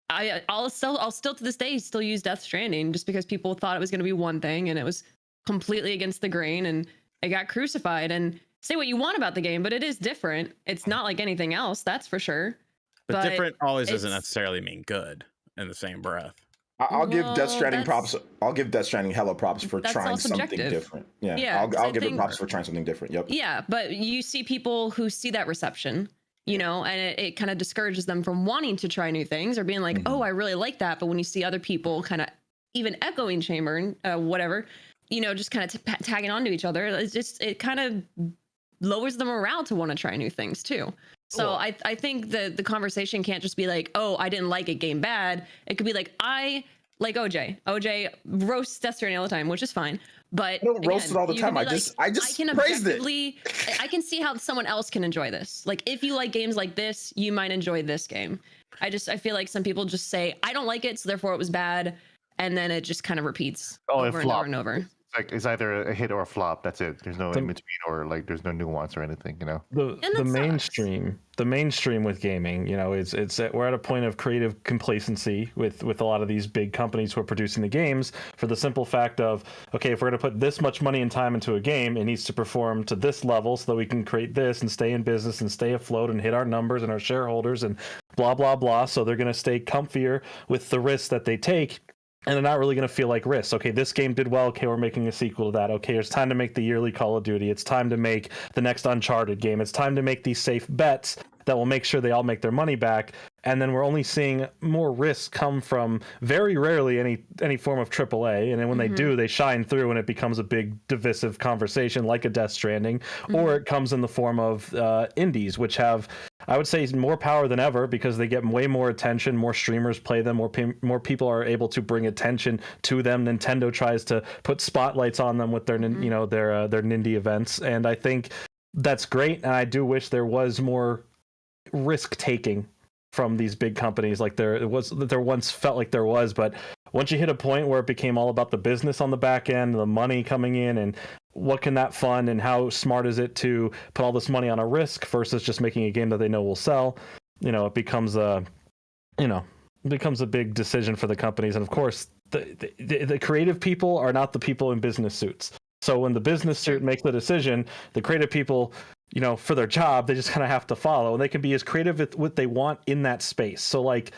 I'll still to this day still use Death Stranding just because people thought it was going to be one thing and it was completely against the grain and it got crucified. And say what you want about the game, but it is different. It's not like anything else, that's for sure. But different always doesn't necessarily mean good in the same breath. I'll give Death Stranding props. I'll give Death Stranding hella props for trying something different. I'll give it props for trying something different. Yep. Yeah, but you see people who see that reception, you know, and it kind of discourages them from wanting to try new things or being like, oh, I really like that. But when you see other people kind of even echoing chamber, whatever, you know, just kind of tagging onto each other, it kind of lowers the morale to want to try new things too. So I think the conversation can't just be like, oh, I didn't like a game bad. It could be like, I like OJ. OJ roasts Death Stranding all the time, which is fine. But I don't roast it all the time. I just praised it. I can see how someone else can enjoy this. Like if you like games like this, you might enjoy this game. I feel like some people just say, I don't like it, so therefore it was bad. And then it just kind of repeats over and over and over. It's either a hit or a flop. That's it. There's no in between, or like there's no nuance or anything. You know, the mainstream with gaming. You know, we're at a point of creative complacency with a lot of these big companies who are producing the games for the simple fact of, okay, if we're going to put this much money and time into a game, it needs to perform to this level so that we can create this and stay in business and stay afloat and hit our numbers and our shareholders and blah blah blah. So they're going to stay comfier with the risks that they take. And they're not really going to feel like risks. Okay, this game did well. Okay, we're making a sequel to that. Okay, it's time to make the yearly Call of Duty. It's time to make the next Uncharted game. It's time to make these safe bets. that will make sure they all make their money back. And then we're only seeing more risk come from very rarely any form of AAA. And then when they do, they shine through and it becomes a big divisive conversation like a Death Stranding, or it comes in the form of indies, which have, I would say, more power than ever because they get way more attention, more streamers play them, more people are able to bring attention to them. Nintendo tries to put spotlights on them with their their Nindy events, and I think that's great. And I do wish there was more risk taking from these big companies like there once felt like there was. But once you hit a point where it became all about the business on the back end, the money coming in, and what can that fund and how smart is it to put all this money on a risk versus just making a game that they know will sell, it becomes a big decision for the companies. And of course the creative people are not the people in business suits. So when the business suit makes the decision, the creative people, for their job, they just kind of have to follow, and they can be as creative with what they want in that space. So like,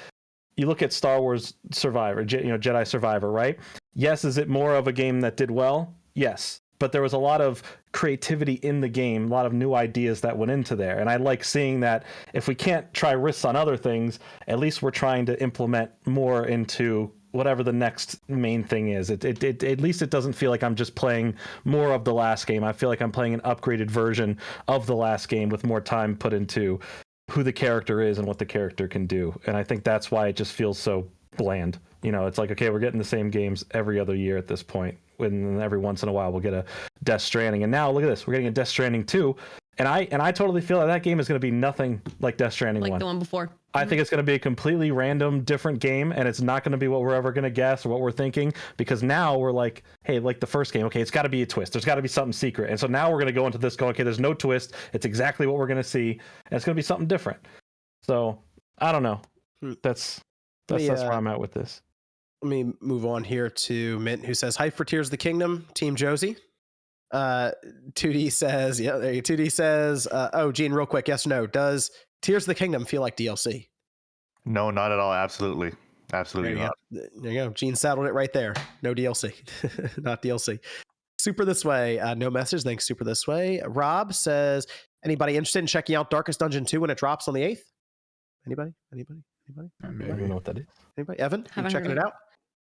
you look at Star Wars Survivor, Jedi Survivor, right? Yes, is it more of a game that did well? Yes, but there was a lot of creativity in the game, a lot of new ideas that went into there. And I like seeing that if we can't try risks on other things, at least we're trying to implement more into whatever the next main thing is. At least it doesn't feel like I'm just playing more of the last game. I feel like I'm playing an upgraded version of the last game with more time put into who the character is and what the character can do. And I think that's why it just feels so bland. It's like, okay, we're getting the same games every other year at this point. When every once in a while we'll get a Death Stranding. And now look at this, we're getting a Death Stranding 2. And I totally feel that game is going to be nothing like Death Stranding 1. Like the one before. I think it's going to be a completely random, different game, and it's not going to be what we're ever going to guess or what we're thinking, because now we're like, hey, like the first game, okay, it's got to be a twist. There's got to be something secret. And so now we're going to go into this going, okay, there's no twist. It's exactly what we're going to see, and it's going to be something different. So I don't know. That's where I'm at with this. Let me move on here to Mint, who says, hype for Tears of the Kingdom, Team Josie. 2D says, yeah, there you go. 2D says, oh, Gene, real quick, yes or no, does Tears of the Kingdom feel like DLC? No, not at all. Absolutely not. There you go. Gene saddled it right there. No DLC. Not DLC. Super This Way, no message. Thanks, Super This Way. Rob says, anybody interested in checking out Darkest Dungeon 2 when it drops on the 8th? Anybody? I don't even know what that is. Anybody? Evan, you checking it out?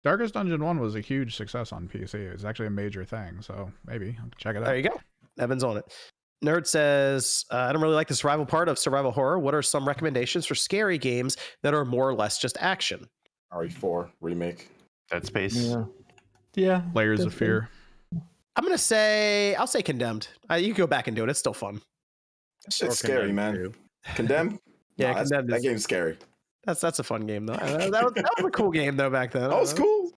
Darkest Dungeon 1 was a huge success on PC. It was actually a major thing, so maybe I'll check it out. There you go. Evan's on it. Nerd says, I don't really like the survival part of survival horror. What are some recommendations for scary games that are more or less just action? RE4 remake. Dead Space. Yeah. Layers of Fear. I'll say Condemned. You can go back and do it. It's still fun. That shit's scary, man. Condemned? Yeah, Nah, Condemned. That game's scary. That's a fun game though. That was a cool game though back then. That was cool.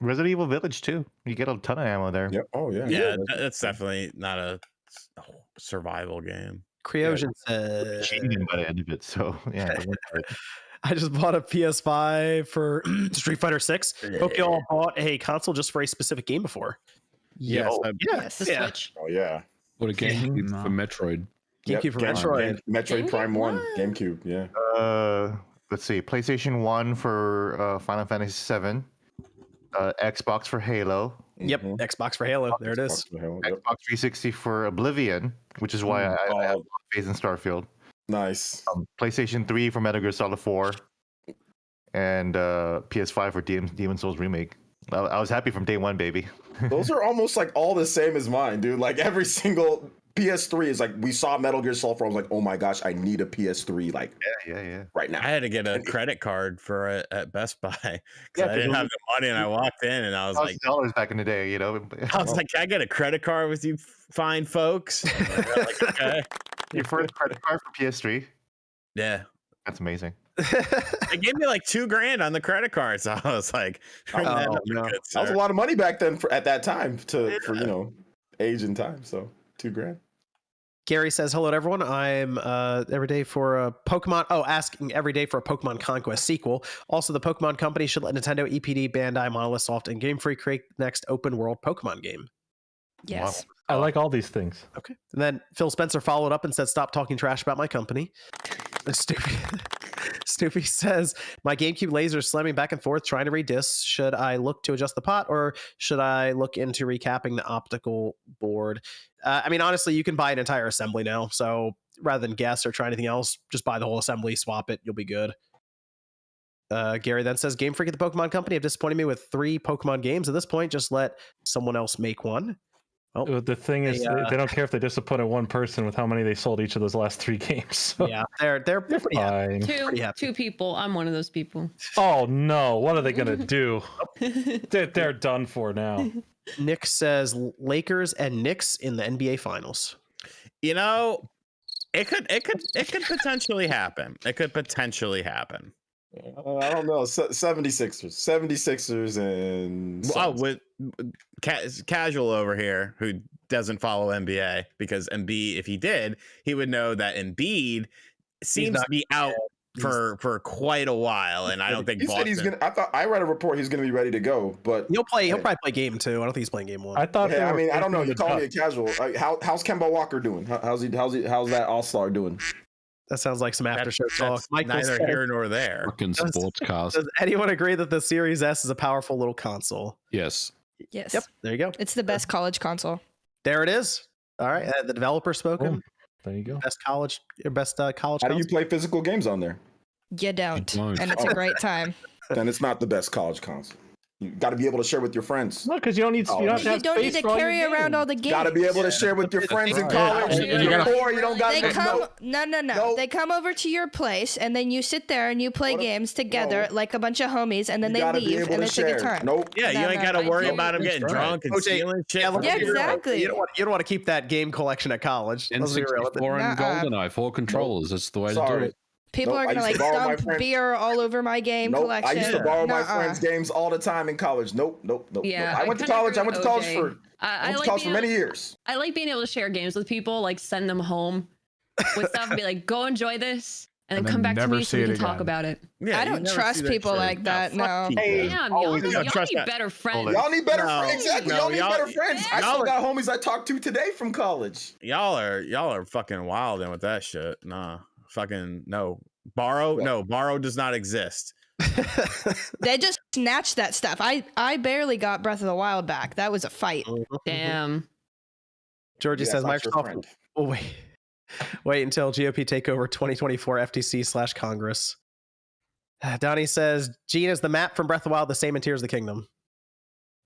Resident Evil Village too. You get a ton of ammo there. Yep. Oh yeah. Yeah, that's definitely not a survival game. Creosion says, cheating by the end of it. So yeah. I just bought a PS5 for Street Fighter 6. Hope you all bought a console just for a specific game before. Yes. The Switch. Oh yeah. What a game for Metroid. GameCube for Metroid. Metroid Prime 1. GameCube. Yeah. Let's see. PlayStation 1 for Final Fantasy VII. Xbox for Halo. Yep. Xbox for Halo. There it is. Xbox 360 for Oblivion, which is why I have faith in Starfield. Nice. PlayStation 3 for Metal Gear Solid 4. And PS5 for Demon's Souls Remake. I was happy from day one, baby. Those are almost like all the same as mine, dude. Like every single PS3 is like, we saw Metal Gear Solid 4. I was like, oh my gosh, I need a PS3 like yeah right now. I had to get a credit card for it at Best Buy because I didn't have the money, and I walked in and I was like, $1,000 back in the day, you know. I was like, can I get a credit card with you fine folks? Like, okay. Your first credit card for PS3? Yeah. That's amazing. They gave me like $2,000 on the credit card, so I was like, that was a lot of money back then at that time for age and time. So $2,000. Gary says, hello to everyone. I'm every day for a Pokemon. Oh, asking every day for a Pokemon Conquest sequel. Also, the Pokemon Company should let Nintendo, EPD, Bandai, Monolith Soft, and Game Freak create the next open world Pokemon game. Yes. Wow. I like all these things. Okay. And then Phil Spencer followed up and said, stop talking trash about my company. That's stupid. Snoopy says, my GameCube laser is slamming back and forth trying to read discs. Should I look to adjust the pot or should I look into recapping the optical board? I mean, honestly, you can buy an entire assembly now. So rather than guess or try anything else, just buy the whole assembly, swap it. You'll be good. Gary then says, Game Freak at the Pokemon Company have disappointed me with 3 Pokemon games. At this point, just let someone else make one. Well, the thing is, they don't care if they disappointed one person with how many they sold each of those last 3 games. So Yeah, they're pretty happy. fine. Two people. I'm one of those people. Oh no, what are they gonna do? They're done for now. Nick says Lakers and Knicks in the NBA Finals. You know, it could potentially happen. It could potentially happen. I don't know. 76ers and with casual over here who doesn't follow NBA, because Embiid, if he did, he would know that Embiid seems to be out for quite a while, and I don't think he said he's gonna. I read a report he's gonna be ready to go, but He'll probably play game 2. I don't think he's playing game 1. I thought. I mean, I don't know. You You called me a casual. Like, how's Kemba Walker doing? How's that All-Star doing? That sounds like some after show talk. That's neither here nor there. Fucking SportsCast. Does anyone agree that the Series S is a powerful little console? Yes. Yes. Yep. There you go. It's the best college console. There it is. All right. The developer spoken. Boom. There you go. Best college college. How do you console? play physical games on there? You don't. You don't. And it's a great time. Then it's not the best college console. You got to be able to share with your friends. No, because you don't need. Oh, You don't, have to You have don't need space to for all your carry around games. all the games. Got to be able to share with your friends in college. And If you you're gotta- poor, you don't got They to come no. no. They come over to your place and then you sit there and you play What a- games together no. like a bunch of homies and then You they gotta be leave able and to it's a good share. time. Nope. Yeah, you No, ain't no, got to I worry do. about him getting That's right. drunk and OJ, stealing shit. yeah, from Yeah, let's be people. real. exactly. You don't want to keep that game collection at college. Let's be real. N64 and Nuh-uh. GoldenEye, 4 controllers. That's the way to do Sorry. it. People Nope, are I gonna used like to borrow my dump friend- beer all over my game Nope. collection. I used to borrow my Nuh-uh. friends' games all the time in college. Nope. Yeah, I went to kinda college. I agree went to with college OJ. for. I went to college for being many able- years. I like being able to share games with people, like send them home with stuff and be like, go enjoy this, and And then come then back to never me so see we it can talk again. about it. Yeah, I you don't never trust see that people shit. like that, fuck no. people. Hey, Damn, always y'all don't trust need that. better friends. Y'all need better No, friends. Exactly. no, y'all need y'all- better friends. I y'all still are- got homies I talked to today from college. Y'all are fucking wilding with that shit. Nah, fucking no. Borrow? What? No, borrow does not exist. They just snatched that stuff. I barely got Breath of the Wild back. That was a fight. Damn. Georgie Yeah, says that's your Microsoft friend. will wait until GOP takeover 2024 FTC/Congress. Donnie says, Gene, is the map from Breath of the Wild the same in Tears of the Kingdom?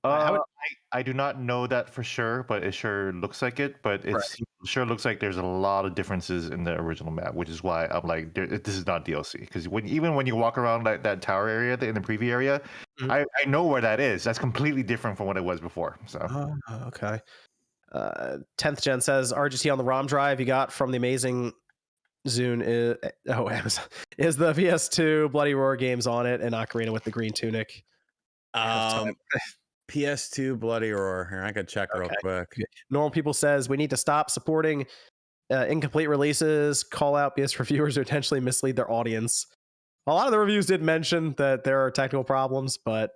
I do not know that for sure, but it sure looks like it. But it sure looks like there's a lot of differences in the original map, which is why I'm like, this is not DLC. Because even when you walk around that tower area in the preview area, I know where that is. That's completely different from what it was before. So Oh, okay. 10th Gen says, RGT on the ROM drive you got from the amazing Zune Amazon is the PS2 Bloody Roar games on it and Ocarina with the green tunic. PS2 Bloody Roar. Here, I could check real quick. Normal People says we need to stop supporting incomplete releases, call out PS reviewers who intentionally mislead their audience. A lot of the reviews did mention that there are technical problems, but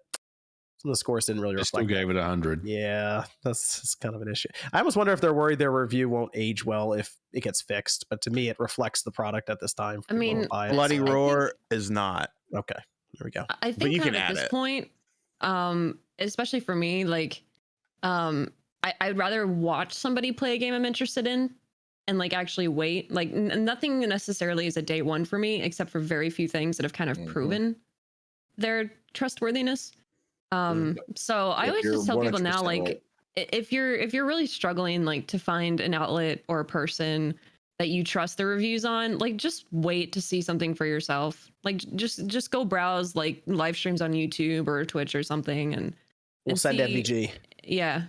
some of the scores didn't really I still reflect. gave it 100. Yeah, that's kind of an issue. I almost wonder if they're worried their review won't age well if it gets fixed, but to me, it reflects the product at this time. I mean, Bloody Roar is not. Okay, there we go. I think you kind can of at add this it. point, especially for me, like, I'd rather watch somebody play a game I'm interested in and like actually wait. Like, nothing necessarily is a day one for me, except for very few things that have kind of proven their trustworthiness. So I always just tell people now, like, if you're really struggling, like, to find an outlet or a person that you trust the reviews on, like, just wait to see something for yourself. Like, just go browse like live streams on YouTube or Twitch or something, and We'll send see- MVG. Yeah,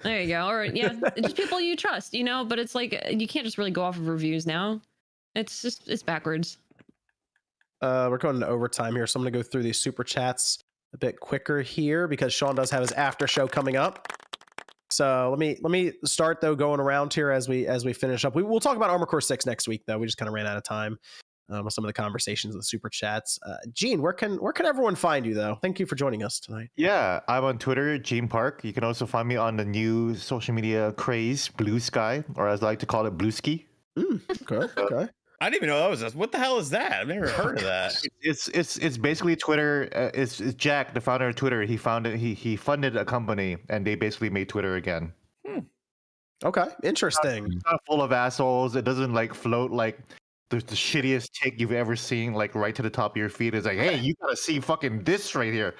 there you go. Or yeah, just people you trust, you know. But it's like you can't just really go off of reviews now. It's backwards. We're going to overtime here, so I'm going to go through these super chats a bit quicker here because Sean does have his after show coming up. So let me start though going around here as we finish up. We'll talk about Armor Core 6 next week though. We just kind of ran out of time with some of the conversations in the super chats. Gene, where can everyone find you though? Thank you for joining us tonight. yeah, I'm on Twitter, Gene Park. You can also find me on the new social media craze, Blue Sky, or as I like to call it, Blue Ski. Okay. I didn't even know that was us. What the hell is that? I've never heard of that. It's basically Twitter. It's Jack, the founder of Twitter. He founded he funded a company, and they basically made Twitter again. Okay, interesting. It's not full of assholes. It doesn't like float like the shittiest take you've ever seen, like right to the top of your feed. It's like, hey, you gotta see fucking this right here.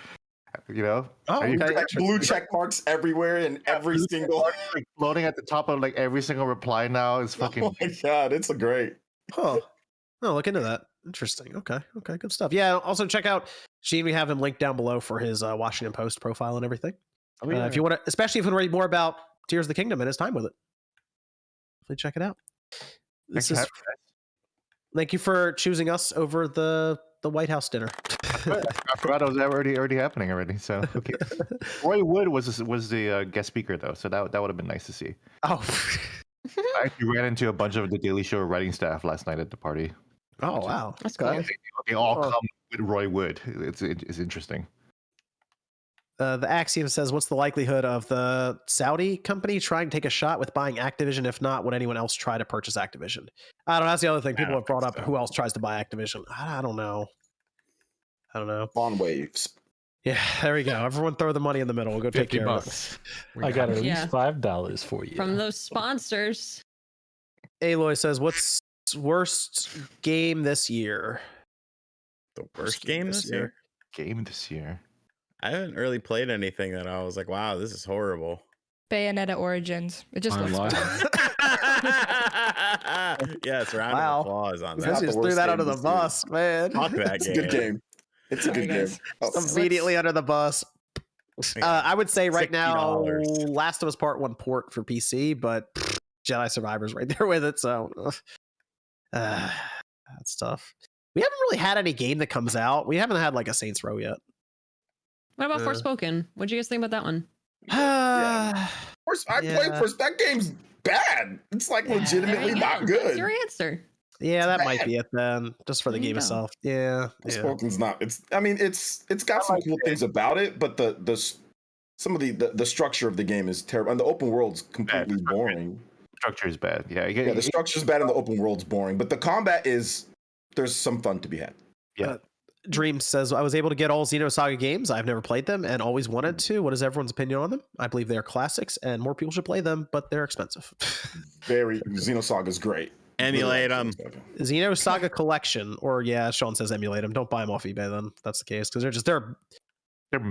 You know? Oh, Are you- okay. Like blue check marks everywhere and every single. like floating at the top of like every single reply now is fucking. Oh my god, it's a great. Huh. Oh, look into that. Interesting. Okay. Okay. Good stuff. Yeah. Also, check out Sheen. We have him linked down below for his Washington Post profile and everything. Oh, yeah. If you want to, especially if you want to read more about Tears of the Kingdom and his time with it, definitely check it out. Thanks This for is. having me, Thank you for choosing us over the White House dinner. guys. I forgot it was already happening already. So okay. Roy Wood was the guest speaker though, so that would have been nice to see. Oh. I actually ran into a bunch of the Daily Show writing staff last night at the party. Oh wow. That's Okay. cool. They all Oh. come with Roy Wood. It's interesting. The Axiom says, "What's the likelihood of the Saudi company trying to take a shot with buying Activision? If not, would anyone else try to purchase Activision?" I don't know. That's the other thing people have brought up. Who else tries to buy Activision? I don't know. Spawn waves. Yeah, there we go. Everyone throw the money in the middle. We'll go take $50. care of it. I got at Yeah. least $5 for you. From those sponsors. Aloy says, "What's worst game this year?" The worst game this year? Game this year. I haven't really played anything that I was like, wow, this is horrible. Bayonetta Origins. It just I looks like bad. Yes, round Wow. of applause on You that. guys the just threw worst that game under the this year. bus, man. Fuck that It's game. a good game. It's a good game. guys. Oh, Immediately under the bus. I would say right now, $60. Last of Us Part 1 port for PC, but Jedi Survivor's right there with it, so that's tough. We haven't really had any game that comes out. We haven't had like a Saints Row yet. What about Forspoken? What'd you guys think about that one? First, I played Yeah. first. That game's bad. It's like There legitimately you not go. good. That's your answer. Yeah, that might bad. be it then, just for the There you game go. itself. Yeah. Forspoken's not. It's. I mean, it's got some cool things about it, but some of the structure of the game is terrible, and the open world's completely boring. Structure is bad. Yeah. Yeah, the structure's bad, and the open world's boring, but the combat is. There's some fun to be had. Yeah. Dream says, "I was able to get all Xenosaga games. I've never played them and always wanted to. What is everyone's opinion on them? I believe they are classics and more people should play them, but they're expensive." Very Xenosaga's great. Emulate them. Xenosaga Collection, or yeah, Sean says emulate them. Don't buy them off eBay then. If that's the case, because they're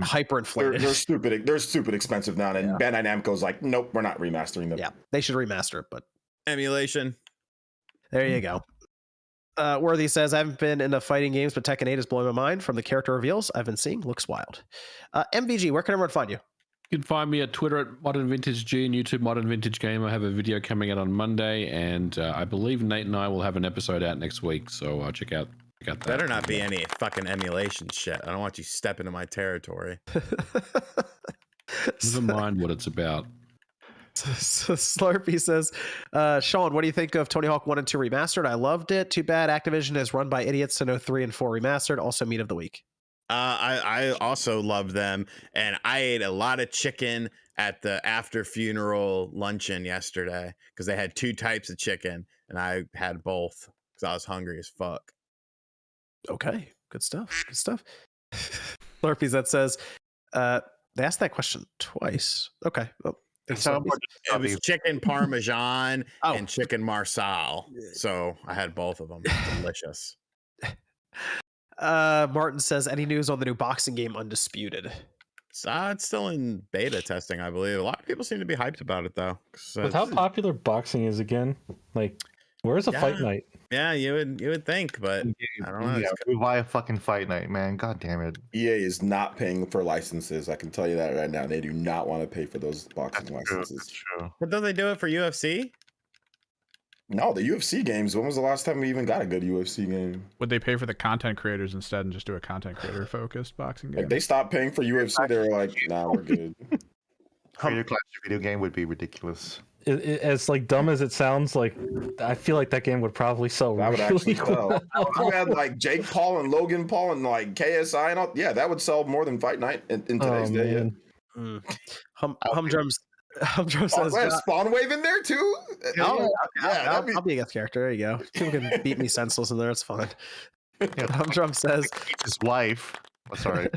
hyper They're, inflated. they're stupid. They're stupid expensive now, and Yeah. Bandai Namco's like, nope, we're not remastering them. Yeah, they should remaster it, but Emulation. there you go. Worthy says, "I haven't been into fighting games, but Tekken 8 is blowing my mind from the character reveals I've been seeing. Looks wild." MVG, where can everyone find you? You can find me at Twitter at Modern Vintage G and YouTube Modern Vintage Game. I have a video coming out on Monday, and I believe Nate and I will have an episode out next week. So check out that. Better not be any fucking emulation shit. I don't want you stepping into my territory. Never mind what it's about. Slurpee says, "Sean, what do you think of Tony Hawk 1 and 2 remastered? I loved it. Too bad Activision is run by idiots to know 3 and 4 remastered. Also, meat of the week." I also love them, and I ate a lot of chicken at the after funeral luncheon yesterday because they had 2 types of chicken, and I had both because I was hungry as fuck. Okay, good stuff. Good stuff. Slurpees that says, they asked that question twice. Okay. Well, It sounds It was chicken parmesan Oh. and chicken marsala, so I had both of them. Delicious. Martin says, "Any news on the new boxing game Undisputed?" It's still in beta testing, I believe. A lot of people seem to be hyped about it, though. With how popular boxing is again, like, where's a fight Yeah. night? Yeah, you would think, but I don't know. Yeah, we buy a fucking fight night, man. God damn it. EA is not paying for licenses. I can tell you that right now. They do not want to pay for those boxing licenses. True. But don't they do it for UFC? No, the UFC games. When was the last time we even got a good UFC game? Would they pay for the content creators instead and just do a content creator focused boxing game? Like they stopped paying for UFC. They were like, nah, we're good. Creator class video game would be ridiculous. As like dumb as it sounds, like I feel like that game would probably sell That would really actually sell. well. If you had like Jake Paul and Logan Paul and like KSI and all, yeah, that would sell more than Fight Night in today's day. Yeah. man. Humdrums Humdrum Oh, says, we have Spawn Wave in there too. I'll be a guest character. There you go. People can beat me senseless in there. It's fine. Humdrum says, his wife. Oh, sorry.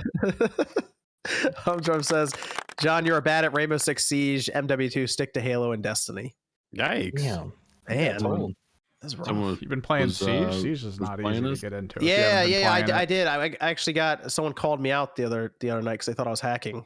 Humdrum says, John, you're bad at Rainbow Six Siege, MW2, stick to Halo and Destiny. Yikes. Damn. Man, that's wrong. You've been playing Siege. Siege is not easy to get into. Yeah, I did. I actually got someone called me out the other night because they thought I was hacking.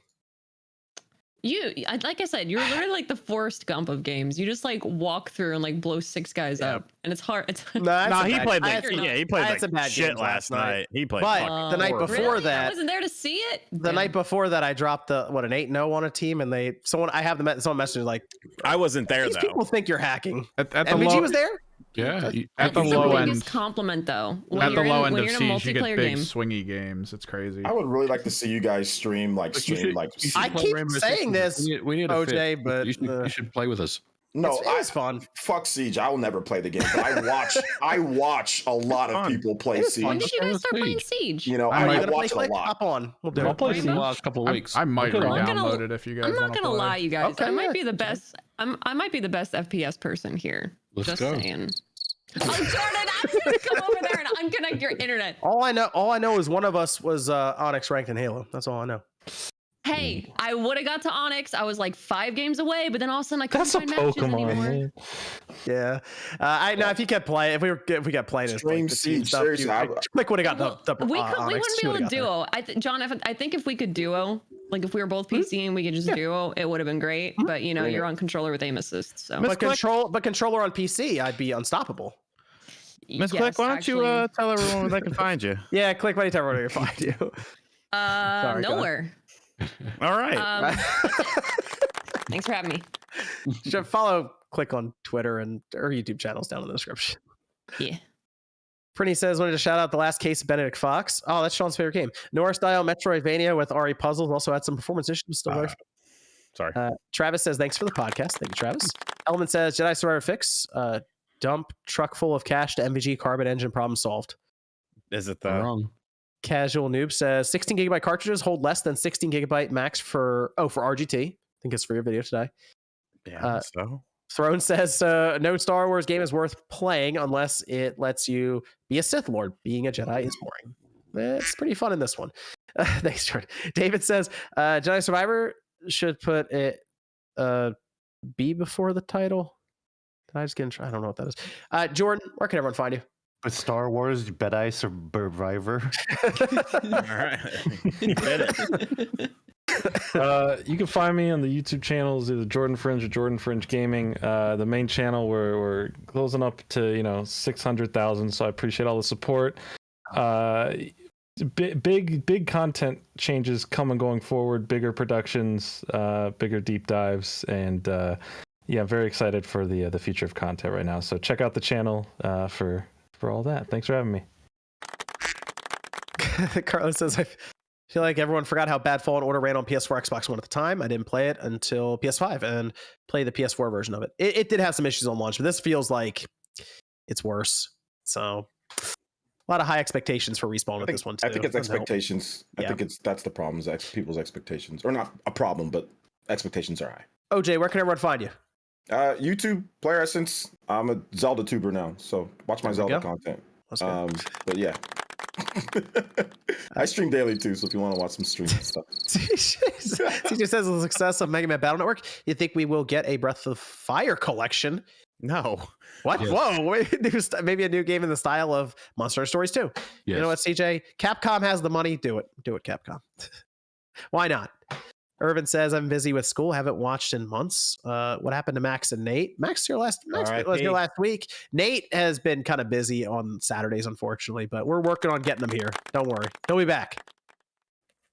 Like I said, you're literally like the Forrest Gump of games. You just like walk through and like blow 6 guys up, and it's hard. It's he played like shit last night. He played, but the night before that, I wasn't there to see it. The night before that, I dropped an 8-0 on a team, and someone messaged me like, I wasn't there these though. People think you're hacking. At the MVG was there. Yeah, at the low end. Compliment though. At the low end of Siege, you get big game. swingy games. It's crazy. I would really like to see you guys stream. I keep saying this, we need a OJ, but you should play with us. No, it's fun. Fuck Siege. I will never play the game, but I watch a lot of people play Siege. When did you guys start playing Siege? You know, I watch it a lot. Hop on. I'll play for the last couple of weeks. I might re-download it if you guys. I'm not gonna lie, you guys. Okay, I might be the best. I might be the best FPS person here. Let's go. Saying. Oh, Jordan, I'm gonna come over there and unconnect your internet. All I know is one of us was Onyx ranked in Halo. That's all I know. Hey, I would have got to Onyx. I was like 5 games away, but then all of a sudden I couldn't find matches anymore. Man. Yeah, I know if you kept playing, if we kept playing this Stream Siege, seriously, Click would have got the we Onyx. wouldn't be able to duo. John, I think if we could duo, like if we were both PC and we could just duo, it would have been great. But you know, you're on controller with aim assist, so. But controller on PC, I'd be unstoppable. Miss Click, why don't you tell everyone where they can find you? Yeah, Click, why don't you tell everyone where to find you? Sorry, nowhere. All right. Thanks for having me. You should follow Click on Twitter and our YouTube channels down in the description. Yeah. Prinny says, wanted to shout out The Last Case of Benedict Fox. Oh, that's Sean's favorite game. Noir style Metroidvania with RE puzzles. Also had some performance issues. Still very Sorry. Travis says, thanks for the podcast. Thank you, Travis. Element says, Jedi Survivor fix. Dump truck full of cash to MVG carbon engine, problem solved. Is it though? Wrong. Casual Noob says 16 gigabyte cartridges hold less than 16 gigabyte max for RGT. I think it's for your video today. Yeah. So Throne says no Star Wars game is worth playing unless it lets you be a Sith Lord. Being a Jedi is boring. It's pretty fun in this one. Thanks, Jordan. David says Jedi Survivor should put it B before the title. Did I just get I don't know what that is. Jordan, where can everyone find you? With Star Wars Jedi Survivor. all right. You can find me on the YouTube channels, either Jordan Fringe or Jordan Fringe Gaming. The main channel, we're closing up to 600,000, so I appreciate all the support. Big content changes coming going forward, bigger productions, bigger deep dives, and I'm very excited for the future of content right now. So check out the channel for all that. Thanks for having me. Carlos says, I feel like everyone forgot how bad Fallen Order ran on PS4, Xbox One at the time. I didn't play it until PS5 and play the PS4 version of it. It did have some issues on launch, but this feels like it's worse. So a lot of high expectations for Respawn with this one too. I think it's expectations. Yeah. I think that's the problem, is people's expectations. Or not a problem, but expectations are high. OJ, where can everyone find you? YouTube, Player Essence. I'm a Zelda tuber now, so watch my Zelda content. But yeah. I stream daily too, so if you want to watch some streams and stuff. CJ says the success of Mega Man Battle Network, you think we will get a Breath of Fire collection? No. What? Yes. Whoa, wait, maybe a new game in the style of Monster Hunter Stories 2. Yes. You know what, CJ? Capcom has the money. Do it, Capcom. Why not? Irvin says, I'm busy with school, haven't watched in months. What happened to Max and Nate? Max was here last week. Nate has been kind of busy on Saturdays, unfortunately, but we're working on getting him here. Don't worry. He'll be back.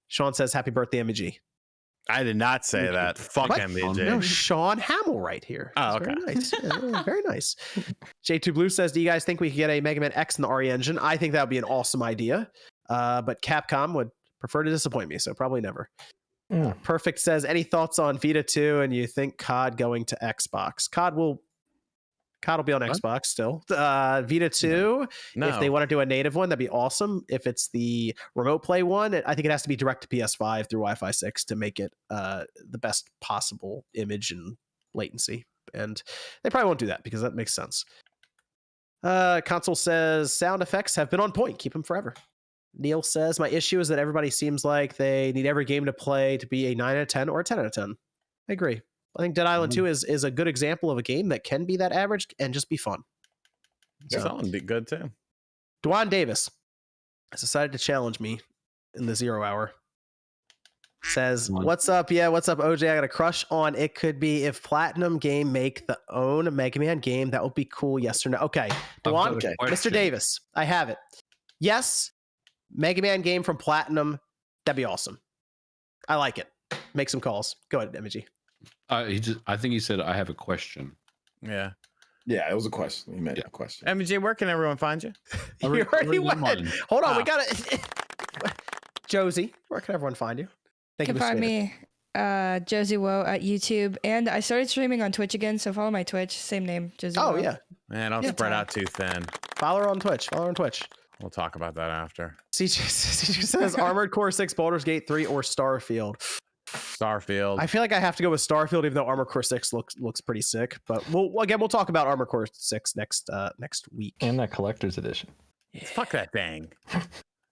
Sean says, happy birthday, MVG. I did not say that. Fuck MVG. No, Sean Hamill right here. Oh, okay. Very nice. Yeah, very nice. J2 Blue says, do you guys think we could get a Mega Man X in the RE engine? I think that would be an awesome idea, but Capcom would prefer to disappoint me, so probably never. Perfect says, any thoughts on Vita 2 and you think COD going to Xbox? COD will COD will be on Xbox still. Vita 2, No. if they want to do a native one, that'd be awesome. If it's the remote play one, I think it has to be direct to PS5 through Wi-Fi 6 to make it the best possible image and latency. And they probably won't do that because that makes sense. Console says sound effects have been on point. Keep them forever. Neil says my issue is that everybody seems like they need every game to play to be a 9 out of 10 or a 10 out of 10. I agree. I think Dead Island 2 is a good example of a game that can be that average and just be fun. So, would be good too. Dwan Davis has decided to challenge me in the 0 hour. Says, what's up? Yeah, what's up, OJ? I got a crush on It Could Be if Platinum Game make the own Mega Man game. That would be cool. Yes or no? Okay. Dwan, Okay. Mr. Davis, I have it. Yes, Mega Man game from Platinum. That'd be awesome. I like it. Make some calls. Go ahead, MG. I think he said, I have a question. Yeah. Yeah, it was a question. He made a question. MJ, where can everyone find you? You already went. Hold on, we Ah. got it. Josie, where can everyone find you? You can find me, Josie Woe at YouTube, and I started streaming on Twitch again, so follow my Twitch, same name, Josie Oh, Woe. yeah. Man, don't spread out too thin. Follow her on Twitch. Follow her on Twitch. We'll talk about that after. CJ says Armored Core 6, Baldur's Gate 3, or Starfield. Starfield. I feel like I have to go with Starfield, even though Armored Core 6 looks pretty sick. But we'll talk about Armored Core 6 next week. And that collector's edition. Fuck that thing.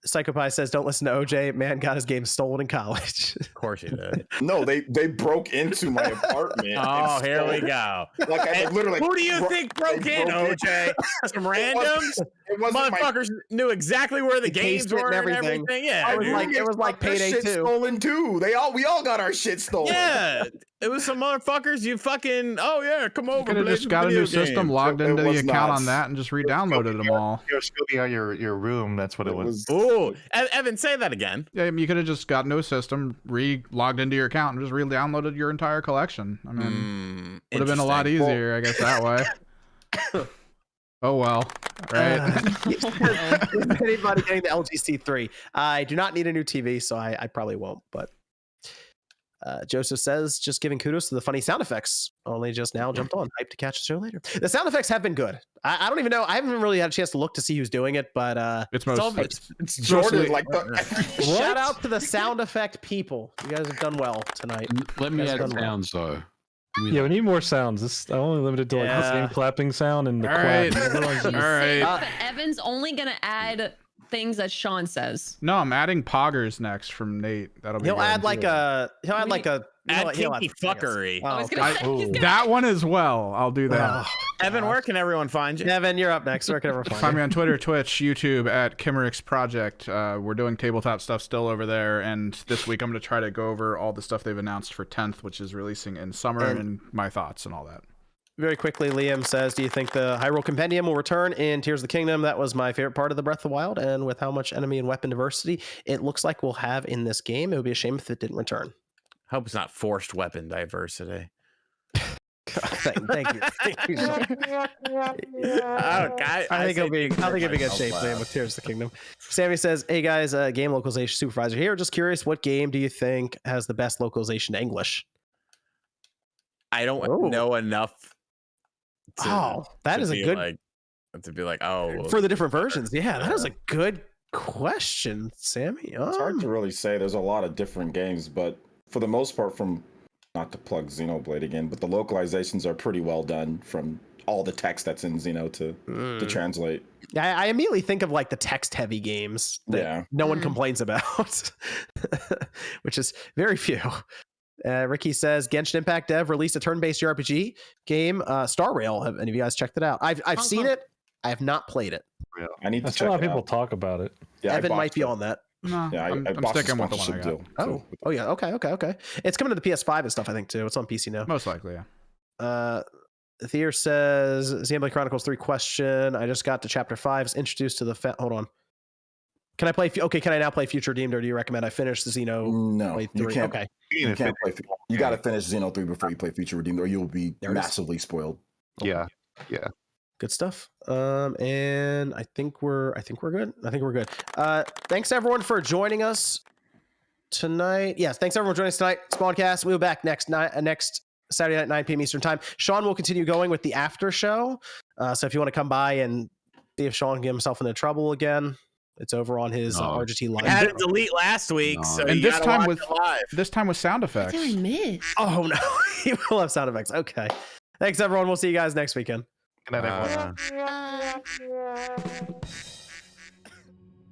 Psychopie says, don't listen to OJ. Man got his game stolen in college. Of course you did. No, they broke into my apartment. Oh, here we go. Like I literally. Who do you think broke in, OJ? Some randoms? It wasn't Motherfuckers knew exactly where the games cased it were and and everything. everything. Yeah, It was like Their Payday shit 2. stolen too. We all got our shit stolen. yeah. It was some motherfuckers. You fucking. Oh yeah, come over. You could have play just some got a video new system, games. logged It into the was account not. on that, and just re-downloaded them all. You're scoping out your room. That's what it was. Ooh, Evan, say that again. Yeah, I mean, you could have just got no system, logged into your account, and just re-downloaded your entire collection. I mean, would have been a lot interesting. easier, I guess, that way. Oh well, right? Is anybody getting the LG C3? I do not need a new TV, so I probably won't. But Joseph says, just giving kudos to the funny sound effects. Only just now jumped on. Hype to catch the show later. The sound effects have been good. I don't even know. I haven't really had a chance to look to see who's doing it, but It's It's Jordan. mostly- Like the. shout out to the sound effect people. You guys have done well tonight. Let me Yes, add done well. sounds though. Give me Yeah, that. we need more sounds. This I only limited to like the Yeah. same clapping sound and the All right. quack. Everyone's All right. But Evan's only gonna add things that Sean says. No, I'm adding poggers next from Nate. That'll be He'll good. add like a. He'll add like a. Add he'll kinky fuckery. I was okay. gonna say, I- he's ooh. gonna that one as well. I'll do that. Evan, where can everyone find you? Evan, you're up next. Where can everyone Find find me you? on Twitter, Twitch, YouTube at Kimmerix Project. We're doing tabletop stuff still over there, and this week I'm going to try to go over all the stuff they've announced for 10th, which is releasing in summer, and my thoughts and all that. Very quickly, Liam says, do you think the Hyrule Compendium will return in Tears of the Kingdom? That was my favorite part of the Breath of the Wild, and with how much enemy and weapon diversity it looks like we'll have in this game, it would be a shame if it didn't return. Hope it's not forced weapon diversity. Thank you. Thank you, Sean. I think it'll be a good shape, man, with Tears of the Kingdom. Sammy says, hey guys, game localization supervisor here. Just curious, what game do you think has the best localization to English? I don't Oh. know enough. That to is a be good like, to be like, oh, for the different versions. Yeah, that is a good question, Sammy. It's hard to really say. There's a lot of different games, but for the most part, from not to plug Xenoblade again, but the localizations are pretty well done from all the text that's in Xeno to translate. I immediately think of like the text-heavy games that no one complains about, which is very few. Ricky says Genshin Impact dev released a turn-based RPG game, Star Rail. Have any of you guys checked it out? I've seen it. I have not played it. I need to I've seen check a lot of it people out. talk about it. Yeah, I Evan might bought be it. on that. No, Yeah, I'm bought the sticking with the one I sponsorship got. deal. Oh yeah. Okay. It's coming to the PS5 and stuff, I think, too. It's on PC now. Most likely, yeah. Thier says, Xenoblade Chronicles 3 question. I just got to chapter 5. Is introduced to the hold on. Can I play? Okay, can I now play Future Redeemed, or do you recommend I finish the Xeno? No, Blade you 3? can't. Okay. You can't play. You got to finish Xeno 3 before you play Future Redeemed, or you'll be There it is. massively spoiled. Yeah. Good stuff. And I think we're good. Thanks everyone for joining us tonight. Yes, thanks everyone for joining us tonight. SpawnCast. We'll be back next Saturday night, 9 p.m. Eastern time. Sean will continue going with the after show. So if you want to come by and see if Sean can get himself into trouble again, it's over on his RGT live. I had to delete last week, so And you this gotta time watch with it live. this time with sound effects. What did I miss? Oh no, he will have sound effects. Okay. Thanks everyone. We'll see you guys next weekend. Good night, everyone.